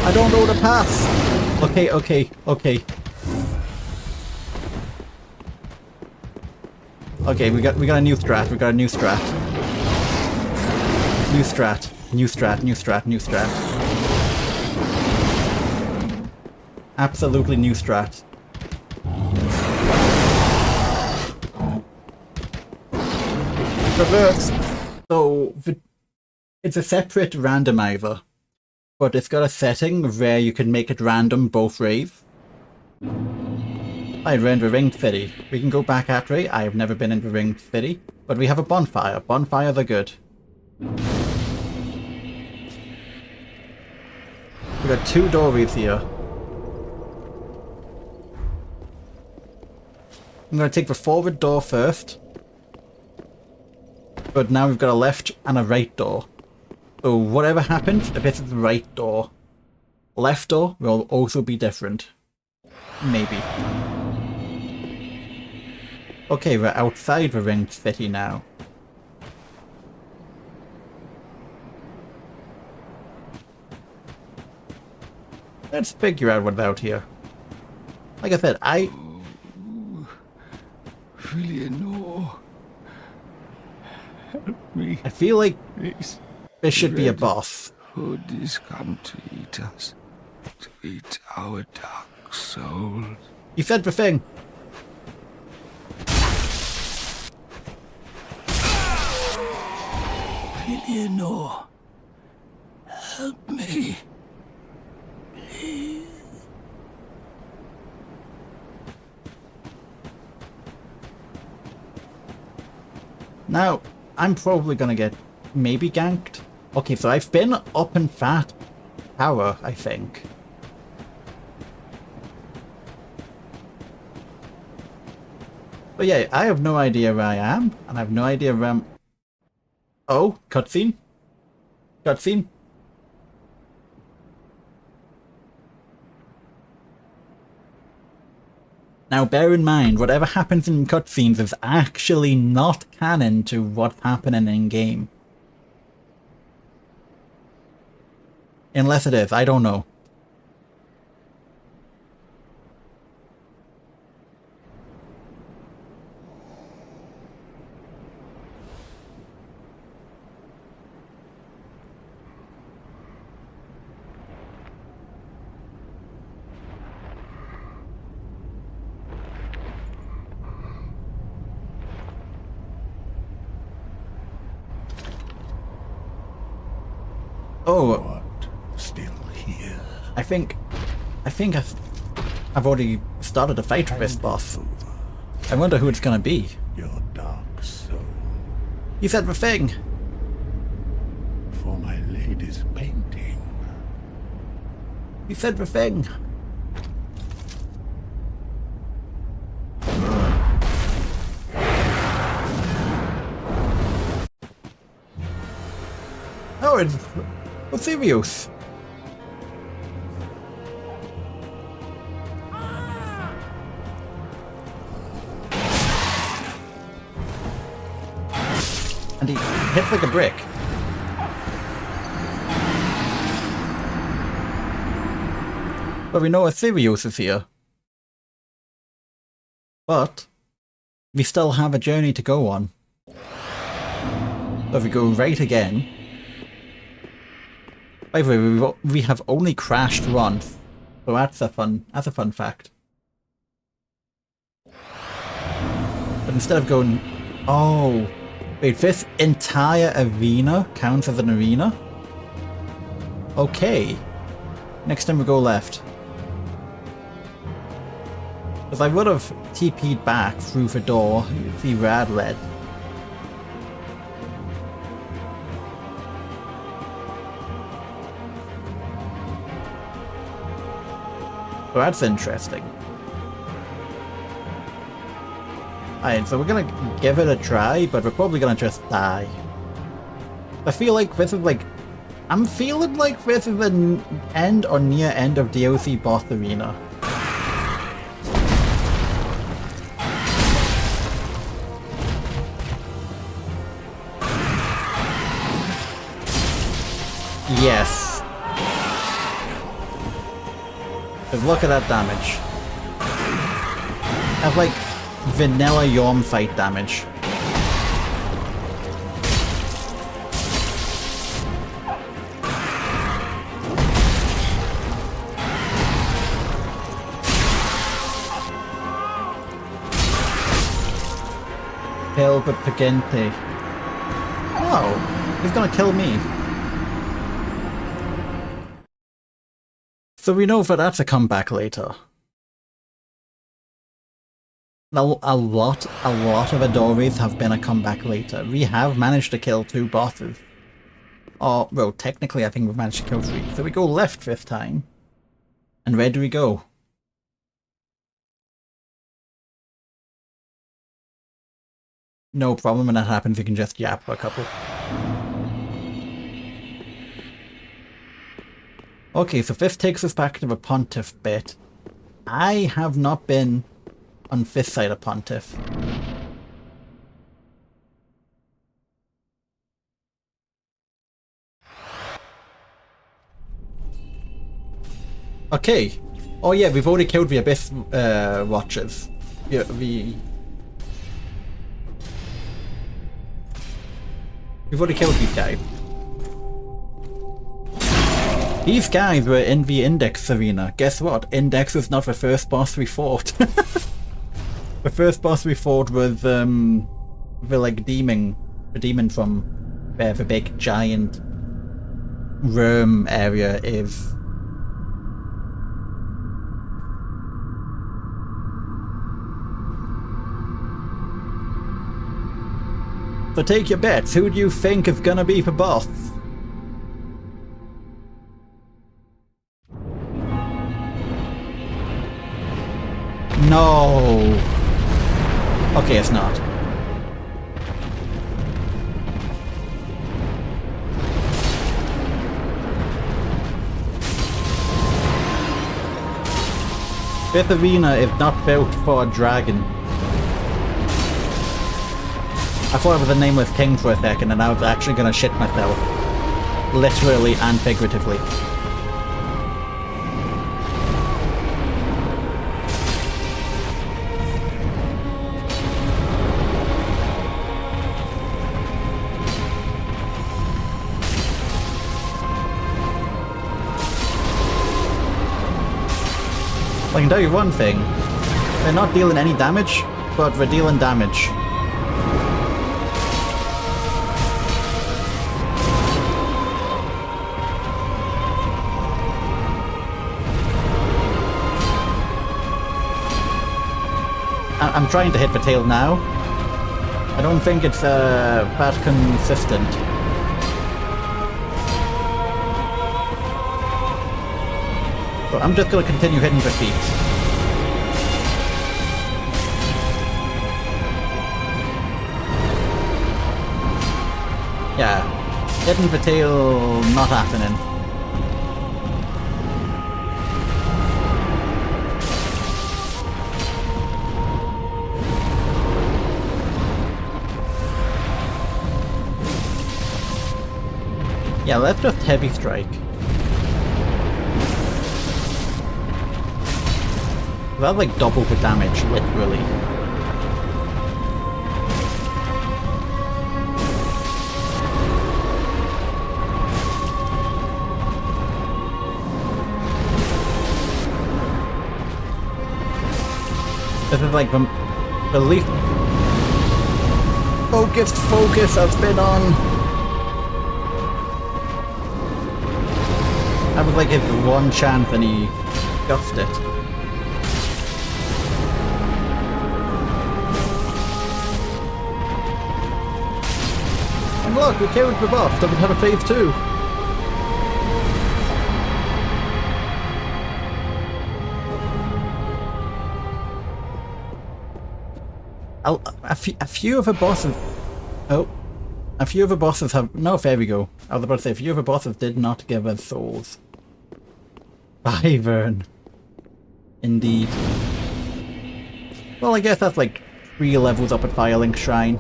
S3: I don't know the path. Okay. Okay, we got a new strat. New strat. Absolutely new strat. Reverse. So it's a separate randomizer, but it's got a setting where you can make it random both ways. We're in the Ringed City. We can go back at Ray. I've never been in the Ringed City, but we have a bonfire. Bonfires are good. We got 2 doorways here. I'm gonna take the forward door first. But now we've got a left and a right door. So whatever happens, if this is the right door, left door will also be different. Maybe. Okay, we're outside the Ringed City now. Let's figure out what's out here. Like I said,
S10: Eleanor, help me.
S3: I feel like
S10: Please.
S3: there should be a boss.
S10: Hood is come to eat us, to eat our dark souls.
S3: You said the thing.
S10: Eleanor, help me. Please.
S3: Now, I'm probably gonna get maybe ganked. Okay, so I've been up in that tower, I think. But yeah, I have no idea where I am, and I have no idea where I'm... Oh, cutscene? Cutscene? Now bear in mind, whatever happens in cutscenes is actually not canon to what's happening in-game. Unless it is, I don't know. Oh,
S8: What? Still here?
S3: I think I've already started a fight with this boss. I wonder who it's gonna be.
S8: Your dark soul.
S3: You said the thing!
S8: For my lady's painting.
S3: You said the thing! Oh, it's Sirius! And he hits like a brick. But we know Sirius is here. But we still have a journey to go on. So if we go right again... By the way, we have only crashed once, so that's a fun fact. But instead of going... Oh... Wait, this entire arena counts as an arena? Okay. Next time we go left. Because I would have TP'd back through the door, the rad led. So that's interesting. Alright, so we're gonna give it a try, but we're probably gonna just die. I feel like this is like... I'm feeling like this is the end or near end of DLC boss arena. Yes. But look at that damage. That's like vanilla Yom fight damage. Kill the Pagente. No, he's gonna kill me. So we know that that's a comeback later. Now, a lot of Adoris have been a comeback later. We have managed to kill 2 bosses. Or, well, technically I think we've managed to kill 3. So we go left this time. And where do we go? No problem, when that happens you can just yap for a couple. Okay, so this takes us back to the Pontiff bit. I have not been on this side of Pontiff. Okay. Oh yeah, we've already killed the Abyss Watchers. Yeah, we've already killed these guys. These guys were in the Index arena. Guess what? Index was not the first boss we fought. The first boss we fought was the like demon from where the big giant worm area is. So take your bets. Who do you think is gonna be the boss? No. Okay, it's not. This arena is not built for a dragon. I thought it was a nameless king for a second and I was actually gonna shit myself. Literally and figuratively. I can tell you one thing. They're not dealing any damage, but they're dealing damage. I'm trying to hit the tail now. I don't think it's that consistent. So I'm just going to continue hitting the feet. Yeah, hitting the tail not happening. Yeah, let's just heavy strike. That's like double the damage, literally. this is like the least focused focus I've been on. That was like his one chance and he guffed it. And look, we killed the boss, then we have a phase 2. A few of the bosses... Oh. A few of the bosses have... No, there we go. I was about to say, a few of the bosses did not give us souls. Wyvern. Indeed. Well, I guess that's like 3 levels up at Firelink Shrine.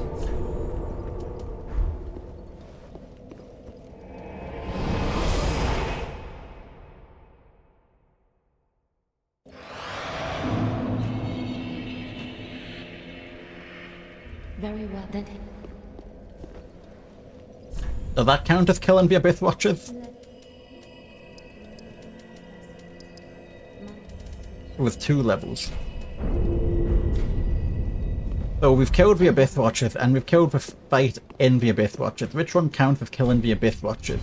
S5: Very well, then.
S3: Does that count as killing the Abyss Watchers? It was 2 levels. So we've killed the Abyss Watchers and we've killed the fight in the Abyss Watchers. Which one counts as killing the Abyss Watchers?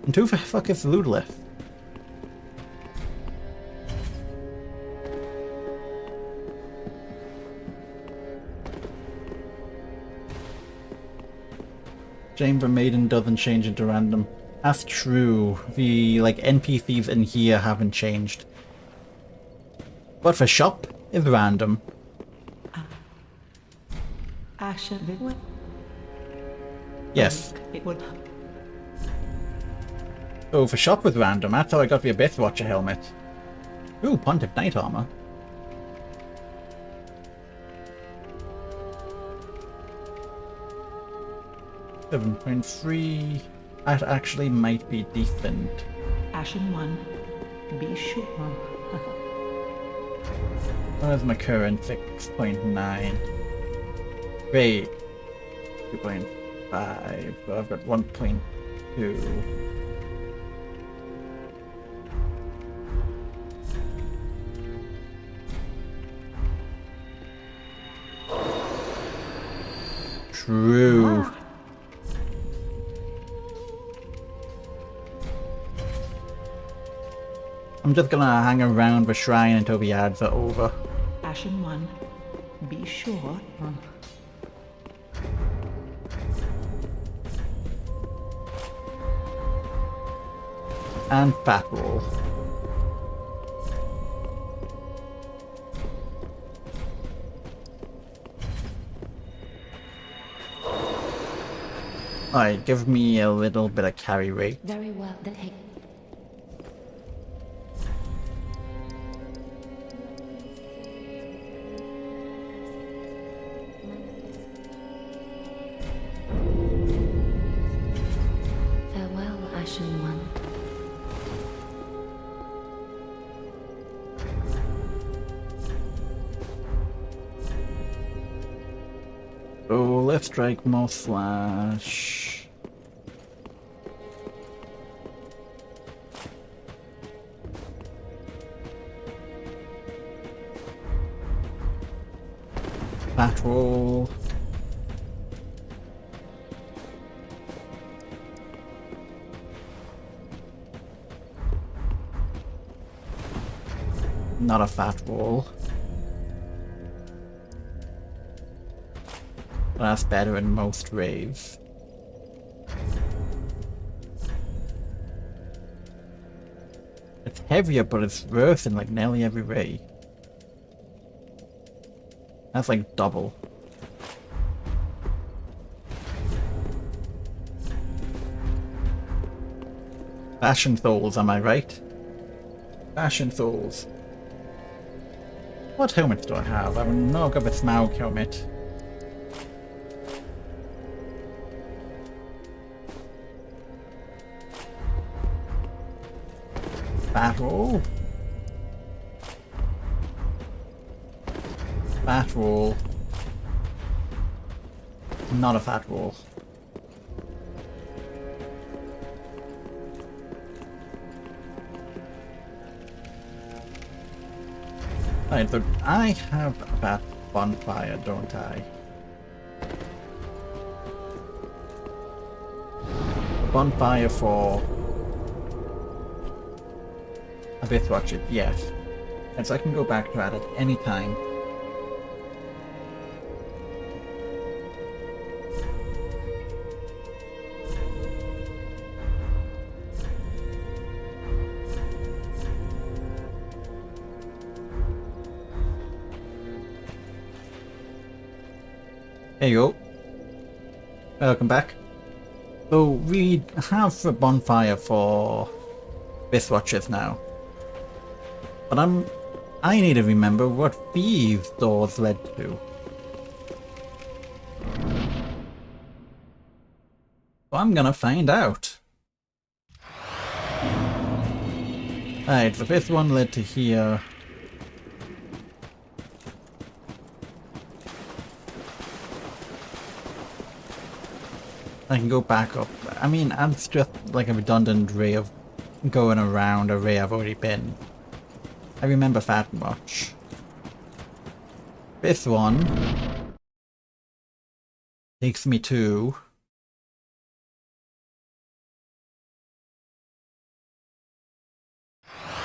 S3: And who the fuck is Ludolith? Chamber Maiden doesn't change into random. That's true. The NPCs in here haven't changed. But the shop is random. Yes. Oh, the shop was random. That's how I got the Abyss Watcher helmet. Ooh, Pontiff Knight armor. $7.3. That actually might be decent.
S6: Ashen 1, be sure.
S3: Where's my current 6.9? Wait. 2.5. So I've got 1.2. True. Ah. I'm just gonna hang around the shrine until the ads are over.
S6: Ashen 1, be sure.
S3: And fat roll. Alright, give me a little bit of carry rate.
S5: Very well, then hey. Farewell, Ashen One.
S3: Oh, let's strike more slash. Fat roll. Not a fat roll. That's better in most raves. It's heavier, but it's worse in like nearly every ray. That's like double. Fashion Souls, am I right? Fashion Souls. What helmets do I have? I have no got the Smaug helmet. Fat roll. Fat roll. Not a fat roll. Right, so I have that bonfire, don't I? A bonfire for Abyss Watcher, yes. And so I can go back to that at any time. There you go. Welcome back. So we have a bonfire for Abyss Watchers now. But I need to remember what thieves' doors led to. So I'm gonna find out. Alright, the fifth one led to here. I can go back up. I mean, that's just like a redundant way of going around a way I've already been. I remember that much. This one takes me to...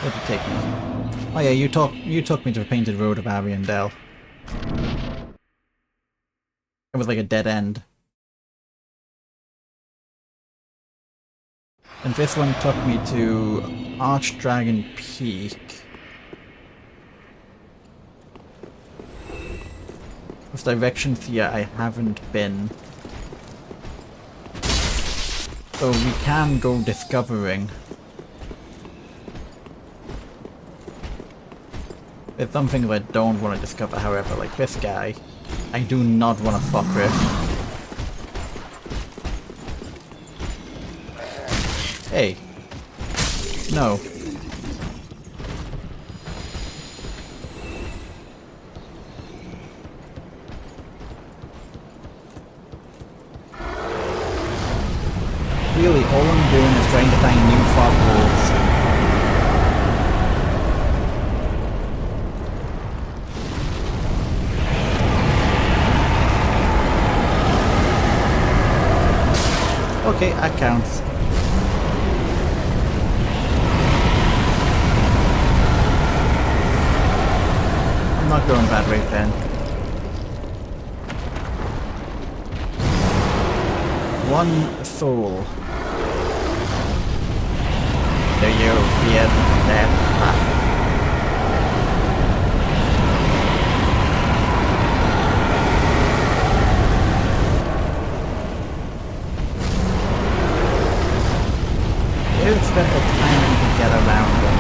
S3: Where did it take me? Oh yeah, you took me to the Painted Road of Ariandel. It was like a dead end. And this one took me to Archdragon Peak. Those directions here I haven't been. So we can go discovering. There's some things I don't want to discover, however, like this guy. I do not want to fuck with. Hey. No. Really, all I'm doing is trying to find new fog holes. Okay, that counts. I'm not going that way then. One soul. Do you fear death? It's spent the time to get around them.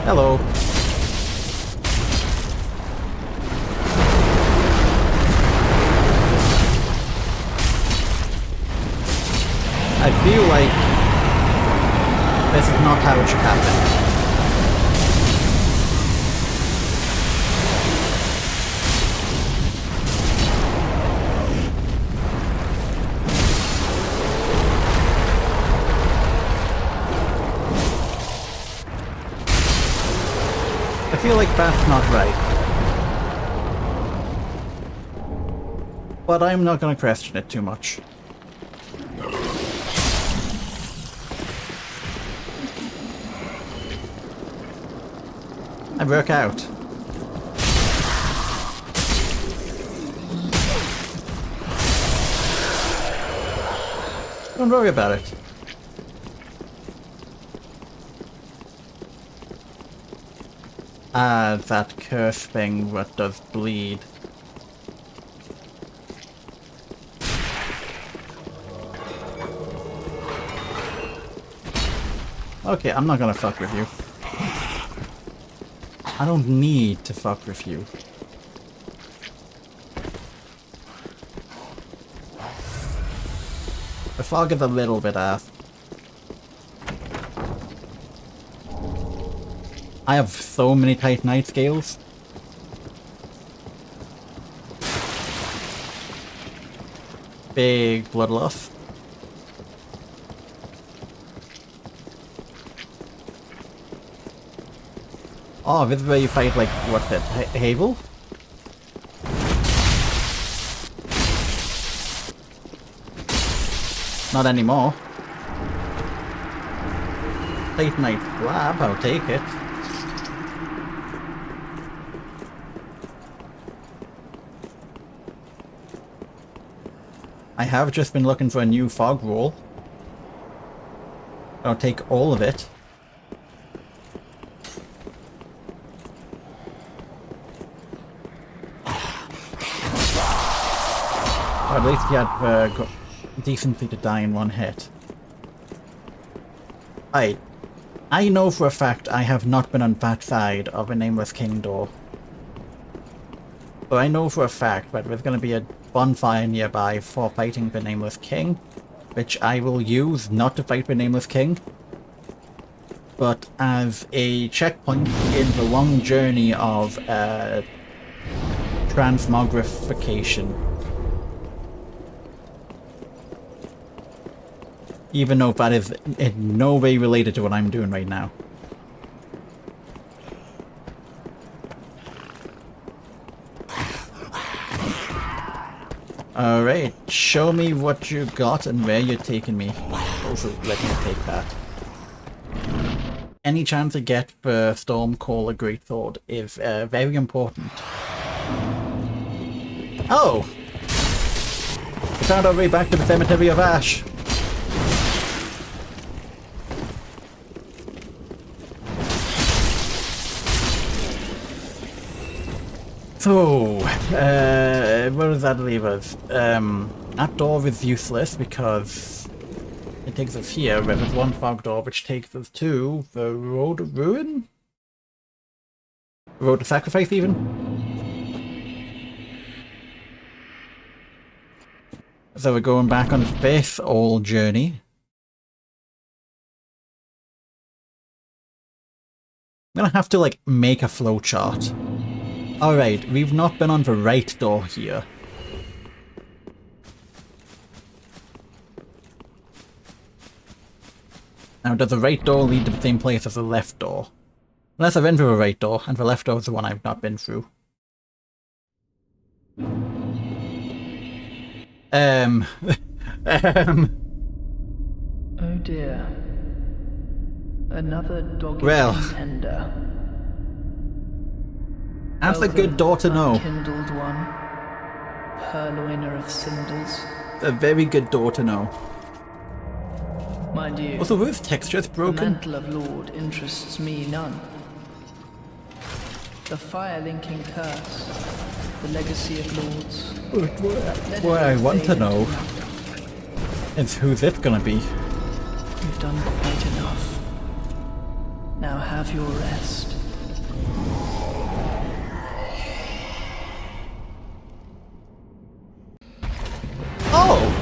S3: Hello. I feel like this is not how it should happen. I feel like that's not right. But I'm not going to question it too much. I work out. Don't worry about it. Ah, that curse thing what does bleed. Okay, I'm not gonna fuck with you. I don't need to fuck with you. The fog is a little bit off. I have so many Titanite scales. Big blood loss. Oh, this is where you fight, like, what's it, Havel? Not anymore. Titanite slab, I'll take it. I have just been looking for a new fog roll. I'll take all of it. Or at least he had decently to die in one hit. I know for a fact I have not been on that side of a Nameless King door. So I know for a fact that there's going to be a bonfire nearby for fighting the Nameless King, which I will use not to fight the Nameless King, but as a checkpoint in the long journey of transmogrification. Even though that is in no way related to what I'm doing right now. Alright, show me what you got and where you're taking me. Also, let me take that. Any chance to get the Stormcaller Greatsword is very important. Oh! We found our way back to the Cemetery of Ash. So, where does that leave us? That door is useless because it takes us here, where there's one fog door which takes us to the Road of Ruin? Road of Sacrifice, even? So we're going back on this old journey. I'm gonna have to, like, make a flowchart. Alright, we've not been on the right door here. Now, does the right door lead to the same place as the left door? Unless I've been through the right door, and the left door is the one I've not been through.
S6: Oh dear. Another dog tender.
S3: That's a good door to know.
S6: Kindled one, purloiner of cinders.
S3: A very good door to know.
S6: Mind you,
S3: Also, whose texture is
S6: the
S3: broken?
S6: mantle of Lord interests me none. The fire-linking curse, the legacy of lords.
S3: What I want to know is who's it gonna be.
S6: You've done quite enough. Now have your rest.
S3: Oh!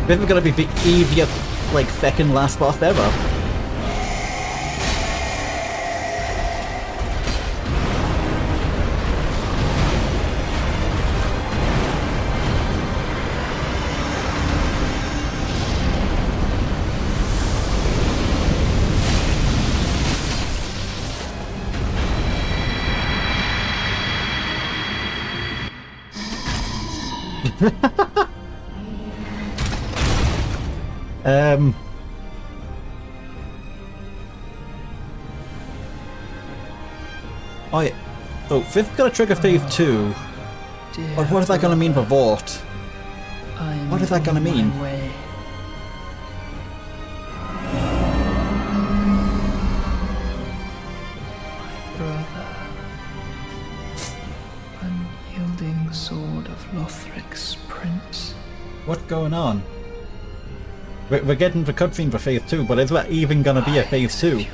S3: This is gonna be the easiest, like, second last boss ever. Oh yeah. So this is gonna trigger phase 2. But what is that gonna mean for Vort? What is that gonna mean?
S6: Brother, unyielding sword of Lothric's prince.
S3: What's going on? We're getting the cutscene for phase 2, but is that even gonna be a phase 2?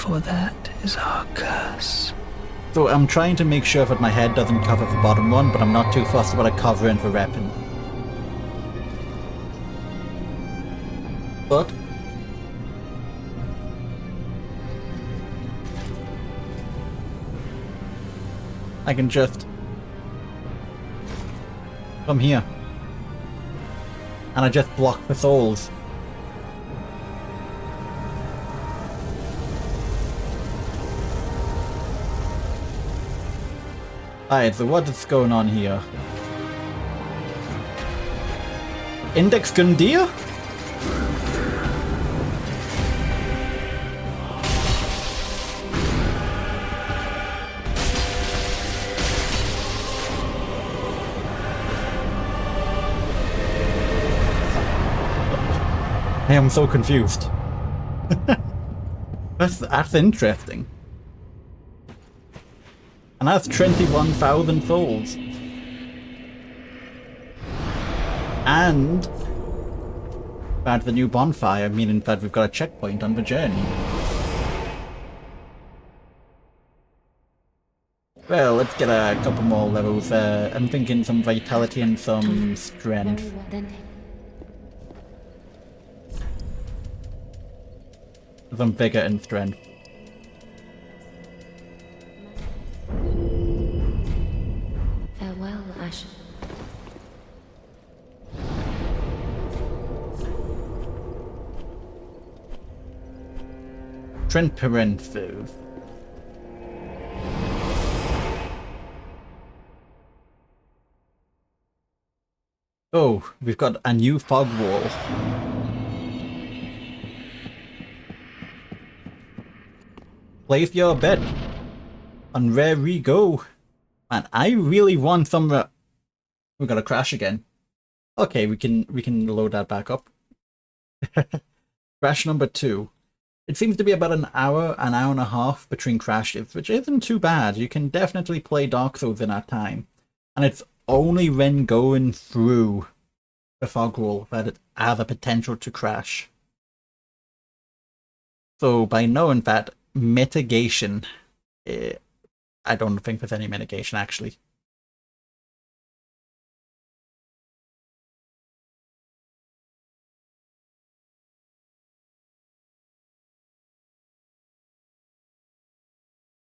S6: for that is our curse.
S3: So I'm trying to make sure that my head doesn't cover the bottom one, but I'm not too fussed about it covering the weapon. But I can just come here and I just block the souls. Alright, so what is going on here? Index Gundir? I am so confused. That's interesting. And that's 21,000 souls. And found the new bonfire, meaning that we've got a checkpoint on the journey. Well, let's get a couple more levels. I'm thinking some vitality and some strength.
S5: Very well, then.
S3: Some vigor and strength.
S5: Farewell, Ash.
S3: Trent parentheses. Oh, we've got a new fog wall. Place your bet on where we go. Man, I really want some. We're gonna crash again. Okay, we can load that back up. Crash number 2. It seems to be about an hour and a half between crashes, which isn't too bad. You can definitely play Dark Souls in that time, and it's only when going through the fog wall that it has a potential to crash. So by knowing that, mitigation, I don't think there's any mitigation actually.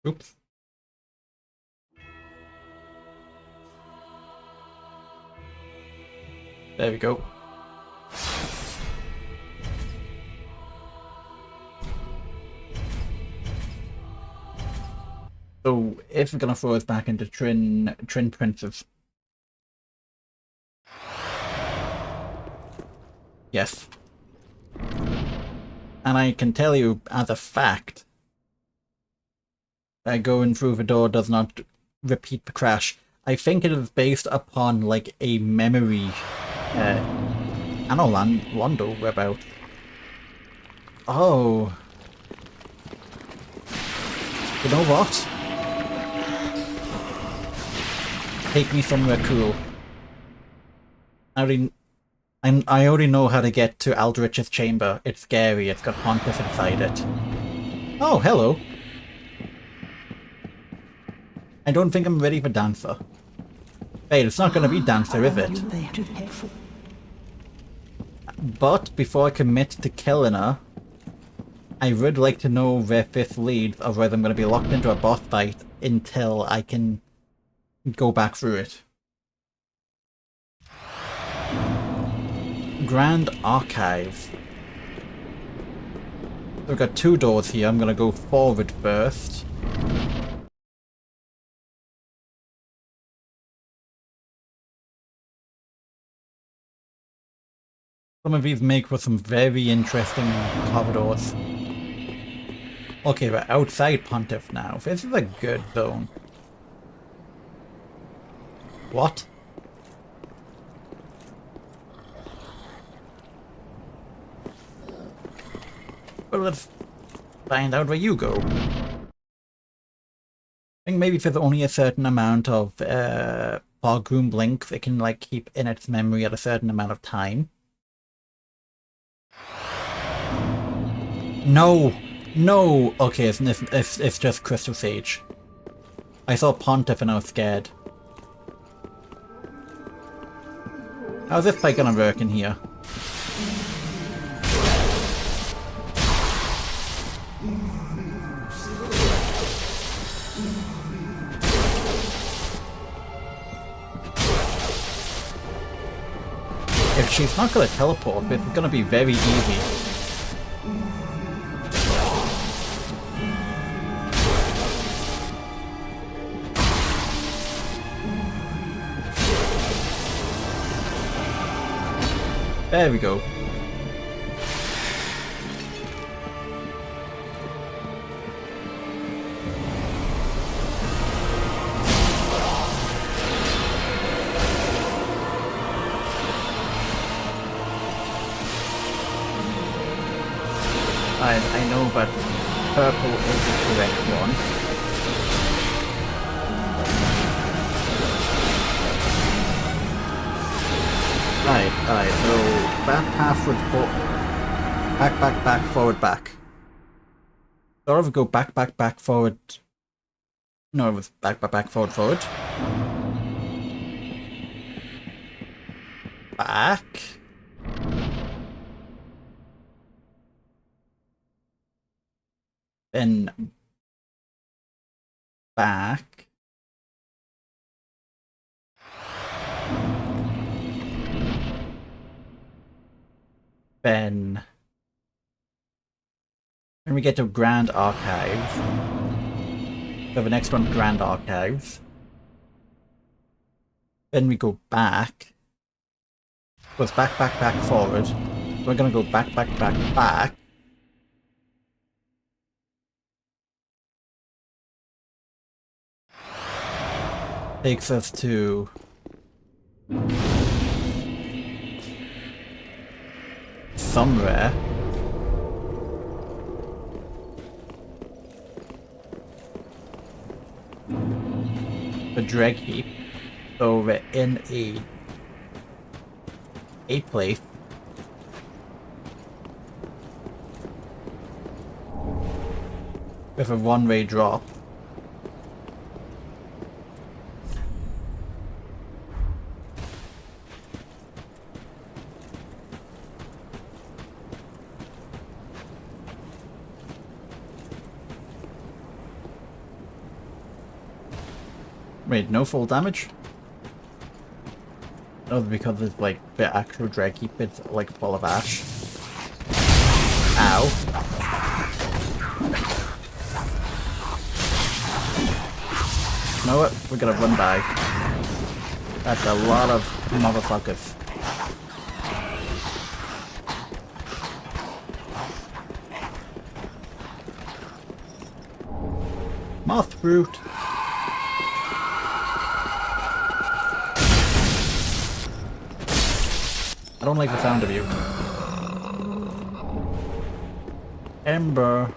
S3: Oops. There we go. So if we're gonna throw us back into Trin Princes. Yes. And I can tell you as a fact that going through the door does not repeat the crash. I think it is based upon like a memory. I know Londo about. Oh. You know what? Take me somewhere cool. I already know how to get to Aldrich's chamber. It's scary, it's got Pontiff inside it. Oh, hello. I don't think I'm ready for Dancer. Wait, it's not gonna be Dancer, is it? But before I commit to killing her, I would like to know where this leads, otherwise I'm gonna be locked into a boss fight until I can go back through it. Grand Archive. We've got 2 doors here. I'm gonna go forward first. Some of these make for some very interesting corridors. Okay, we're outside Pontiff now. This is a good zone. What? Well, let's find out where you go. I think maybe if there's only a certain amount of fog room blinks, it can like keep in its memory at a certain amount of time. No! No! Okay, it's just Crystal Sage. I saw Pontiff and I was scared. How's this fight gonna work in here? If she's not gonna teleport, it's gonna be very easy. There we go. I know, but purple is the correct one. Alright, so that path would back, forward, back. Or if we go back, forward. No, it was back, forward, forward. Back. Then back. Then when we get to Grand Archives, so the next one, Grand Archives. Then we go back. Goes back, forward. We're gonna go back. Takes us to somewhere. The drag heap. So we're in a place. With a one-way drop. Wait, no full damage? No, because it's like the actual drag heap, it's like full of ash. Ow. You know what? We're gonna run by. That's a lot of motherfuckers. Moth fruit. I don't like the sound of you. Ember.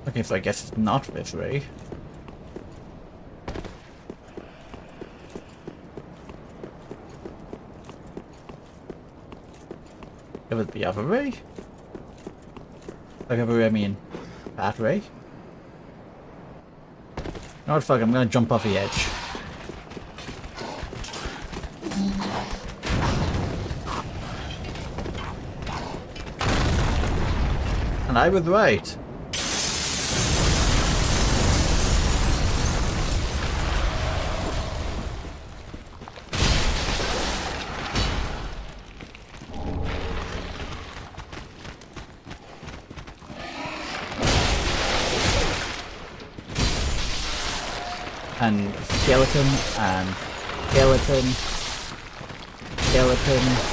S3: Okay, so I guess it's not this way. Is it the other way? Like other way I mean that way? You know what, fuck, I'm gonna jump off the edge. And I was right. And skeleton, and skeleton, skeleton.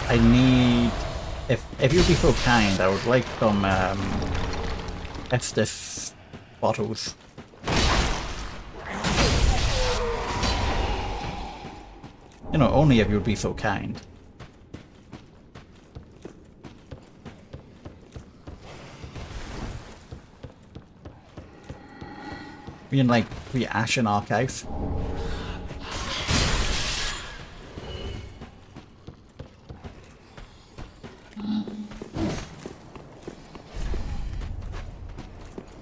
S3: I need, if you'd be so kind, I would like some Estus bottles. You know, only if you'd be so kind. We in like the Ashen Archives.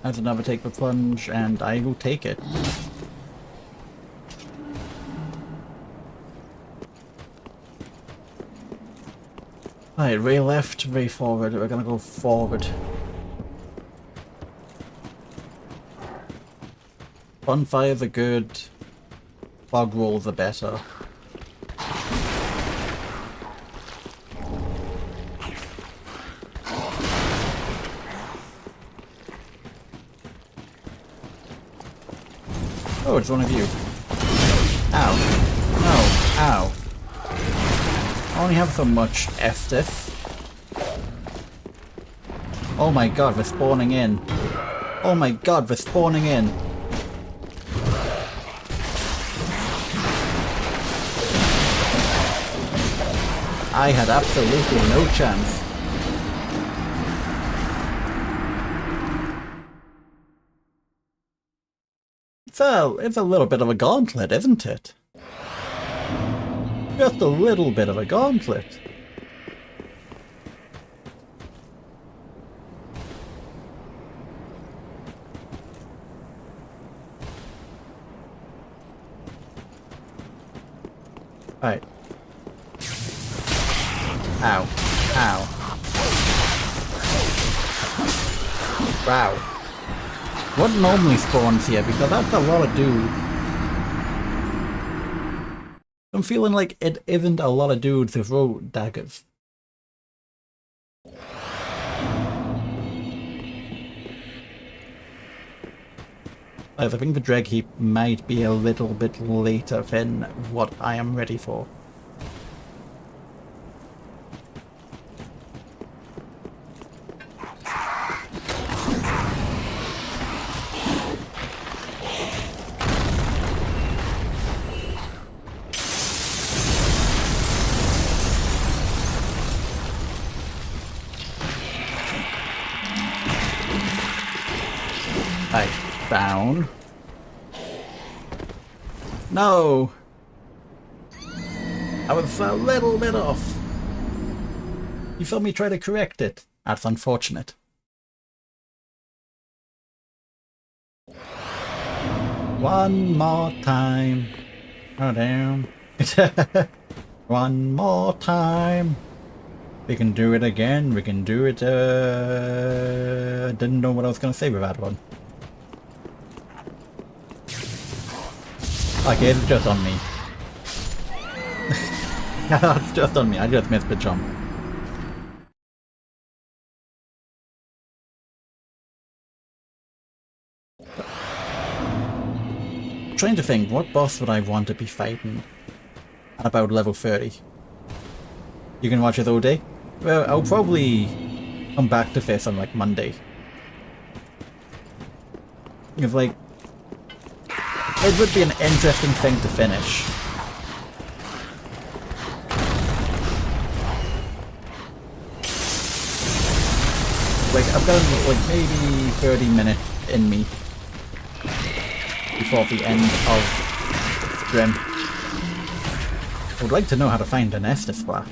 S3: That's another take the plunge, and I will take it. Alright, Ray left, Ray forward. We're gonna go forward. Bonfires are good. Fog rolls are better. Oh, it's one of you. Ow. No. Ow. I only have so much Estus. Oh my god, they're spawning in. Oh my god, they're spawning in. I had absolutely no chance. It's a little bit of a gauntlet, isn't it? Just a little bit of a gauntlet. Alright. Ow. Ow. Wow. What normally spawns here? Because that's a lot of dudes. I'm feeling like it isn't a lot of dudes who throw daggers. I think the dreg heap might be a little bit later than what I am ready for. Down. No! I was a little bit off. You saw me try to correct it. That's unfortunate. One more time. Oh damn. One more time. We can do it again. We can do it. Didn't know what I was gonna say with that one. Okay, it's just on me. It's just on me, I just missed the jump. I'm trying to think, what boss would I want to be fighting at about level 30? You can watch it all day? Well, I'll probably come back to this on like Monday. It's like, it would be an interesting thing to finish. Like, I've got like maybe 30 minutes in me before the end of stream. I would like to know how to find an Estus splat.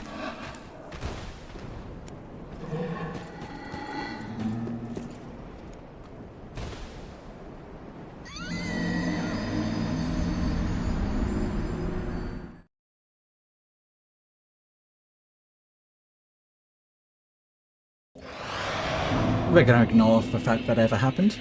S3: We're gonna ignore the fact that ever happened.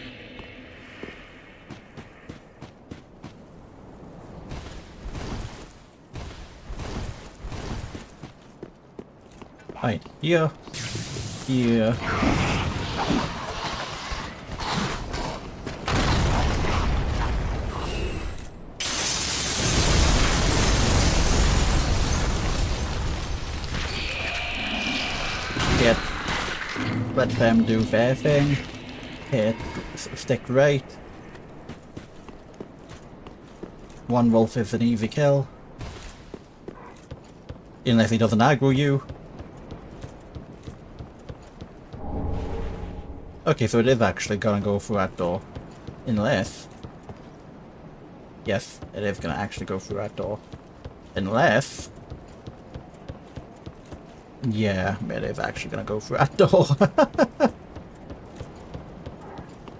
S3: Right, here. Here. Get. Let them do their thing. Hit. Stick right. One wolf is an easy kill. Unless he doesn't aggro you. Okay, so it is actually gonna go through that door. Unless Yes, it is gonna actually go through that door. Unless... Yeah, it is actually gonna go through that door.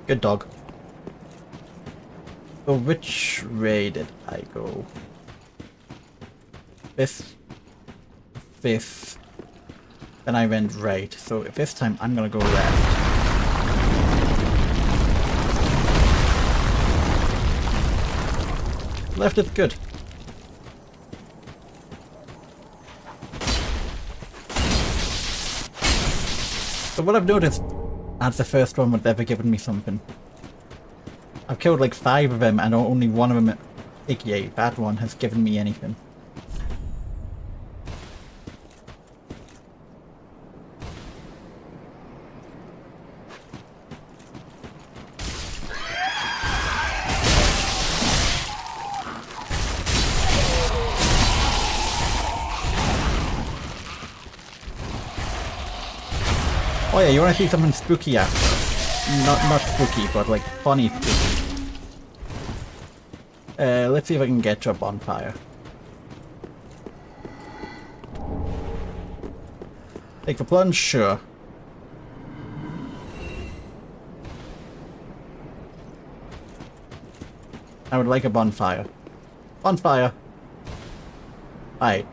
S3: Good dog. So which way did I go? This. Then I went right. So this time I'm gonna go left. Left is good. So what I've noticed, that's the first one that's ever given me something. I've killed like 5 of them and only one of them, aka that one, has given me anything. Oh yeah, you wanna see something spooky after? Not spooky, but like funny spooky. Let's see if I can get to a bonfire. Take the plunge? Sure. I would like a bonfire. Bonfire! Alright.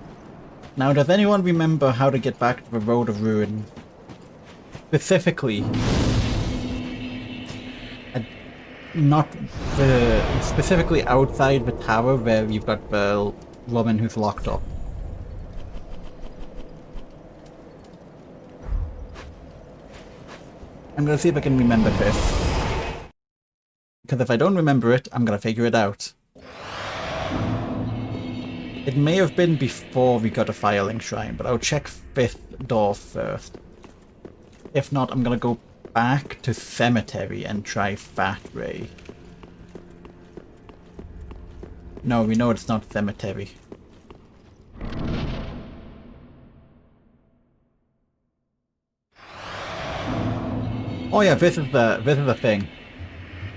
S3: Now, does anyone remember how to get back to the Road of Ruin? Specifically, specifically outside the tower where you've got the woman who's locked up. I'm gonna see if I can remember this. Because if I don't remember it, I'm gonna figure it out. It may have been before we got a Firelink Shrine, but I'll check 5th door first. If not, I'm gonna go back to Cemetery and try Fat Ray. No, we know it's not Cemetery. Oh yeah, this is the thing.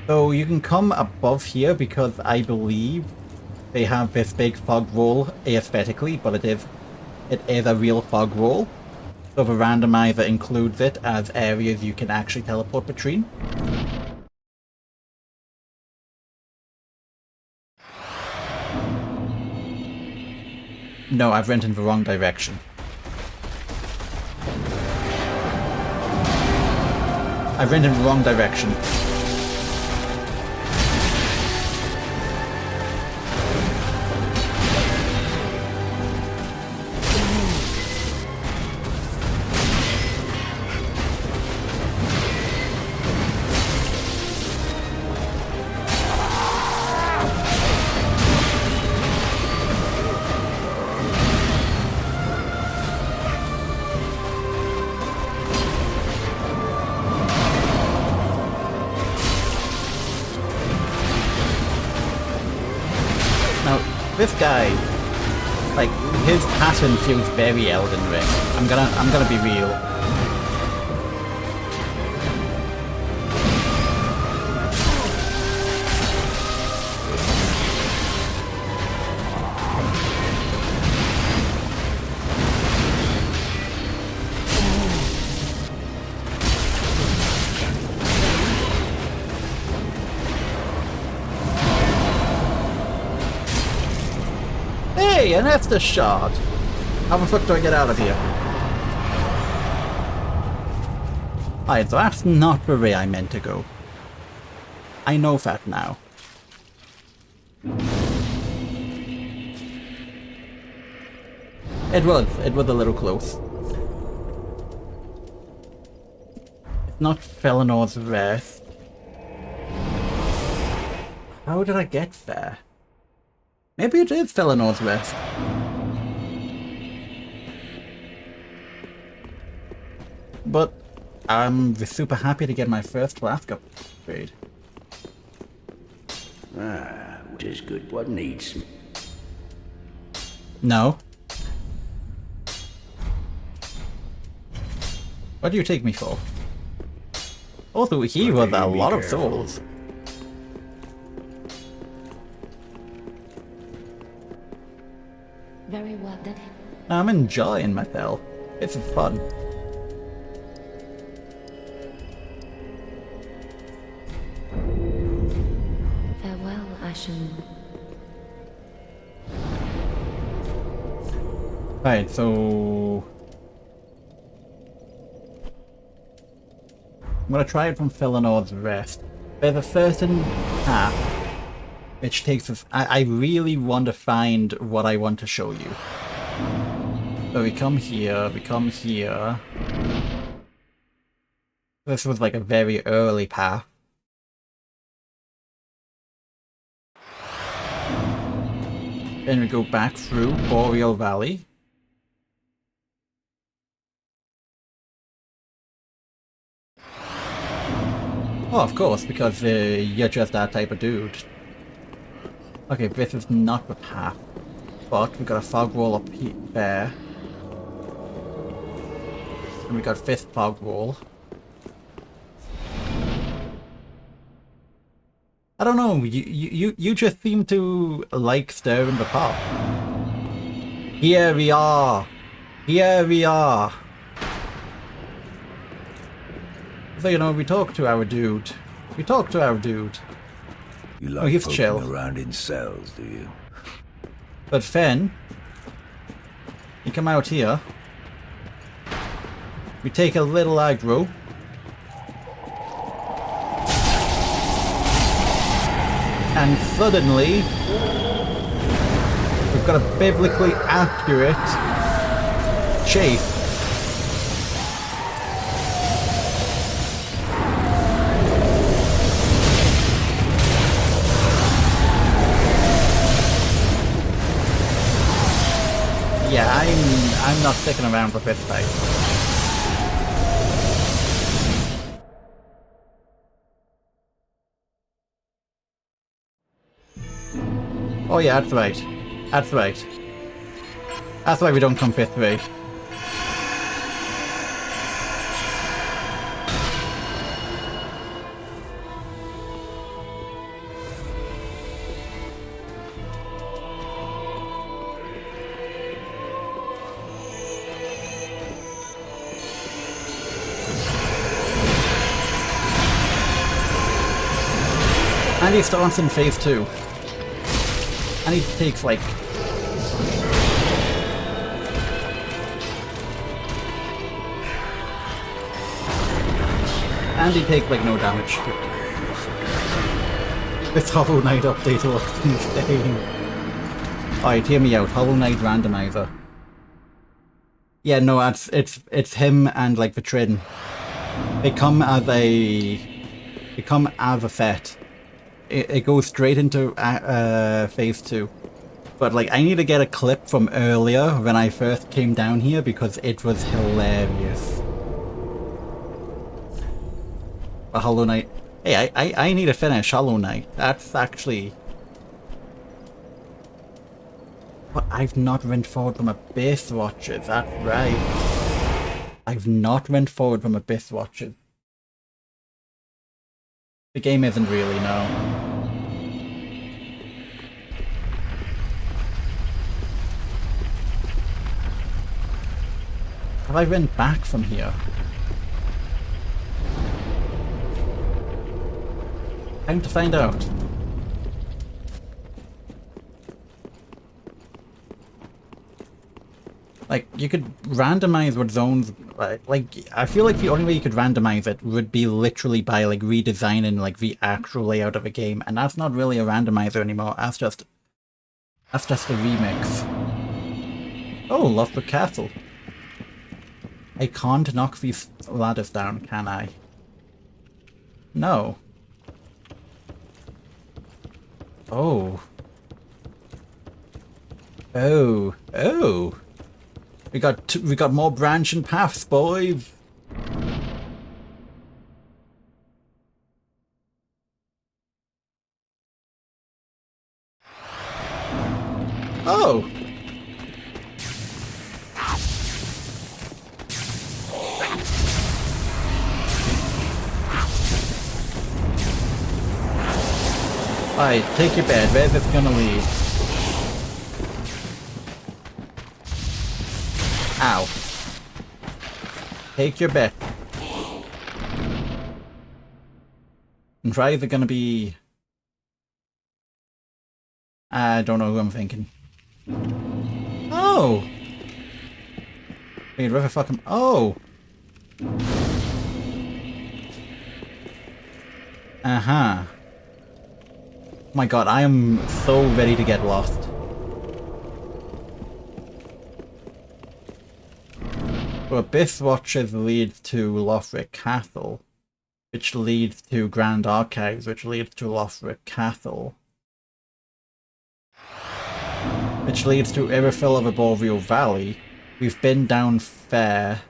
S3: So you can come above here because I believe they have this big fog wall aesthetically, but it is a real fog wall. So the randomizer includes it as areas you can actually teleport between. No, I've went in the wrong direction. I went in the wrong direction. This guy, like, his pattern feels very Elden Ring. I'm gonna be real. Hey, an Estus shard! How the fuck do I get out of here? Alright, so that's not the way I meant to go. I know that now. It was a little close. It's not Felenor's Rest. How did I get there? Maybe it is Felenor's Rest. But I'm super happy to get my first flask upgrade.
S11: Which is good. What needs?
S3: No. What do you take me for? Also, he was a lot of souls.
S5: Very well, then.
S3: I'm enjoying myself. This is fun.
S5: Farewell, Ashen.
S3: Right, so... I'm gonna try it from Felinore's Rest. There's a certain path which takes us... I really want to find what I want to show you. So we come here, we come here. This was like a very early path. Then we go back through Boreal Valley. Oh, of course, because you're just that type of dude. Okay, this is not the path. But we got a fog wall up here, there. And we got this fog wall. I don't know, you just seem to like stirring the pot. Here we are! Here we are! So, you know, we talked to our dude. We talked to our dude.
S7: You like
S3: he's
S7: poking
S3: chill.
S7: around in cells, do you?
S3: But Fen, you come out here. We take a little aggro. And suddenly, we've got a biblically accurate chase. Yeah, I'm not sticking around for this fight. Oh yeah, that's right. That's right. That's why we don't come fifth way. And he starts in phase 2. And he takes like... And he takes like no damage. This Hollow Knight update looks insane. Alright, hear me out. Hollow Knight Randomizer. Yeah, no, it's him and like the Trin. They come as a... They come as a set. It goes straight into phase 2. But like, I need to get a clip from earlier when I first came down here because it was hilarious. A Hollow Knight. Hey, I need to finish Hollow Knight. That's actually... But I've not went forward from Abyss Watchers, that's right. I've not went forward from Abyss Watchers. The game isn't really, no. Have I been back from here? Time to find out. Like, you could randomize what zones... Like, I feel like the only way you could randomize it would be literally by, like, redesigning, like, the actual layout of a game. And that's not really a randomizer anymore. That's just a remix. Oh, Lothbrok Castle. I can't knock these ladders down, can I? No. Oh. Oh. Oh. We got more branching paths, boys. Oh. Alright, take your bed. Where's this gonna lead? Ow. Take your bet. And try either gonna be... I don't know who I'm thinking. Oh! Wait, river fucking... Oh! Uh-huh. Oh my god, I am so ready to get lost. So Abyss Watchers leads to Lothric Castle, which leads to Grand Archives, which leads to Lothric Castle, which leads to Irithyll of Arboreal Valley. We've been down there,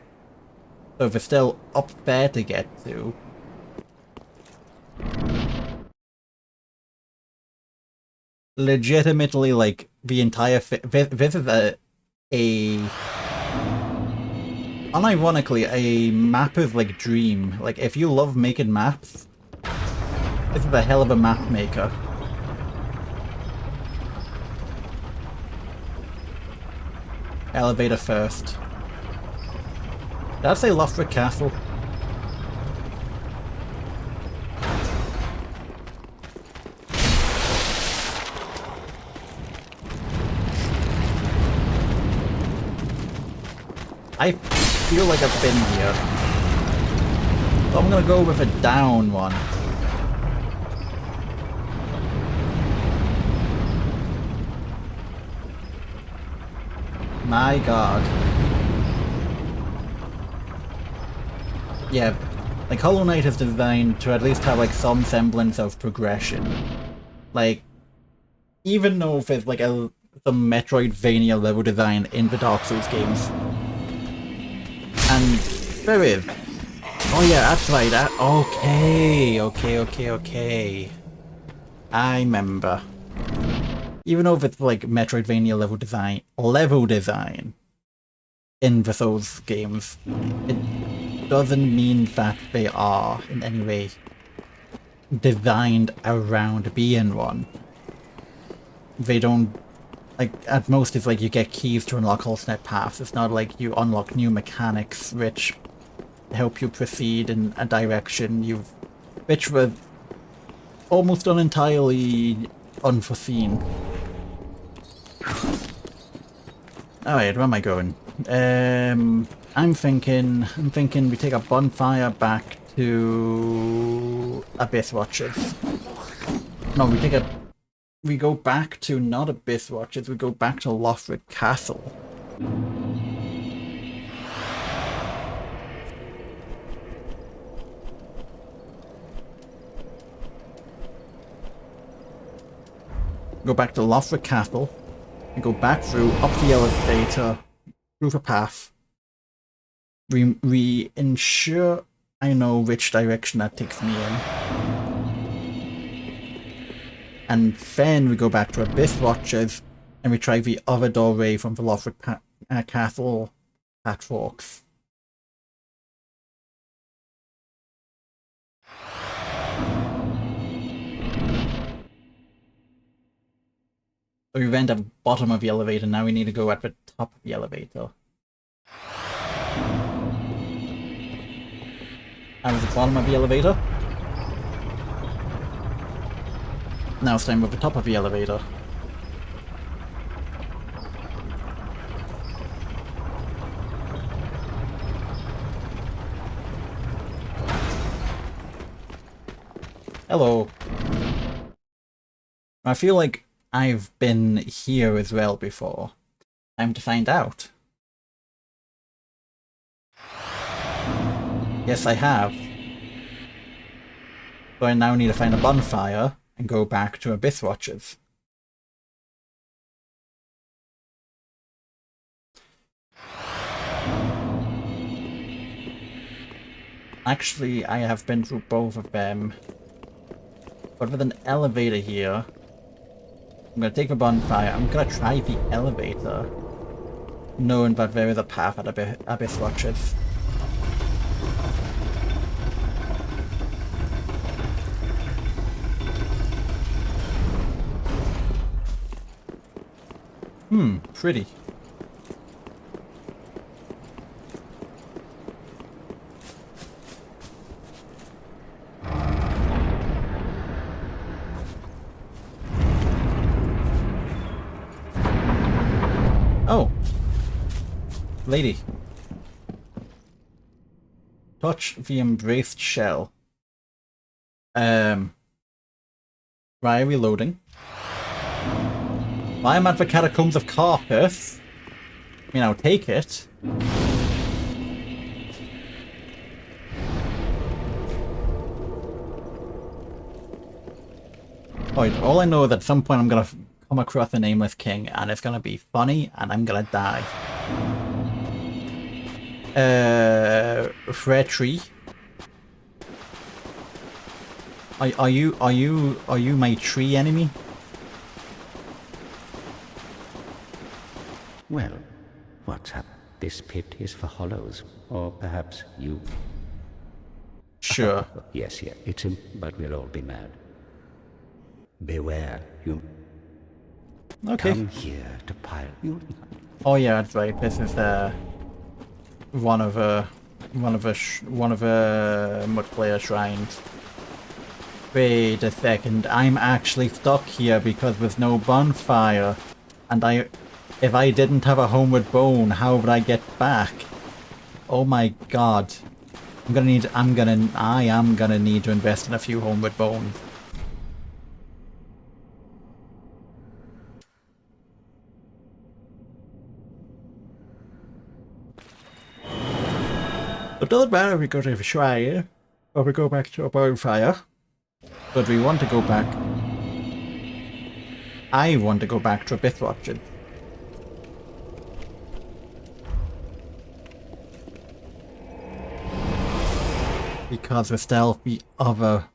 S3: so there's still up there to get to. Legitimately, like, the entire this is unironically, a mapper's, like, dream. Like, if you love making maps, this is a hell of a map maker. Elevator first. Did I say Lothric Castle? I feel like I've been here. So I'm gonna go with a down one. My god. Yeah, like Hollow Knight is designed to at least have like some semblance of progression. Like, even though there's like some Metroidvania level design in the Dark Souls games. And there is. Oh yeah, that's right. Okay. I remember. Even though it's like Metroidvania level design in the Souls games, it doesn't mean that they are in any way designed around being one. They don't. Like, at most it's like you get keys to unlock alternate paths. It's not like you unlock new mechanics which help you proceed in a direction which were almost entirely unforeseen. Alright, where am I going? I'm thinking we take a bonfire back to Abyss Watchers. No, we go back to not Abyss Watchers, we go back to Lothric Castle. Go back to Lothric Castle, and go back through, up the elevator, through the path. We ensure I know which direction that takes me in. And then we go back to Abyss Watchers, and we try the other doorway from the Lothric Castle catwalks. So we went at the bottom of the elevator, now we need to go at the top of the elevator. That was the bottom of the elevator. Now it's time with the top of the elevator. Hello. I feel like I've been here as well before. Time to find out. Yes, I have. So I now need to find a bonfire and go back to Abyss Watchers. Actually, I have been through both of them. But with an elevator here, I'm gonna take the bonfire, I'm gonna try the elevator, knowing that there is a path at Abyss Watchers. Pretty. Oh. Lady. Touch the embraced shell. Why are we loading? I am at the catacombs of Carpus. I mean, I'll take it. Alright, all I know is at some point I'm gonna come across a nameless king, and it's gonna be funny, and I'm gonna die. Fred Tree. Are you my tree enemy?
S11: Well, what's up? This pit is for hollows, or perhaps you.
S3: Sure.
S11: Yes, it's him, but we'll all be mad. Beware, you.
S3: Okay.
S11: Come here to pile you.
S3: Oh yeah, that's right. This is one of multiplayer shrines. Wait a second, I'm actually stuck here because there's no bonfire, and if I didn't have a homeward bone, how would I get back? Oh my god. I am gonna need to invest in a few homeward bones. It doesn't matter if we go to the shrine, or we go back to a bonfire. But we want to go back. I want to go back to Abyss Watches. Because there's still the other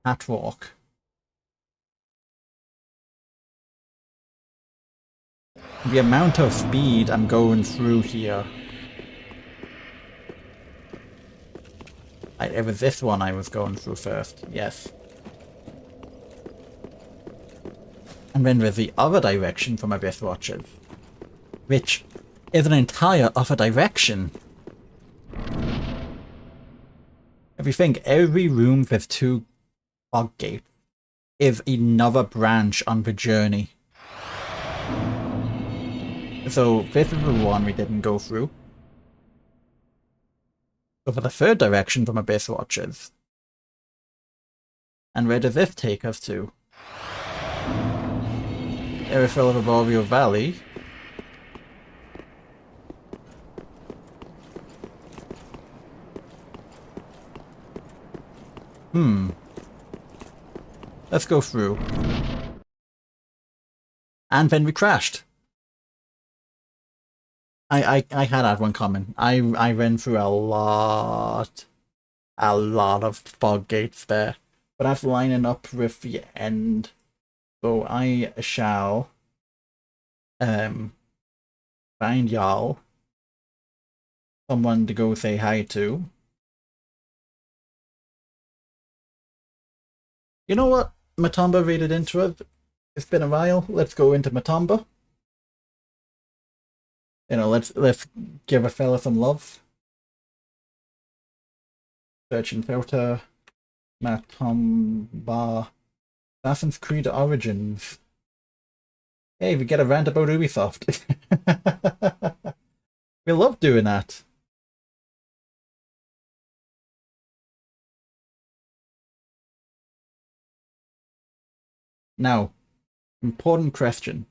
S3: catwalk. The amount of speed I'm going through here. It was this one I was going through first, yes. And then there's the other direction from Abyss Watches, which is an entire other direction. If you think every room with 2 fog gates is another branch on the journey. So this is the one we didn't go through. So for the 3rd direction from Abyss Watches. And where does this take us to? Aerofill of Arboreal Valley. Let's go through. And then we crashed. I had one coming. I ran through a lot of fog gates there. But that's lining up with the end. So I shall find y'all someone to go say hi to. You know what? Matomba raided into it. It's been a while. Let's go into Matomba. You know, let's give a fella some love. Search and filter. Matomba. Assassin's Creed Origins. Hey, we get a rant about Ubisoft. We love doing that. Now, important question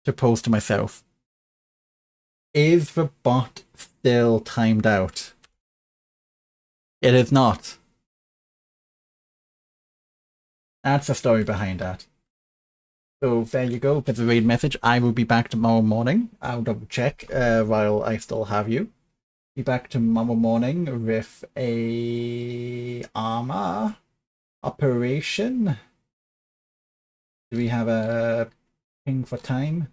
S3: to pose to myself. Is the bot still timed out? It is not. That's the story behind that. So there you go, there's a raid message. I will be back tomorrow morning. I'll double check while I still have you. Be back tomorrow morning with a armor operation. Do we have a ping for time?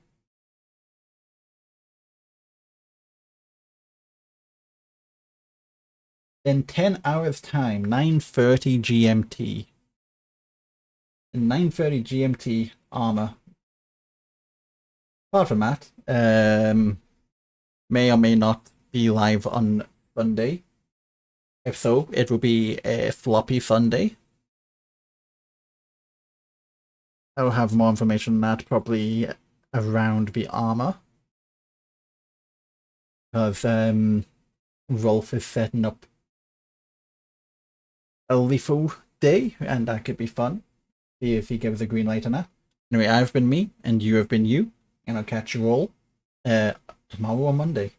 S3: In 10 hours time, 9:30 GMT. In 9:30 GMT armor. Apart from that, may or may not be live on Sunday. If so, it will be a floppy Sunday. I'll have more information on that probably around the armor. Because Rolf is setting up a LIFO day, and that could be fun. See if he gives a green light on that. Anyway, I've been me, and you have been you, and I'll catch you all tomorrow or Monday.